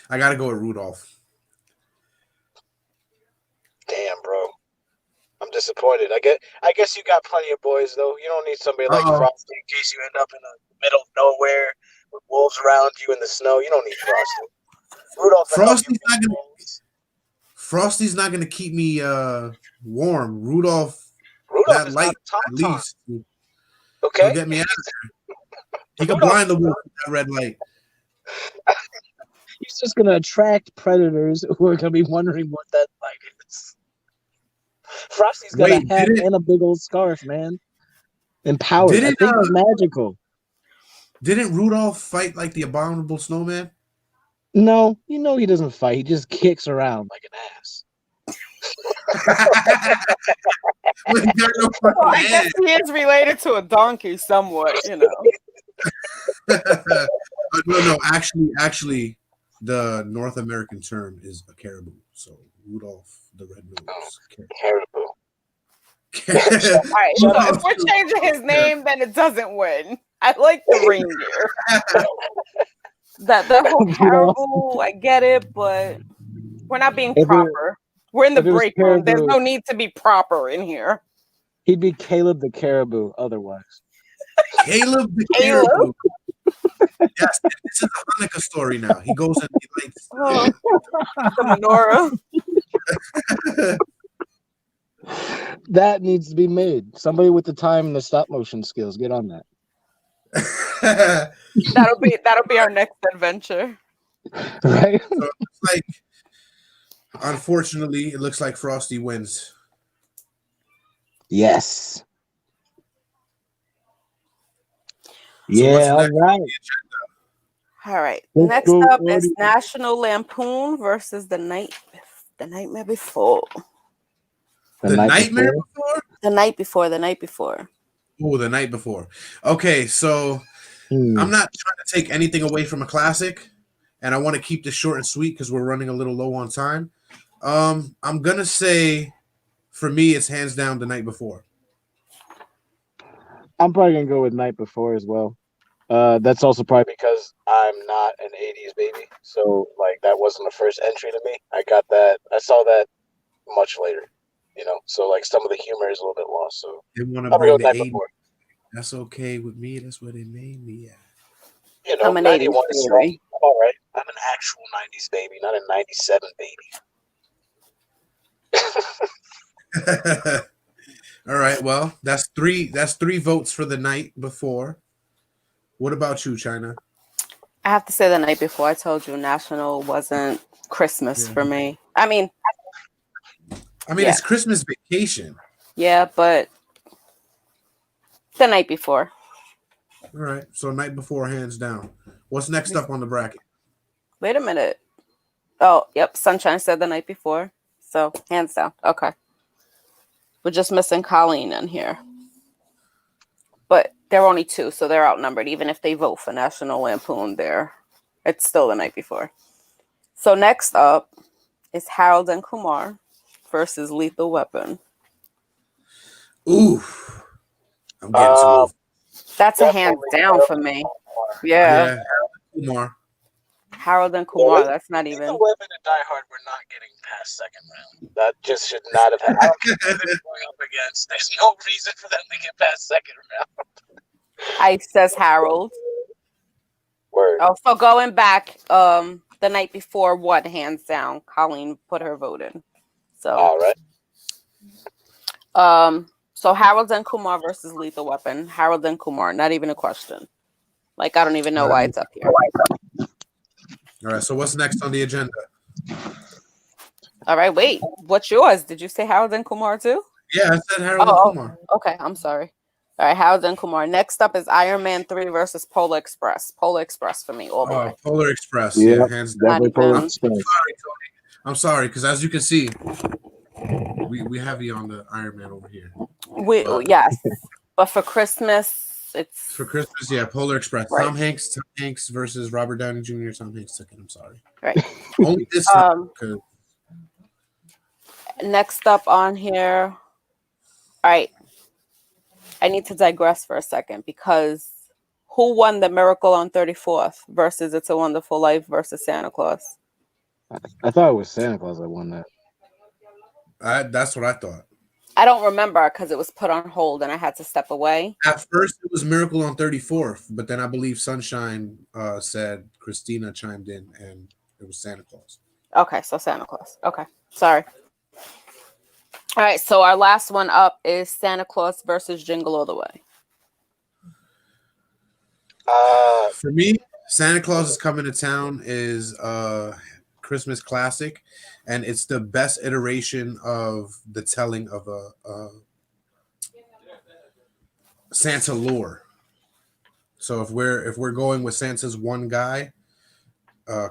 [SPEAKER 3] I got to go with Rudolph.
[SPEAKER 6] Damn, bro. I'm disappointed. I guess you got plenty of boys, though. You don't need somebody like Frosty in case you end up in the middle of nowhere with wolves around you in the snow. You don't need Frosty.
[SPEAKER 4] Rudolph.
[SPEAKER 3] Frosty's not gonna keep me warm. Rudolph that
[SPEAKER 4] is
[SPEAKER 3] light
[SPEAKER 4] not
[SPEAKER 3] at least.
[SPEAKER 4] Okay.
[SPEAKER 3] He'll get me out of there. He can blind the wolf with that red light.
[SPEAKER 6] He's just gonna attract predators who are gonna be wondering what that light is. Frosty's got a hat and a big old scarf, man. Empowered. I think it's magical.
[SPEAKER 3] Didn't Rudolph fight like the abominable snowman?
[SPEAKER 6] No, he doesn't fight. He just kicks around like an ass.
[SPEAKER 5] Well, I guess he is related to a donkey somewhat,
[SPEAKER 3] No. Actually, the North American term is a caribou. So Rudolph the Red-Nosed
[SPEAKER 4] Caribou.
[SPEAKER 5] All right, so if we're changing his name, then it doesn't win. I like the reindeer. The whole caribou, I get it, but we're not being proper. We're in the break room. There's no need to be proper in here.
[SPEAKER 6] He'd be Caleb the caribou otherwise.
[SPEAKER 3] Caleb the caribou. Yes, this is a Hanukkah story now. He goes and he likes
[SPEAKER 5] the menorah.
[SPEAKER 6] That needs to be made. Somebody with the time and the stop motion skills, get on that.
[SPEAKER 5] That'll be our next adventure.
[SPEAKER 6] Right?
[SPEAKER 3] So unfortunately, it looks like Frosty wins.
[SPEAKER 6] Yes.
[SPEAKER 3] So
[SPEAKER 6] yeah, all right.
[SPEAKER 5] All right. Next up is National Lampoon versus The Nightmare Before.
[SPEAKER 3] The Nightmare Before?
[SPEAKER 5] The night before.
[SPEAKER 3] Oh, The Night Before. Okay, so I'm not trying to take anything away from a classic, and I want to keep this short and sweet because we're running a little low on time. I'm gonna say, for me, it's hands down The Night Before.
[SPEAKER 6] I'm probably gonna go with Night Before as well. That's also probably because I'm not an '80s baby, so like that wasn't the first entry to me. I saw that much later, So like some of the humor is a little bit lost. So
[SPEAKER 3] they want to bring the 80s. That's okay with me. That's what they made me at.
[SPEAKER 5] I'm an 80s baby.
[SPEAKER 6] All right, I'm an actual '90s baby, not a '97 baby.
[SPEAKER 3] All right, well, that's three votes for The Night Before. What about you, China?
[SPEAKER 5] I have to say The Night Before. I told you National wasn't Christmas for me. I mean,
[SPEAKER 3] it's Christmas Vacation.
[SPEAKER 5] Yeah, but The Night Before.
[SPEAKER 3] All right, so Night Before, hands down. What's next up on the bracket?
[SPEAKER 5] Wait a minute. Oh, yep, Sunshine said The Night Before. So, hands down. Okay. We're just missing Colleen in here. But they're only two, so they're outnumbered. Even if they vote for National Lampoon, it's still The Night Before. So next up is Harold and Kumar versus Lethal Weapon.
[SPEAKER 3] Ooh. I'm getting too.
[SPEAKER 5] That's a hands down for me. Yeah.
[SPEAKER 3] Kumar.
[SPEAKER 5] Harold and Kumar, that's not even.
[SPEAKER 6] Lethal Weapon and Die Hard were not getting past second round. That just should not have happened. Going up against. There's no reason for them to get past second round.
[SPEAKER 5] Ice says Harold.
[SPEAKER 6] Word.
[SPEAKER 5] Oh, so going back, The Night Before, what hands down? Colleen put her vote in. So.
[SPEAKER 6] All right.
[SPEAKER 5] So Harold and Kumar versus Lethal Weapon. Harold and Kumar, not even a question. Like I don't even know why it's up here.
[SPEAKER 3] All right. So what's next on the agenda?
[SPEAKER 5] All right. Wait. What's yours? Did you say Harold and Kumar too?
[SPEAKER 3] Yeah, I said Harold and Kumar.
[SPEAKER 5] Okay. I'm sorry. All right. Harold and Kumar. Next up is Iron Man 3 versus Polar Express. Polar Express for me all the way.
[SPEAKER 3] Polar Express.
[SPEAKER 6] Yeah,
[SPEAKER 3] hands
[SPEAKER 6] down.
[SPEAKER 3] Polar Express. I'm sorry, because as you can see, we have you on the Iron Man over here.
[SPEAKER 5] Yes, but for Christmas.
[SPEAKER 3] For Christmas, yeah, Polar Express.
[SPEAKER 5] Right.
[SPEAKER 3] Tom Hanks versus Robert Downey Jr. Tom Hanks took it. I'm sorry.
[SPEAKER 5] Right.
[SPEAKER 3] Only this time.
[SPEAKER 5] Next up on here. All right. I need to digress for a second because who won The Miracle on 34th versus It's a Wonderful Life versus Santa Claus?
[SPEAKER 6] I thought it was Santa Claus that won that.
[SPEAKER 3] That's what I thought.
[SPEAKER 5] I don't remember because it was put on hold and I had to step away.
[SPEAKER 3] At first, it was Miracle on 34th, but then I believe Sunshine said Christina chimed in and It was Santa Claus.
[SPEAKER 5] Okay, so Santa Claus. Okay, sorry. All right, so our last one up is Santa Claus versus Jingle All the Way.
[SPEAKER 3] For me, Santa Claus is Coming to Town is a Christmas classic, and it's the best iteration of the telling of a Santa lore. So if we're going with Santa's one guy,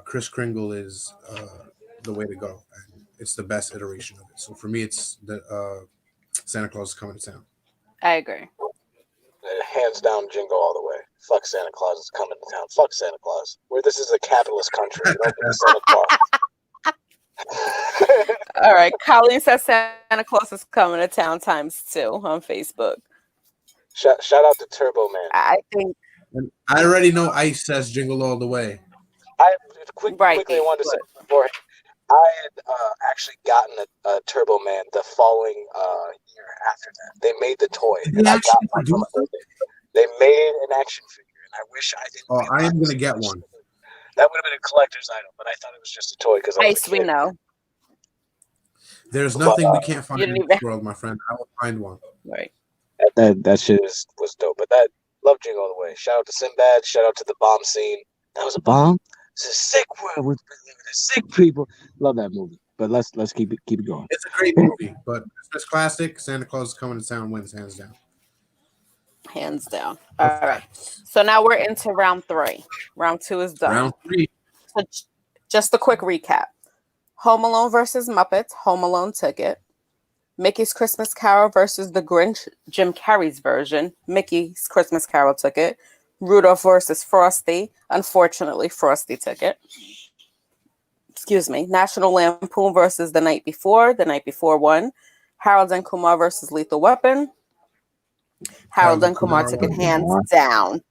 [SPEAKER 3] Kris Kringle is the way to go. And it's the best iteration of it. So for me, it's the Santa Claus is Coming to Town.
[SPEAKER 5] I agree.
[SPEAKER 4] Hands down, Jingle All the Way. Fuck Santa Claus is Coming to Town. Fuck Santa Claus. Where this is a capitalist country. You don't need Santa Claus.
[SPEAKER 5] All right, Colleen says Santa Claus is Coming to Town ×2 on Facebook.
[SPEAKER 4] Shout out to Turbo Man.
[SPEAKER 5] I think.
[SPEAKER 3] I already know Ice says Jingle All the Way.
[SPEAKER 4] Quickly, I wanted to say before I had actually gotten a Turbo Man the following year after that. They made the toy. And I got my birthday. They made an action figure, and I wish I didn't.
[SPEAKER 3] Oh, I am gonna get one.
[SPEAKER 4] That would have been a collector's item, but I thought it was just a toy because
[SPEAKER 5] Ice, we know.
[SPEAKER 3] There's nothing we can't find in this world, my friend. I will find one.
[SPEAKER 5] Right.
[SPEAKER 4] That shit was dope. But that love Jingle All the Way. Shout out to Sinbad. Shout out to the bomb scene. That was a bomb. It's a sick world. We're living in sick people. Love that movie. But let's keep it going.
[SPEAKER 3] It's a great movie, but Christmas classic. Santa Claus is Coming to Town wins hands down.
[SPEAKER 5] Hands down. All right. So now we're into round 3. Round 2 is done.
[SPEAKER 3] Round 3.
[SPEAKER 5] So just a quick recap. Home Alone versus Muppets. Home Alone took it. Mickey's Christmas Carol versus The Grinch. Jim Carrey's version. Mickey's Christmas Carol took it. Rudolph versus Frosty. Unfortunately, Frosty took it. Excuse me. National Lampoon versus The Night Before. The Night Before won. Harold and Kumar versus Lethal Weapon. Harold and Kumar took it hands down.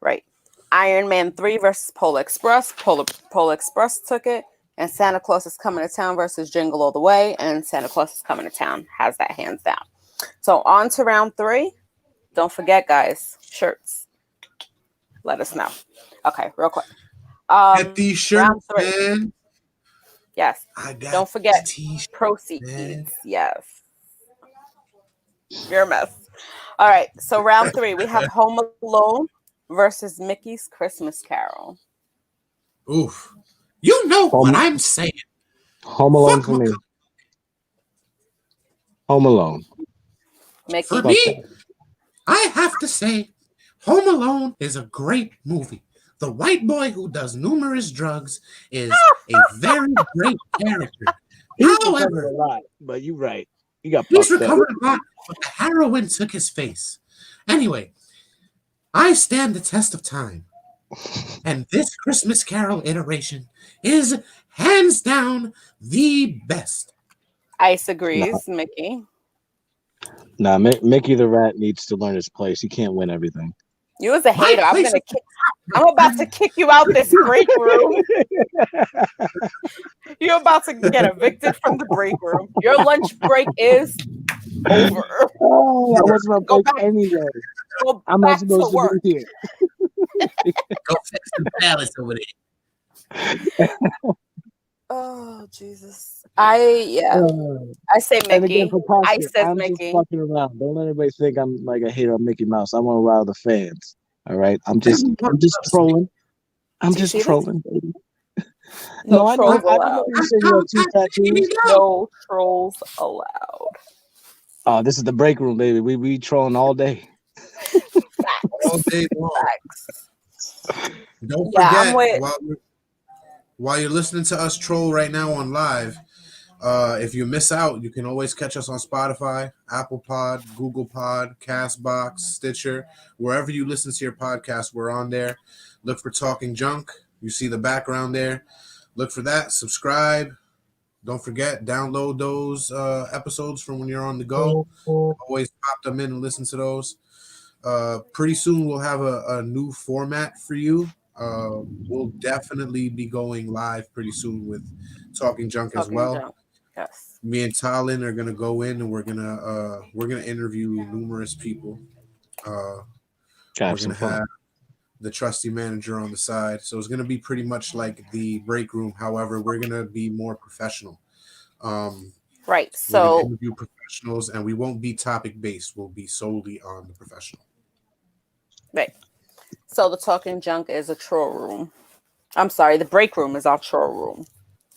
[SPEAKER 5] Right. Iron Man 3 versus Polar Express. Polar Express took it. And Santa Claus is Coming to Town versus Jingle All the Way. And Santa Claus is Coming to Town has that hands down. So on to round 3. Don't forget, guys, shirts. Let us know. Okay, real quick.
[SPEAKER 3] Get these shirts, man.
[SPEAKER 5] Yes. Don't forget proceeds.
[SPEAKER 3] Man.
[SPEAKER 5] Yes. You're a mess. All right. So round 3, we have Home Alone versus Mickey's Christmas Carol.
[SPEAKER 3] Oof. You know what I'm saying.
[SPEAKER 6] Home Alone for me. Home Alone.
[SPEAKER 5] Mickey.
[SPEAKER 3] For me, I have to say, Home Alone is a great movie. The white boy who does numerous drugs is a very great character. However,
[SPEAKER 6] a lot, but you're right. You got
[SPEAKER 3] he's recovered a lot, but the heroin took his face. Anyway, I stand the test of time. And this Christmas Carol iteration is hands down the best.
[SPEAKER 5] Ice agrees, Mickey.
[SPEAKER 6] Nah, Mickey the Rat needs to learn his place. He can't win everything.
[SPEAKER 5] You was a hater. I'm about to kick you out this break room. You're about to get evicted from the break room. Your lunch break is over.
[SPEAKER 6] Oh, that was my break anyway. I'm not supposed to be here.
[SPEAKER 3] Go fix the palace over there.
[SPEAKER 5] Oh Jesus! I say Mickey. I says Mickey.
[SPEAKER 6] Just fucking around. Don't let anybody think I'm like a hater of Mickey Mouse. I want to rile the fans. All right, I'm just trolling. I'm just trolling, baby.
[SPEAKER 5] No trolls allowed.
[SPEAKER 6] No
[SPEAKER 5] trolls allowed.
[SPEAKER 6] Oh, this is the break room, baby. We trolling all day.
[SPEAKER 3] All day long. Don't forget, while you're listening to us troll right now on live, if you miss out, you can always catch us on Spotify, Apple Pod, Google Pod, Castbox, Stitcher, wherever you listen to your podcast, we're on there. Look for Talking Junk. You see the background there. Look for that. Subscribe. Don't forget, download those episodes from when you're on the go. Always pop them in and listen to those. Pretty soon we'll have a new format for you. We'll definitely be going live pretty soon with Talking Junk as well.
[SPEAKER 5] Junk. Yes.
[SPEAKER 3] Me and Talin are gonna go in and we're gonna interview numerous people. We're the trusty manager on the side. So it's going to be pretty much like the break room. However, we're going to be more professional.
[SPEAKER 5] Right.
[SPEAKER 3] We're going to
[SPEAKER 5] So
[SPEAKER 3] interview professionals, and we won't be topic based. We'll be solely on the professional.
[SPEAKER 5] right. So the talking junk is a troll room. I'm sorry, the break room is our troll room.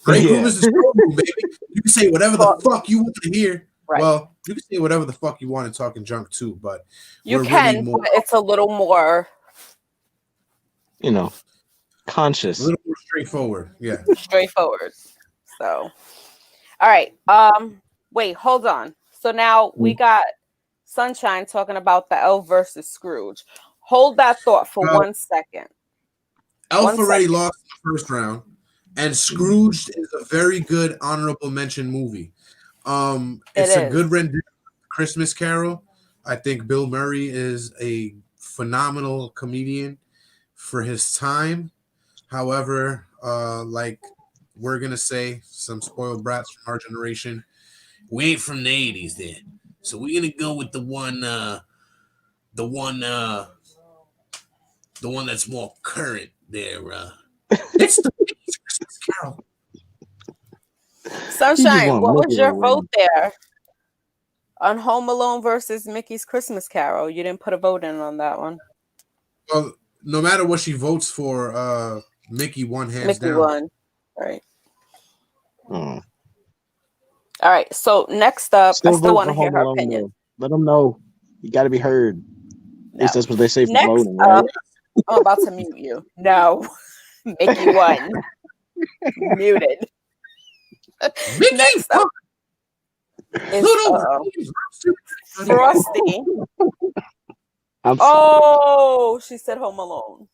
[SPEAKER 3] Break room is the troll room, baby. You can say whatever the fuck you want to hear.
[SPEAKER 5] Right.
[SPEAKER 3] Well, you can say whatever the fuck you want in talking junk too, but
[SPEAKER 5] You
[SPEAKER 3] we're
[SPEAKER 5] can,
[SPEAKER 3] really more,
[SPEAKER 5] but it's a little more,
[SPEAKER 6] conscious.
[SPEAKER 3] a little more straightforward. Yeah.
[SPEAKER 5] straightforward. So, all right. Wait, hold on. So now we got Sunshine talking about the Elf versus Scrooge. Hold that thought for 1 second.
[SPEAKER 3] Elf already lost in the first round, and Scrooge is a very good honorable mention movie. It's a good rendition of Christmas Carol. I think Bill Murray is a phenomenal comedian for his time. However, like we're gonna say, some spoiled brats from our generation, we ain't from the 80s then. So we're gonna go with the one that's more current there. It's the Christmas Carol.
[SPEAKER 5] Sunshine, what was your vote there on Home Alone versus Mickey's Christmas Carol? You didn't put a vote in on that one.
[SPEAKER 3] Well, no matter what she votes for, Mickey won hands down.
[SPEAKER 5] Mickey won. Right. All right. So next up, I still want to hear her opinion.
[SPEAKER 6] Though. Let them know you got to be heard. At least that's what they say for
[SPEAKER 5] Next
[SPEAKER 6] voting,
[SPEAKER 5] up,
[SPEAKER 6] right?
[SPEAKER 5] I'm about to mute you. No, Mickey won. Muted.
[SPEAKER 3] Mickey,
[SPEAKER 5] next up is Frosty. She said Home Alone.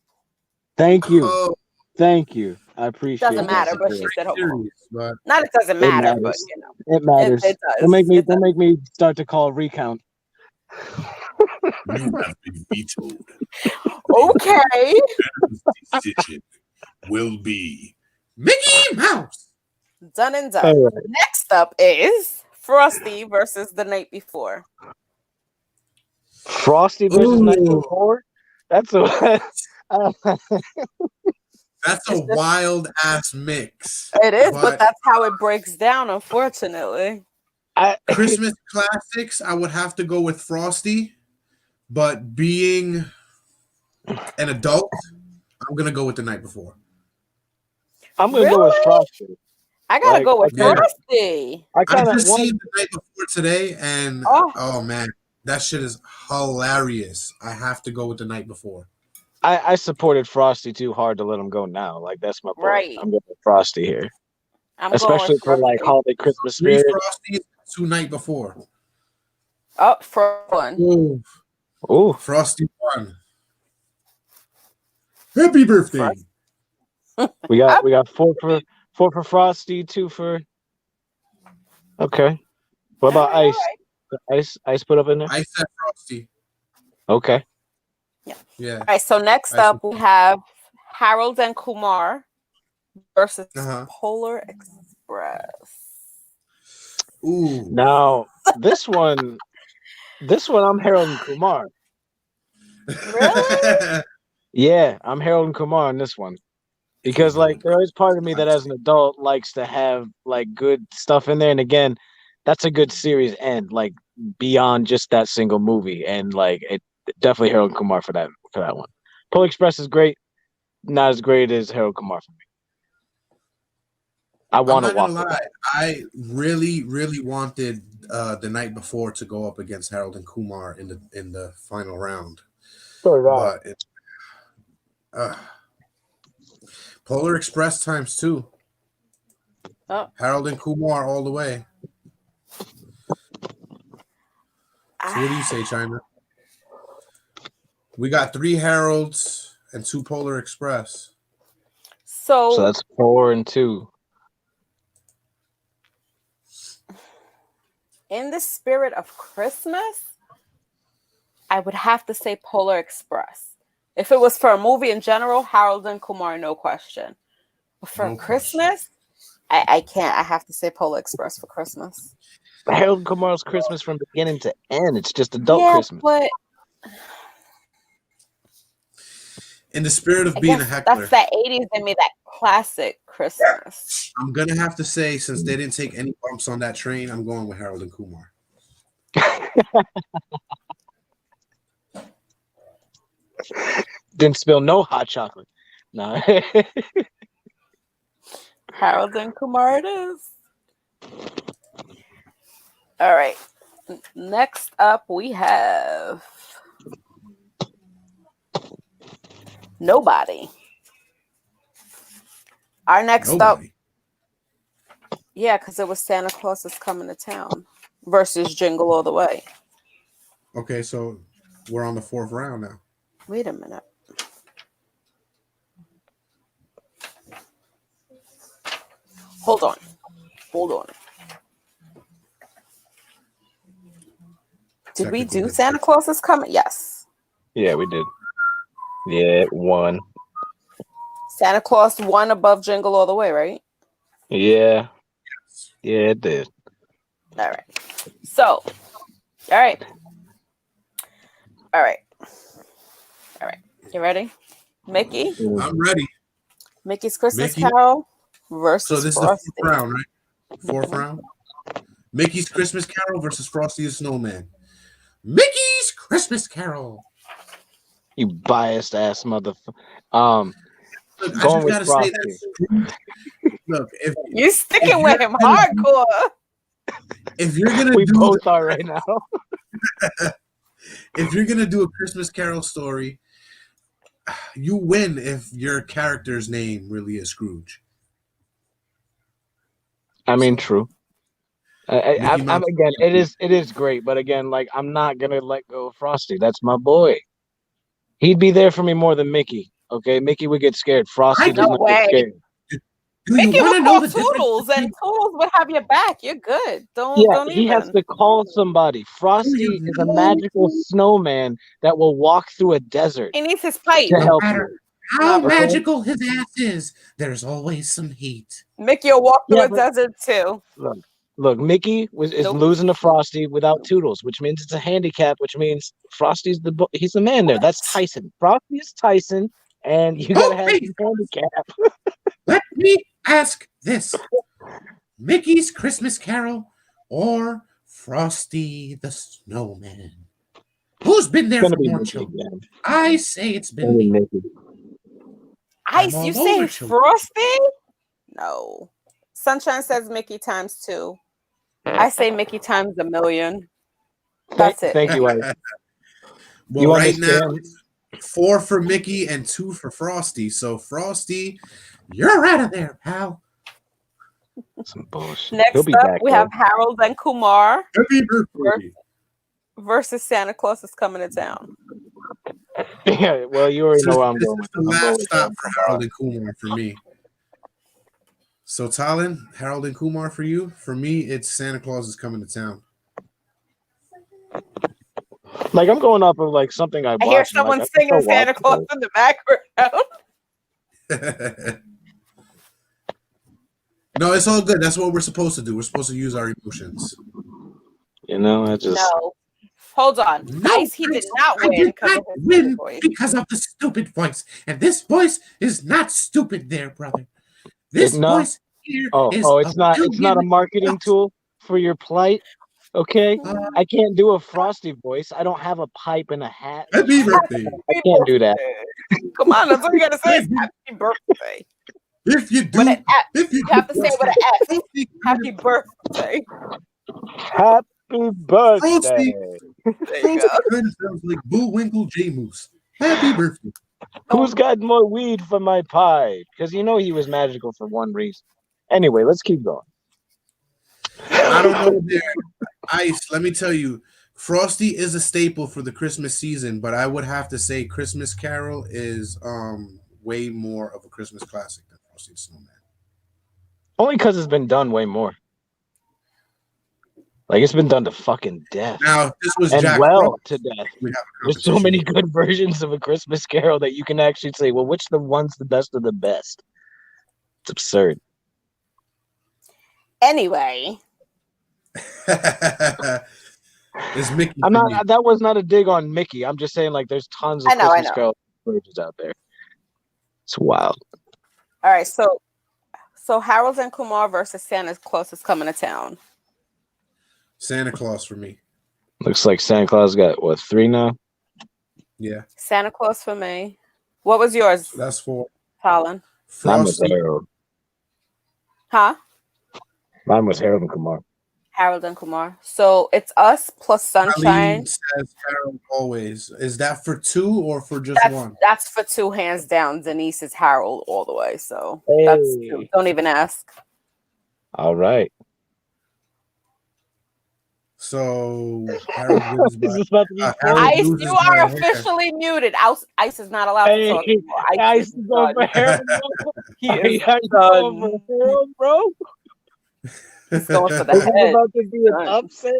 [SPEAKER 6] Thank you. Thank you. I appreciate it.
[SPEAKER 5] Doesn't matter, but she said Home Alone.
[SPEAKER 3] But
[SPEAKER 5] not it doesn't matter, but
[SPEAKER 6] it matters.
[SPEAKER 5] It does.
[SPEAKER 6] Don't make me start to call a recount.
[SPEAKER 3] You have been vetoed.
[SPEAKER 5] Okay.
[SPEAKER 3] Decision will be Mickey Mouse.
[SPEAKER 5] Done and done. Right. Next up is Frosty versus The Night Before.
[SPEAKER 6] Frosty versus The Night Before? That's a
[SPEAKER 3] that's a wild ass mix.
[SPEAKER 5] It is, but that's how it breaks down, unfortunately.
[SPEAKER 3] Christmas classics, I would have to go with Frosty, but being an adult, I'm gonna go with The Night Before.
[SPEAKER 6] I'm gonna go with Frosty.
[SPEAKER 5] I gotta go with Frosty.
[SPEAKER 3] I just seen The Night Before today, and oh man, that shit is hilarious. I have to go with The Night Before.
[SPEAKER 6] I supported Frosty too hard to let him go now. Like that's my point.
[SPEAKER 5] Right.
[SPEAKER 6] I'm going with Frosty here, especially for like holiday Christmas spirit.
[SPEAKER 3] 3 Frosties, 2 Night Before.
[SPEAKER 5] Oh, for one.
[SPEAKER 6] Ooh.
[SPEAKER 3] Frosty won. Happy birthday.
[SPEAKER 6] We got 4 for Frosty, 2 for. Okay. What about Ice? Right. Ice put up in there.
[SPEAKER 3] I said Frosty.
[SPEAKER 6] Okay.
[SPEAKER 5] Yeah. All right. So next up we have Harold and Kumar versus Polar Express.
[SPEAKER 3] Ooh.
[SPEAKER 6] Now this one, I'm Harold and Kumar.
[SPEAKER 5] Really?
[SPEAKER 6] Yeah, I'm Harold and Kumar on this one. Because like there is part of me that as an adult likes to have like good stuff in there. And again, that's a good series end, like beyond just that single movie. And like it definitely Harold and Kumar for that one. Polar Express is great, not as great as Harold and Kumar for me. I want to watch it.
[SPEAKER 3] I really, really wanted The Night Before to go up against Harold and Kumar in the final round. But it's Polar Express times 2.
[SPEAKER 5] Oh.
[SPEAKER 3] Harold and Kumar all the way. So what do you say, China? We got 3 Harolds and 2 Polar Express.
[SPEAKER 5] So
[SPEAKER 6] that's 4 and 2.
[SPEAKER 5] In the spirit of Christmas, I would have to say Polar Express. If it was for a movie in general, Harold and Kumar, no question. But for Christmas, I can't. I have to say Polar Express for Christmas.
[SPEAKER 6] Harold and Kumar's Christmas from beginning to end. It's just adult Christmas.
[SPEAKER 5] But
[SPEAKER 3] In the spirit of
[SPEAKER 5] I
[SPEAKER 3] being a
[SPEAKER 5] guess
[SPEAKER 3] heckler,
[SPEAKER 5] that's that 80s in me, that classic Christmas.
[SPEAKER 3] I'm gonna have to say, since they didn't take any bumps on that train, I'm going with Harold and Kumar.
[SPEAKER 6] Didn't spill no hot chocolate. No.
[SPEAKER 5] Harold and Kumar it is. All right. Next up, we have Nobody. Our next up,
[SPEAKER 3] Nobody.
[SPEAKER 5] yeah, because it was Santa Claus is Coming to Town versus Jingle All the Way.
[SPEAKER 3] Okay, so we're on the 4th round now.
[SPEAKER 5] Wait a minute. Hold on. Did we do Santa Claus is Coming? Yes.
[SPEAKER 6] Yeah, we did. Yeah, it won.
[SPEAKER 5] Santa Claus won above Jingle All the Way, right?
[SPEAKER 6] Yeah. Yeah, it did.
[SPEAKER 5] All right. So, all right. You ready? Mickey?
[SPEAKER 3] I'm ready.
[SPEAKER 5] Mickey's Christmas
[SPEAKER 3] Mickey?
[SPEAKER 5] Carol versus
[SPEAKER 3] So this
[SPEAKER 5] Frosty.
[SPEAKER 3] is the 4th round, right? 4th round. Mickey's Christmas Carol versus Frosty the Snowman. Mickey's Christmas Carol.
[SPEAKER 6] You biased ass motherfucker.
[SPEAKER 3] Look,
[SPEAKER 6] Going with
[SPEAKER 3] gotta
[SPEAKER 6] Frosty.
[SPEAKER 3] say that. Look, if
[SPEAKER 5] You sticking with him hardcore.
[SPEAKER 3] if you're gonna
[SPEAKER 6] We
[SPEAKER 3] do
[SPEAKER 6] both are right now.
[SPEAKER 3] if you're gonna do a Christmas Carol story, you win if your character's name really is Scrooge.
[SPEAKER 6] I mean, true. I'm
[SPEAKER 3] Mouse.
[SPEAKER 6] again. It is great, but again, like I'm not gonna let go of Frosty. That's my boy. He'd be there for me more than Mickey. Okay, Mickey would get scared. Frosty does
[SPEAKER 5] No
[SPEAKER 6] not
[SPEAKER 5] way.
[SPEAKER 6] get scared.
[SPEAKER 3] Do
[SPEAKER 5] Mickey
[SPEAKER 3] you want to
[SPEAKER 5] would
[SPEAKER 3] know
[SPEAKER 5] call
[SPEAKER 3] the difference?
[SPEAKER 5] Toodles, and Toodles would have your back. You're good. Don't
[SPEAKER 6] He
[SPEAKER 5] even.
[SPEAKER 6] has to call somebody. Frosty is a magical snowman that will walk through a desert
[SPEAKER 5] He needs his pipe.
[SPEAKER 6] to help
[SPEAKER 3] matter
[SPEAKER 6] you.
[SPEAKER 3] how
[SPEAKER 5] Okay.
[SPEAKER 3] magical his ass is, there's always some heat.
[SPEAKER 5] Mickey will walk through
[SPEAKER 6] Yeah,
[SPEAKER 5] a
[SPEAKER 6] but-
[SPEAKER 5] desert too.
[SPEAKER 6] Look, Mickey is
[SPEAKER 5] Nope.
[SPEAKER 6] losing to Frosty without Toodles, which means it's a handicap, which means Frosty's he's the man there. That's Tyson. Frosty is Tyson, and you gotta have
[SPEAKER 3] Okay.
[SPEAKER 6] his handicap.
[SPEAKER 3] Let me ask this: Mickey's Christmas Carol or Frosty the Snowman? Who's been there
[SPEAKER 6] It's
[SPEAKER 3] for
[SPEAKER 6] gonna be
[SPEAKER 3] more
[SPEAKER 6] Mickey
[SPEAKER 3] children?
[SPEAKER 6] again.
[SPEAKER 3] I say it's been
[SPEAKER 6] Only
[SPEAKER 3] me.
[SPEAKER 6] Mickey.
[SPEAKER 5] Ice,
[SPEAKER 3] I'm
[SPEAKER 5] you
[SPEAKER 3] all
[SPEAKER 5] say
[SPEAKER 3] over children.
[SPEAKER 5] Frosty? No. Sunshine says Mickey times 2. I say Mickey times 1,000,000. That's it.
[SPEAKER 6] Thank you, Ike.
[SPEAKER 3] Well,
[SPEAKER 6] You
[SPEAKER 3] right now,
[SPEAKER 6] understand?
[SPEAKER 3] it's 4 for Mickey and 2 for Frosty. So, Frosty, you're out of there, pal.
[SPEAKER 6] Some bullshit.
[SPEAKER 5] Next
[SPEAKER 6] He'll be
[SPEAKER 5] up,
[SPEAKER 6] back.
[SPEAKER 5] we
[SPEAKER 6] though.
[SPEAKER 5] have Harold and Kumar
[SPEAKER 3] Happy birthday.
[SPEAKER 5] versus Santa Claus is Coming to Town.
[SPEAKER 6] Yeah, well, you already know where I'm
[SPEAKER 3] This
[SPEAKER 6] going.
[SPEAKER 3] is the
[SPEAKER 6] I'm going
[SPEAKER 3] last
[SPEAKER 6] with
[SPEAKER 3] stop
[SPEAKER 6] that.
[SPEAKER 3] for Harold and Kumar for me. So, Talon, Harold and Kumar for you. For me, it's Santa Claus is Coming to Town.
[SPEAKER 6] Like I'm going off of like something I watched.
[SPEAKER 5] I hear
[SPEAKER 6] and,
[SPEAKER 5] someone
[SPEAKER 6] like,
[SPEAKER 5] singing
[SPEAKER 6] I
[SPEAKER 5] Santa
[SPEAKER 6] watched
[SPEAKER 5] Claus
[SPEAKER 6] it.
[SPEAKER 5] in the background.
[SPEAKER 3] No, it's all good. That's what we're supposed to do. We're supposed to use our emotions.
[SPEAKER 6] You know, I just
[SPEAKER 5] No. Hold on.
[SPEAKER 3] No,
[SPEAKER 5] Ice, he did not
[SPEAKER 3] I
[SPEAKER 5] win
[SPEAKER 3] did
[SPEAKER 5] because
[SPEAKER 3] not
[SPEAKER 5] of his
[SPEAKER 3] win
[SPEAKER 5] voice.
[SPEAKER 3] because of the stupid voice. And this voice is not stupid there, brother. This
[SPEAKER 6] No.
[SPEAKER 3] voice here is
[SPEAKER 6] it's not a marketing tool for your plight. Okay, I can't do a Frosty voice. I don't have a pipe and a hat.
[SPEAKER 3] Happy birthday.
[SPEAKER 6] I can't do that.
[SPEAKER 5] Come on, that's all you gotta say is happy birthday.
[SPEAKER 3] If you do,
[SPEAKER 5] With an F.
[SPEAKER 3] if
[SPEAKER 5] You have to say it with an F. Happy birthday.
[SPEAKER 6] Happy birthday.
[SPEAKER 3] Frosty.
[SPEAKER 5] There you
[SPEAKER 3] Frosty
[SPEAKER 5] go.
[SPEAKER 3] kind of sounds like Bullwinkle J Moose. Happy birthday.
[SPEAKER 6] Who's got more weed for my pie? Because you know he was magical for one reason. Anyway, let's keep going.
[SPEAKER 3] I don't know there. Ice, let me tell you, Frosty is a staple for the Christmas season, but I would have to say Christmas Carol is way more of a Christmas classic than Frosty the Snowman.
[SPEAKER 6] Only because it's been done way more. Like it's been done to fucking death.
[SPEAKER 3] Now, if this was
[SPEAKER 6] And
[SPEAKER 3] Jack
[SPEAKER 6] well
[SPEAKER 3] Frost,
[SPEAKER 6] to death.
[SPEAKER 3] we'd have a
[SPEAKER 6] There's so
[SPEAKER 3] competition.
[SPEAKER 6] many good versions of A Christmas Carol that you can actually say, well, which the one's the best of the best? It's absurd.
[SPEAKER 5] Anyway,
[SPEAKER 3] It's Mickey.
[SPEAKER 6] I'm
[SPEAKER 3] for me.
[SPEAKER 6] not. That was not a dig on Mickey. I'm just saying, like, there's tons of
[SPEAKER 5] I know.
[SPEAKER 6] Christmas Carol versions out there. It's wild.
[SPEAKER 5] All right, so Harold and Kumar versus Santa Claus is coming to town.
[SPEAKER 3] Santa Claus for me.
[SPEAKER 6] Looks like Santa Claus got what 3 now?
[SPEAKER 3] Yeah.
[SPEAKER 5] Santa Claus for me. What was yours?
[SPEAKER 3] That's 4.
[SPEAKER 5] Colin?
[SPEAKER 6] Mine was
[SPEAKER 3] Frosty.
[SPEAKER 6] Harold.
[SPEAKER 5] Huh?
[SPEAKER 6] Mine was Harold and Kumar.
[SPEAKER 5] Harold and Kumar. So it's us plus Sunshine.
[SPEAKER 3] Ali says Harold always. Is that for 2 or for just 1?
[SPEAKER 5] That's for 2, hands down. Denise is Harold all the way. So
[SPEAKER 6] Hey.
[SPEAKER 5] that's 2. Don't even ask.
[SPEAKER 6] All right.
[SPEAKER 3] So Harold wins by.
[SPEAKER 6] This is about to be
[SPEAKER 3] Harold
[SPEAKER 5] Ice,
[SPEAKER 3] loses
[SPEAKER 5] you
[SPEAKER 3] by
[SPEAKER 5] are
[SPEAKER 3] a hair.
[SPEAKER 5] officially muted. Ice is not allowed to talk anymore.
[SPEAKER 6] Ice is
[SPEAKER 5] done.
[SPEAKER 6] over Harold.
[SPEAKER 5] He is
[SPEAKER 6] Ice
[SPEAKER 5] done.
[SPEAKER 6] over Harold, bro.
[SPEAKER 5] He's going for the
[SPEAKER 6] This is
[SPEAKER 5] head.
[SPEAKER 6] about to be an
[SPEAKER 5] Done.
[SPEAKER 6] upset.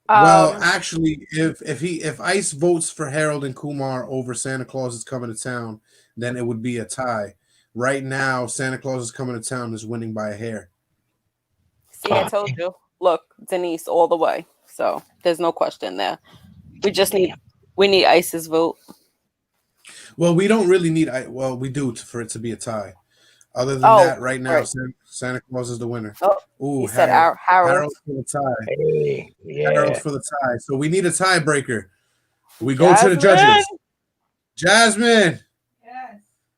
[SPEAKER 3] Well, actually, if Ice votes for Harold and Kumar over Santa Claus is coming to town, then it would be a tie. Right now, Santa Claus is coming to town is winning by a hair.
[SPEAKER 5] See, I told you. Look, Denise, all the way. So there's no question there. We need Ice's vote.
[SPEAKER 3] Well, we don't really need. Well, we do for it to be a tie. Other than that, right now,
[SPEAKER 5] right.
[SPEAKER 3] Santa Claus is the winner.
[SPEAKER 5] Oh,
[SPEAKER 3] Ooh,
[SPEAKER 5] you said
[SPEAKER 3] Harold
[SPEAKER 5] Harold.
[SPEAKER 3] for the tie.
[SPEAKER 6] Hey, yeah.
[SPEAKER 3] Harold for the tie. So we need a tiebreaker. We go to the judges. Jasmine.
[SPEAKER 7] Yes.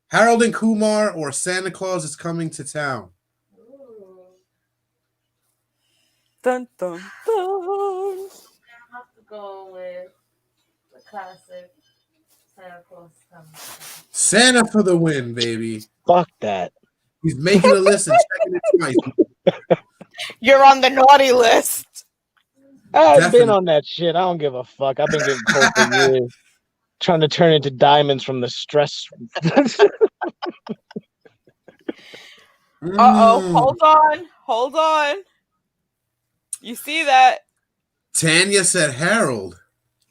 [SPEAKER 3] Harold and Kumar or Santa Claus is coming to town.
[SPEAKER 7] Ooh.
[SPEAKER 5] Dun, dun, dun.
[SPEAKER 7] I have to go with the classic Santa Claus coming.
[SPEAKER 3] Santa for the win, baby.
[SPEAKER 6] Fuck that.
[SPEAKER 3] He's making a list and checking it twice.
[SPEAKER 5] You're on the naughty list.
[SPEAKER 6] I've
[SPEAKER 3] Definitely.
[SPEAKER 6] been on that shit. I don't give a fuck. I've been getting told for years. Trying to turn into diamonds from the stress.
[SPEAKER 5] Hold on. You see that?
[SPEAKER 3] Tanya said Harold.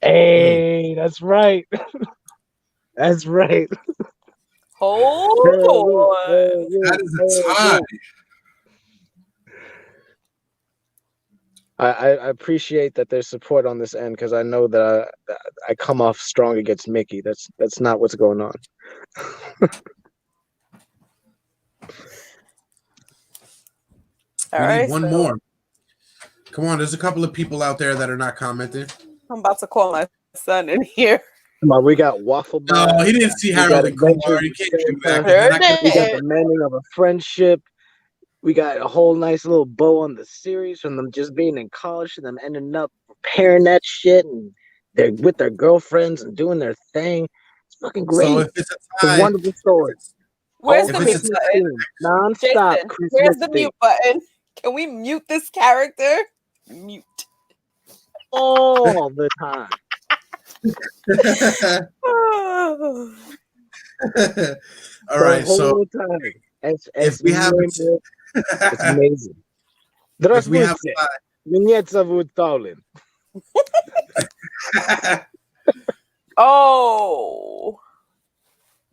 [SPEAKER 6] Hey, that's right. That's right.
[SPEAKER 5] Hold on.
[SPEAKER 3] That is a tie.
[SPEAKER 6] I appreciate that there's support on this end because I know that I come off strong against Mickey. That's not what's going on.
[SPEAKER 5] All
[SPEAKER 3] We
[SPEAKER 5] right,
[SPEAKER 3] need one
[SPEAKER 5] so
[SPEAKER 3] more. Come on, there's a couple of people out there that are not commenting.
[SPEAKER 5] I'm about to call my son in here.
[SPEAKER 6] Come on, we got Waffle
[SPEAKER 3] No,
[SPEAKER 6] Bar.
[SPEAKER 3] he didn't see
[SPEAKER 6] We
[SPEAKER 3] Harold
[SPEAKER 6] got
[SPEAKER 3] and Kumar.
[SPEAKER 6] Adventures
[SPEAKER 3] You can't
[SPEAKER 6] in
[SPEAKER 3] do that. 'cause
[SPEAKER 5] Heard
[SPEAKER 3] then I can-
[SPEAKER 6] We got
[SPEAKER 5] it.
[SPEAKER 6] the mending of a friendship. We got a whole nice little bow on the series from them just being in college to them ending up repairing that shit and they're with their girlfriends and doing their thing. It's fucking great.
[SPEAKER 3] So if it's a
[SPEAKER 6] It's a
[SPEAKER 3] tie,
[SPEAKER 6] wonderful story.
[SPEAKER 5] Where's
[SPEAKER 3] If
[SPEAKER 5] the
[SPEAKER 3] it's
[SPEAKER 5] mute
[SPEAKER 3] a
[SPEAKER 5] button?
[SPEAKER 6] Non-stop
[SPEAKER 5] Jason,
[SPEAKER 6] Christmas
[SPEAKER 5] where's the
[SPEAKER 6] theme.
[SPEAKER 5] mute button? Can we mute this character? Mute.
[SPEAKER 6] all the time.
[SPEAKER 3] all right.
[SPEAKER 6] The
[SPEAKER 3] So
[SPEAKER 6] whole time.
[SPEAKER 3] if we have
[SPEAKER 6] it's amazing.
[SPEAKER 3] if we have
[SPEAKER 6] Здравствуйте. Меня зовут Colin.
[SPEAKER 5] Oh.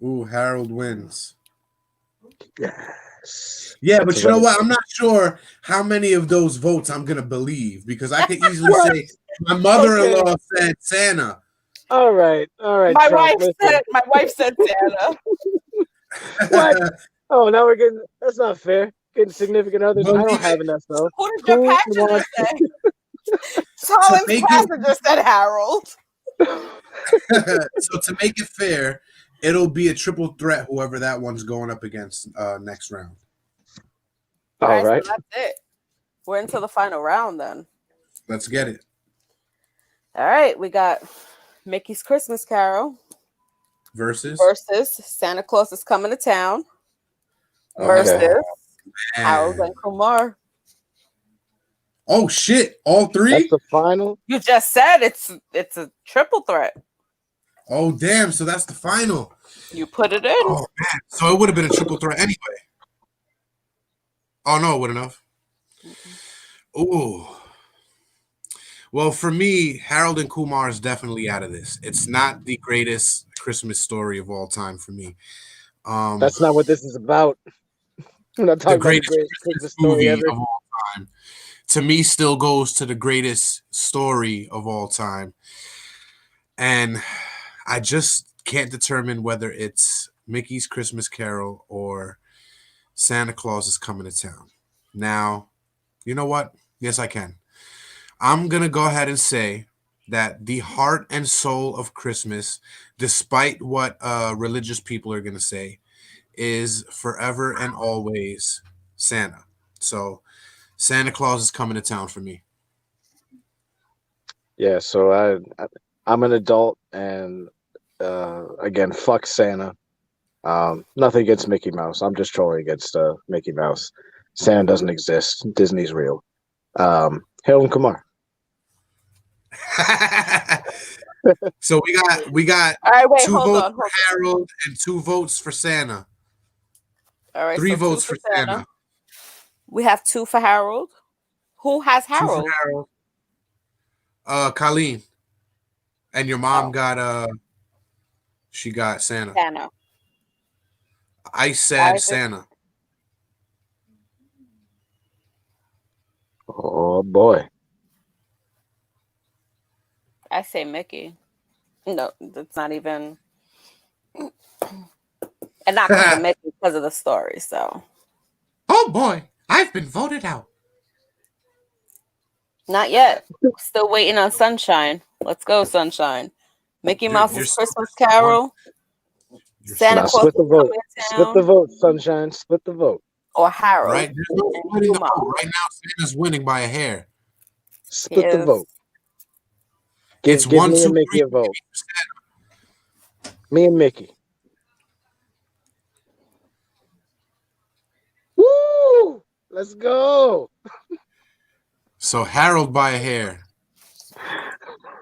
[SPEAKER 3] Ooh, Harold wins.
[SPEAKER 6] Yes.
[SPEAKER 3] Yeah, but
[SPEAKER 6] That's
[SPEAKER 3] you know
[SPEAKER 6] right.
[SPEAKER 3] what? I'm not sure how many of those votes I'm gonna believe because I could easily say my mother-in-law said Santa.
[SPEAKER 6] All right.
[SPEAKER 5] My
[SPEAKER 6] Trump,
[SPEAKER 5] wife said Santa.
[SPEAKER 6] What? Oh, now we're getting. That's not fair. Getting significant others. I don't have enough though.
[SPEAKER 5] Who did your
[SPEAKER 6] Who
[SPEAKER 5] passenger
[SPEAKER 6] wants-
[SPEAKER 5] say? Colin's
[SPEAKER 3] make it-
[SPEAKER 5] passenger said Harold.
[SPEAKER 3] So to make it fair, it'll be a triple threat. Whoever that one's going up against next round.
[SPEAKER 6] All right.
[SPEAKER 5] So that's it. We're into the final round then.
[SPEAKER 3] Let's get it.
[SPEAKER 5] All right, we got Mickey's Christmas Carol
[SPEAKER 3] Versus.
[SPEAKER 5] versus Santa Claus is Coming to Town
[SPEAKER 3] Okay.
[SPEAKER 5] versus
[SPEAKER 3] Man.
[SPEAKER 5] Harold and Kumar.
[SPEAKER 3] Oh shit! All three?
[SPEAKER 6] That's the final.
[SPEAKER 5] You just said it's a triple threat.
[SPEAKER 3] Oh damn! So that's the final.
[SPEAKER 5] You put it in.
[SPEAKER 3] Oh man! So it would have been a triple threat anyway. Oh no, it wouldn't have. Ooh. Well, for me, Harold and Kumar is definitely out of this. It's not the greatest Christmas story of all time for me.
[SPEAKER 6] That's not what this is about. We're not
[SPEAKER 3] the
[SPEAKER 6] talking about the
[SPEAKER 3] greatest
[SPEAKER 6] greatest
[SPEAKER 3] Christmas
[SPEAKER 6] Christmas story
[SPEAKER 3] movie
[SPEAKER 6] ever.
[SPEAKER 3] of all time. To me, still goes to the greatest story of all time. And I just can't determine whether it's Mickey's Christmas Carol or Santa Claus is Coming to Town. Now, you know what? Yes, I can. I'm going to go ahead and say that the heart and soul of Christmas, despite what religious people are going to say, is forever and always Santa. So Santa Claus is Coming to Town for me.
[SPEAKER 6] Yeah, so I'm an adult, and again, fuck Santa. Nothing against Mickey Mouse. I'm just trolling against Mickey Mouse. Santa doesn't exist. Disney's real. Harold and Kumar.
[SPEAKER 3] So we got
[SPEAKER 5] All right, wait,
[SPEAKER 3] 2
[SPEAKER 5] hold
[SPEAKER 3] votes
[SPEAKER 5] on.
[SPEAKER 3] for Harold and 2 votes for Santa.
[SPEAKER 5] All right,
[SPEAKER 3] 3
[SPEAKER 5] so 2
[SPEAKER 3] votes for Santa.
[SPEAKER 5] We have 2 for Harold. Who has
[SPEAKER 3] 2
[SPEAKER 5] Harold?
[SPEAKER 3] for Harold. Colleen. And your mom got she got Santa.
[SPEAKER 5] Santa.
[SPEAKER 3] I said Santa.
[SPEAKER 6] Oh boy.
[SPEAKER 5] I say Mickey. No, that's not even. And not because of Mickey, because of the story. So.
[SPEAKER 3] Oh boy, I've been voted out.
[SPEAKER 5] Not yet. Still waiting on Sunshine. Let's go, Sunshine. Mickey Mouse's Christmas Carol. Santa Claus
[SPEAKER 6] split the vote.
[SPEAKER 5] Coming to
[SPEAKER 6] Split the
[SPEAKER 5] Town.
[SPEAKER 6] vote, Sunshine. Split the vote.
[SPEAKER 5] Or Harold.
[SPEAKER 3] Right, there's no splitting the vote. Right now, Santa's winning by a hair.
[SPEAKER 6] Split the vote. Give
[SPEAKER 3] It's 1,
[SPEAKER 6] me
[SPEAKER 3] 2,
[SPEAKER 6] and Mickey
[SPEAKER 3] 3.
[SPEAKER 6] a vote. Me and Mickey. Woo! Let's go.
[SPEAKER 3] So Harold by a hair.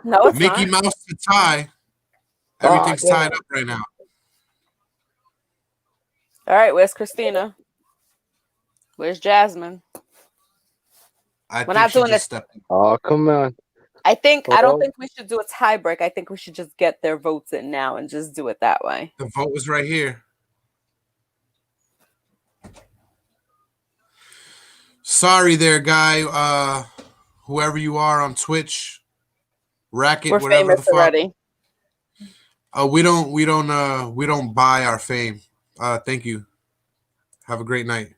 [SPEAKER 5] No, it's
[SPEAKER 3] Mickey
[SPEAKER 5] not.
[SPEAKER 3] Mouse to tie. Everything's tied up right now.
[SPEAKER 5] All right, where's Christina? Where's Jasmine?
[SPEAKER 3] We're
[SPEAKER 5] not doing this.
[SPEAKER 6] Oh, come on.
[SPEAKER 5] I don't think we should do a tie break. I think we should just get their votes in now and just do it that way.
[SPEAKER 3] The vote was right here. Sorry there, guy. Whoever you are on Twitch, Racket,
[SPEAKER 5] We're
[SPEAKER 3] whatever
[SPEAKER 5] famous
[SPEAKER 3] the fuck.
[SPEAKER 5] already.
[SPEAKER 3] We don't buy our fame. Thank you. Have a great night.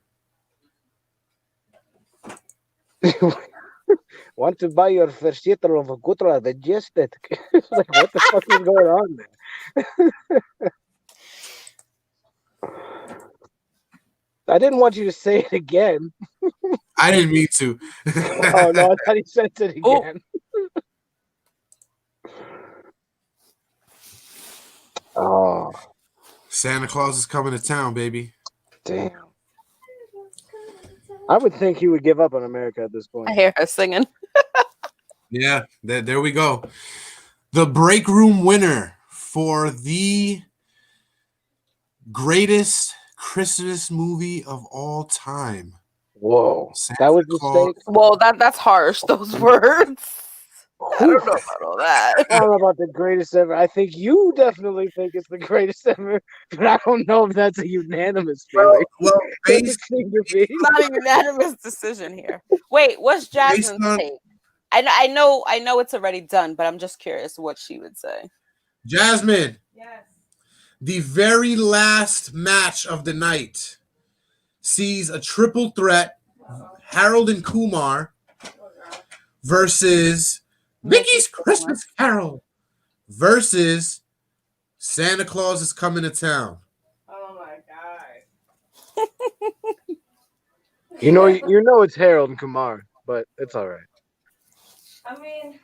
[SPEAKER 6] Want to buy your first liter of a Gutra digested? Like, what the fuck is going on there? I didn't want you to say it again.
[SPEAKER 3] I didn't mean to.
[SPEAKER 6] Oh no, I thought he said it again. Oh,
[SPEAKER 3] Santa Claus is coming to town, baby.
[SPEAKER 6] Damn. I would think he would give up on America at this point.
[SPEAKER 5] I hear her singing.
[SPEAKER 3] Yeah, there we go. The break room winner for the greatest Christmas movie of all time.
[SPEAKER 6] Whoa,
[SPEAKER 3] Santa
[SPEAKER 6] that was the
[SPEAKER 3] Claus.
[SPEAKER 6] stake.
[SPEAKER 5] Well, that's harsh. Those words. I don't know about all that.
[SPEAKER 6] I don't know about the greatest ever. I think you definitely think it's the greatest ever, but I don't know if that's a unanimous feeling.
[SPEAKER 3] Well,
[SPEAKER 6] Doesn't seem to be.
[SPEAKER 5] It's not a unanimous decision here. Wait, what's Jasmine's take? I know it's already done, but I'm just curious what she would say.
[SPEAKER 3] Jasmine,
[SPEAKER 7] Yes.
[SPEAKER 3] the very last match of the night sees a triple threat: Harold and Kumar versus Mickey's Christmas Carol versus Santa Claus is Coming to Town.
[SPEAKER 7] Oh my god.
[SPEAKER 6] You know it's Harold and Kumar, but it's all right.
[SPEAKER 7] I mean,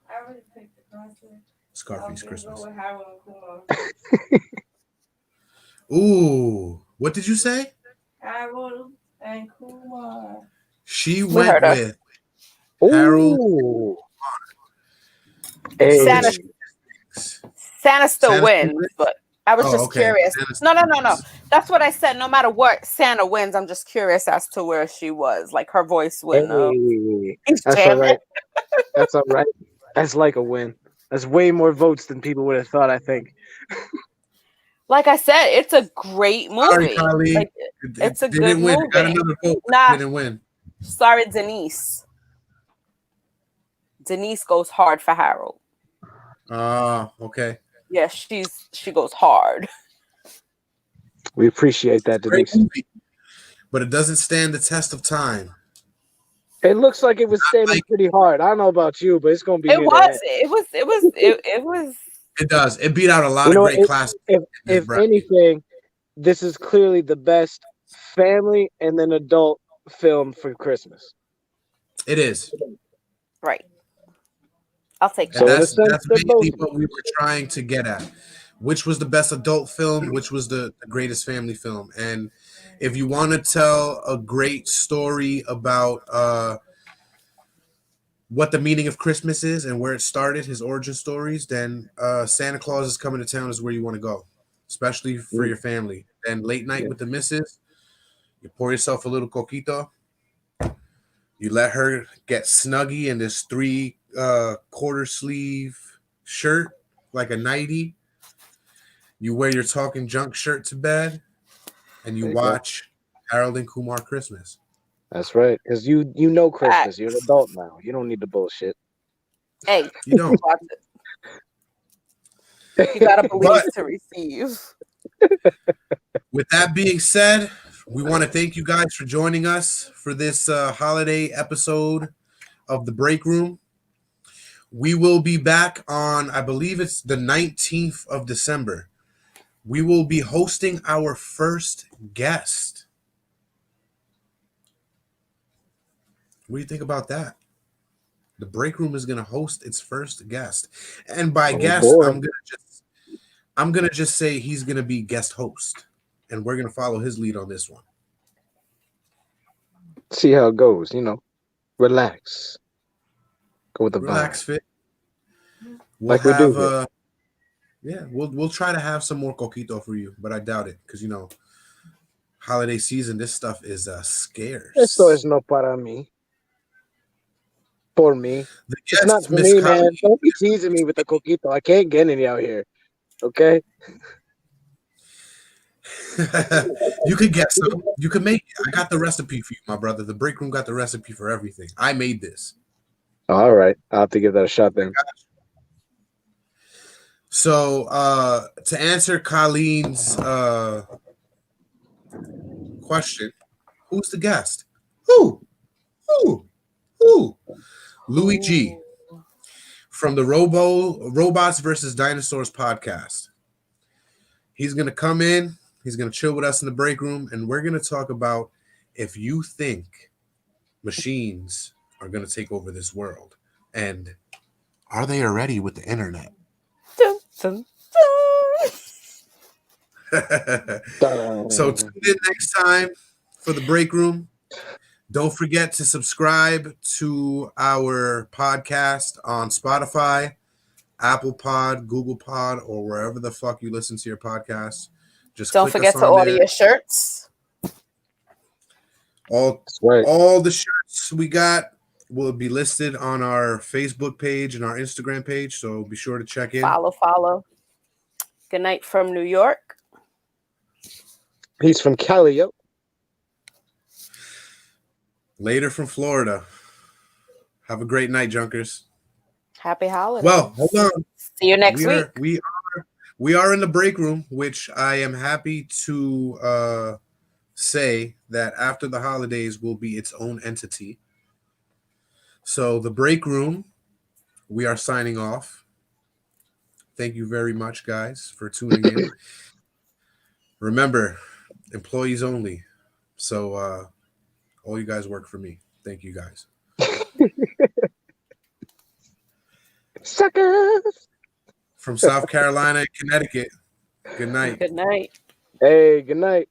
[SPEAKER 7] I already picked the classic.
[SPEAKER 3] Scarface Christmas.
[SPEAKER 7] Go with Harold and Kumar.
[SPEAKER 3] Ooh, what did you say?
[SPEAKER 7] Harold and Kumar.
[SPEAKER 3] She went with Harold.
[SPEAKER 6] Ooh. Hey.
[SPEAKER 5] Santa still wins, but I was just curious. No. That's what I said. No matter what Santa wins, I'm just curious as to where she was. Like her voice win.
[SPEAKER 6] That's all right. That's all right. That's like a win. That's way more votes than people would have thought, I think.
[SPEAKER 5] Like I said, it's a great movie.
[SPEAKER 3] Sorry,
[SPEAKER 5] like, it's a good
[SPEAKER 3] win.
[SPEAKER 5] movie.
[SPEAKER 3] Got another vote.
[SPEAKER 5] Nah,
[SPEAKER 3] didn't win.
[SPEAKER 5] Sorry, Denise. Denise goes hard for Harold.
[SPEAKER 3] Okay.
[SPEAKER 5] Yeah, she goes hard.
[SPEAKER 6] We appreciate that,
[SPEAKER 3] Great
[SPEAKER 6] Denise.
[SPEAKER 3] movie, but it doesn't stand the test of time.
[SPEAKER 6] It looks like it was standing pretty hard. I don't know about you, but it's gonna be.
[SPEAKER 5] It was.
[SPEAKER 3] It does. It beat out a lot
[SPEAKER 6] You
[SPEAKER 3] of
[SPEAKER 6] know,
[SPEAKER 3] great classics.
[SPEAKER 6] if anything, this is clearly the best family and then adult film for Christmas.
[SPEAKER 3] It is.
[SPEAKER 5] Right. I'll take
[SPEAKER 3] And
[SPEAKER 5] that.
[SPEAKER 3] that's
[SPEAKER 6] they're
[SPEAKER 3] basically
[SPEAKER 6] both.
[SPEAKER 3] what we were trying to get at. Which was the best adult film? Which was the greatest family film? And if you want to tell a great story about what the meaning of Christmas is and where it started, his origin stories, then Santa Claus is Coming to Town is where you want to go, especially for your family. And late night with the missus, you pour yourself a little coquito. You let her get snuggy in this 3/4 sleeve shirt, like a nightie. You wear your Talking Junk shirt to bed, and you watch Harold and Kumar Christmas.
[SPEAKER 6] That's right, because you know Christmas. You're an adult now. You don't need the bullshit.
[SPEAKER 5] Hey,
[SPEAKER 3] you don't.
[SPEAKER 5] You gotta believe to receive.
[SPEAKER 3] With that being said, we want to thank you guys for joining us for this holiday episode of The Break Room. We will be back on, I believe it's the 19th of December. We will be hosting our first guest. What do you think about that? The Break Room is going to host its first guest. And by guest,
[SPEAKER 6] boy.
[SPEAKER 3] I'm going to just say he's going to be guest host. And we're going to follow his lead on this one.
[SPEAKER 6] See how it goes, Relax. Go with the
[SPEAKER 3] Relax,
[SPEAKER 6] vibe.
[SPEAKER 3] Fit.
[SPEAKER 6] Like we do.
[SPEAKER 3] Yeah, we'll try to have some more coquito for you, but I doubt it because holiday season, this stuff is scarce.
[SPEAKER 6] Esto es no para mí. For me. It's not for me, man. Don't be teasing me with the coquito. I can't get any out here. Okay?
[SPEAKER 3] You could get some. You could make it. I got the recipe for you, my brother. The Break Room got the recipe for everything. I made this.
[SPEAKER 6] All right. I'll have to give that a shot then.
[SPEAKER 3] So to answer Colleen's question, who's the guest? Who? Louis G from the Robots versus Dinosaurs podcast. He's gonna come in, he's gonna chill with us in the break room, and we're gonna talk about if you think machines are gonna take over this world, and are they already with the internet?
[SPEAKER 5] Dun, dun, dun.
[SPEAKER 3] So tune in next time for the break room. Don't forget to subscribe to our podcast on Spotify, Apple Pod, Google Pod, or wherever the fuck you listen to your podcasts. Just
[SPEAKER 5] don't forget to order your shirts.
[SPEAKER 3] All the shirts we got will be listed on our Facebook page and our Instagram page, so be sure to check in.
[SPEAKER 5] Follow. Good night from New York.
[SPEAKER 6] He's from Cali, yo.
[SPEAKER 3] Later from Florida. Have a great night, Junkers.
[SPEAKER 5] Happy holidays.
[SPEAKER 3] Well, hold on.
[SPEAKER 5] See you next week.
[SPEAKER 3] We are in the break room, which I am happy to say that after the holidays will be its own entity. So the break room, we are signing off. Thank you very much, guys, for tuning in. Remember, employees only. So all you guys work for me. Thank you, guys.
[SPEAKER 6] Suckers.
[SPEAKER 3] From South Carolina and Connecticut. Good night.
[SPEAKER 5] Good night.
[SPEAKER 6] Hey, good night.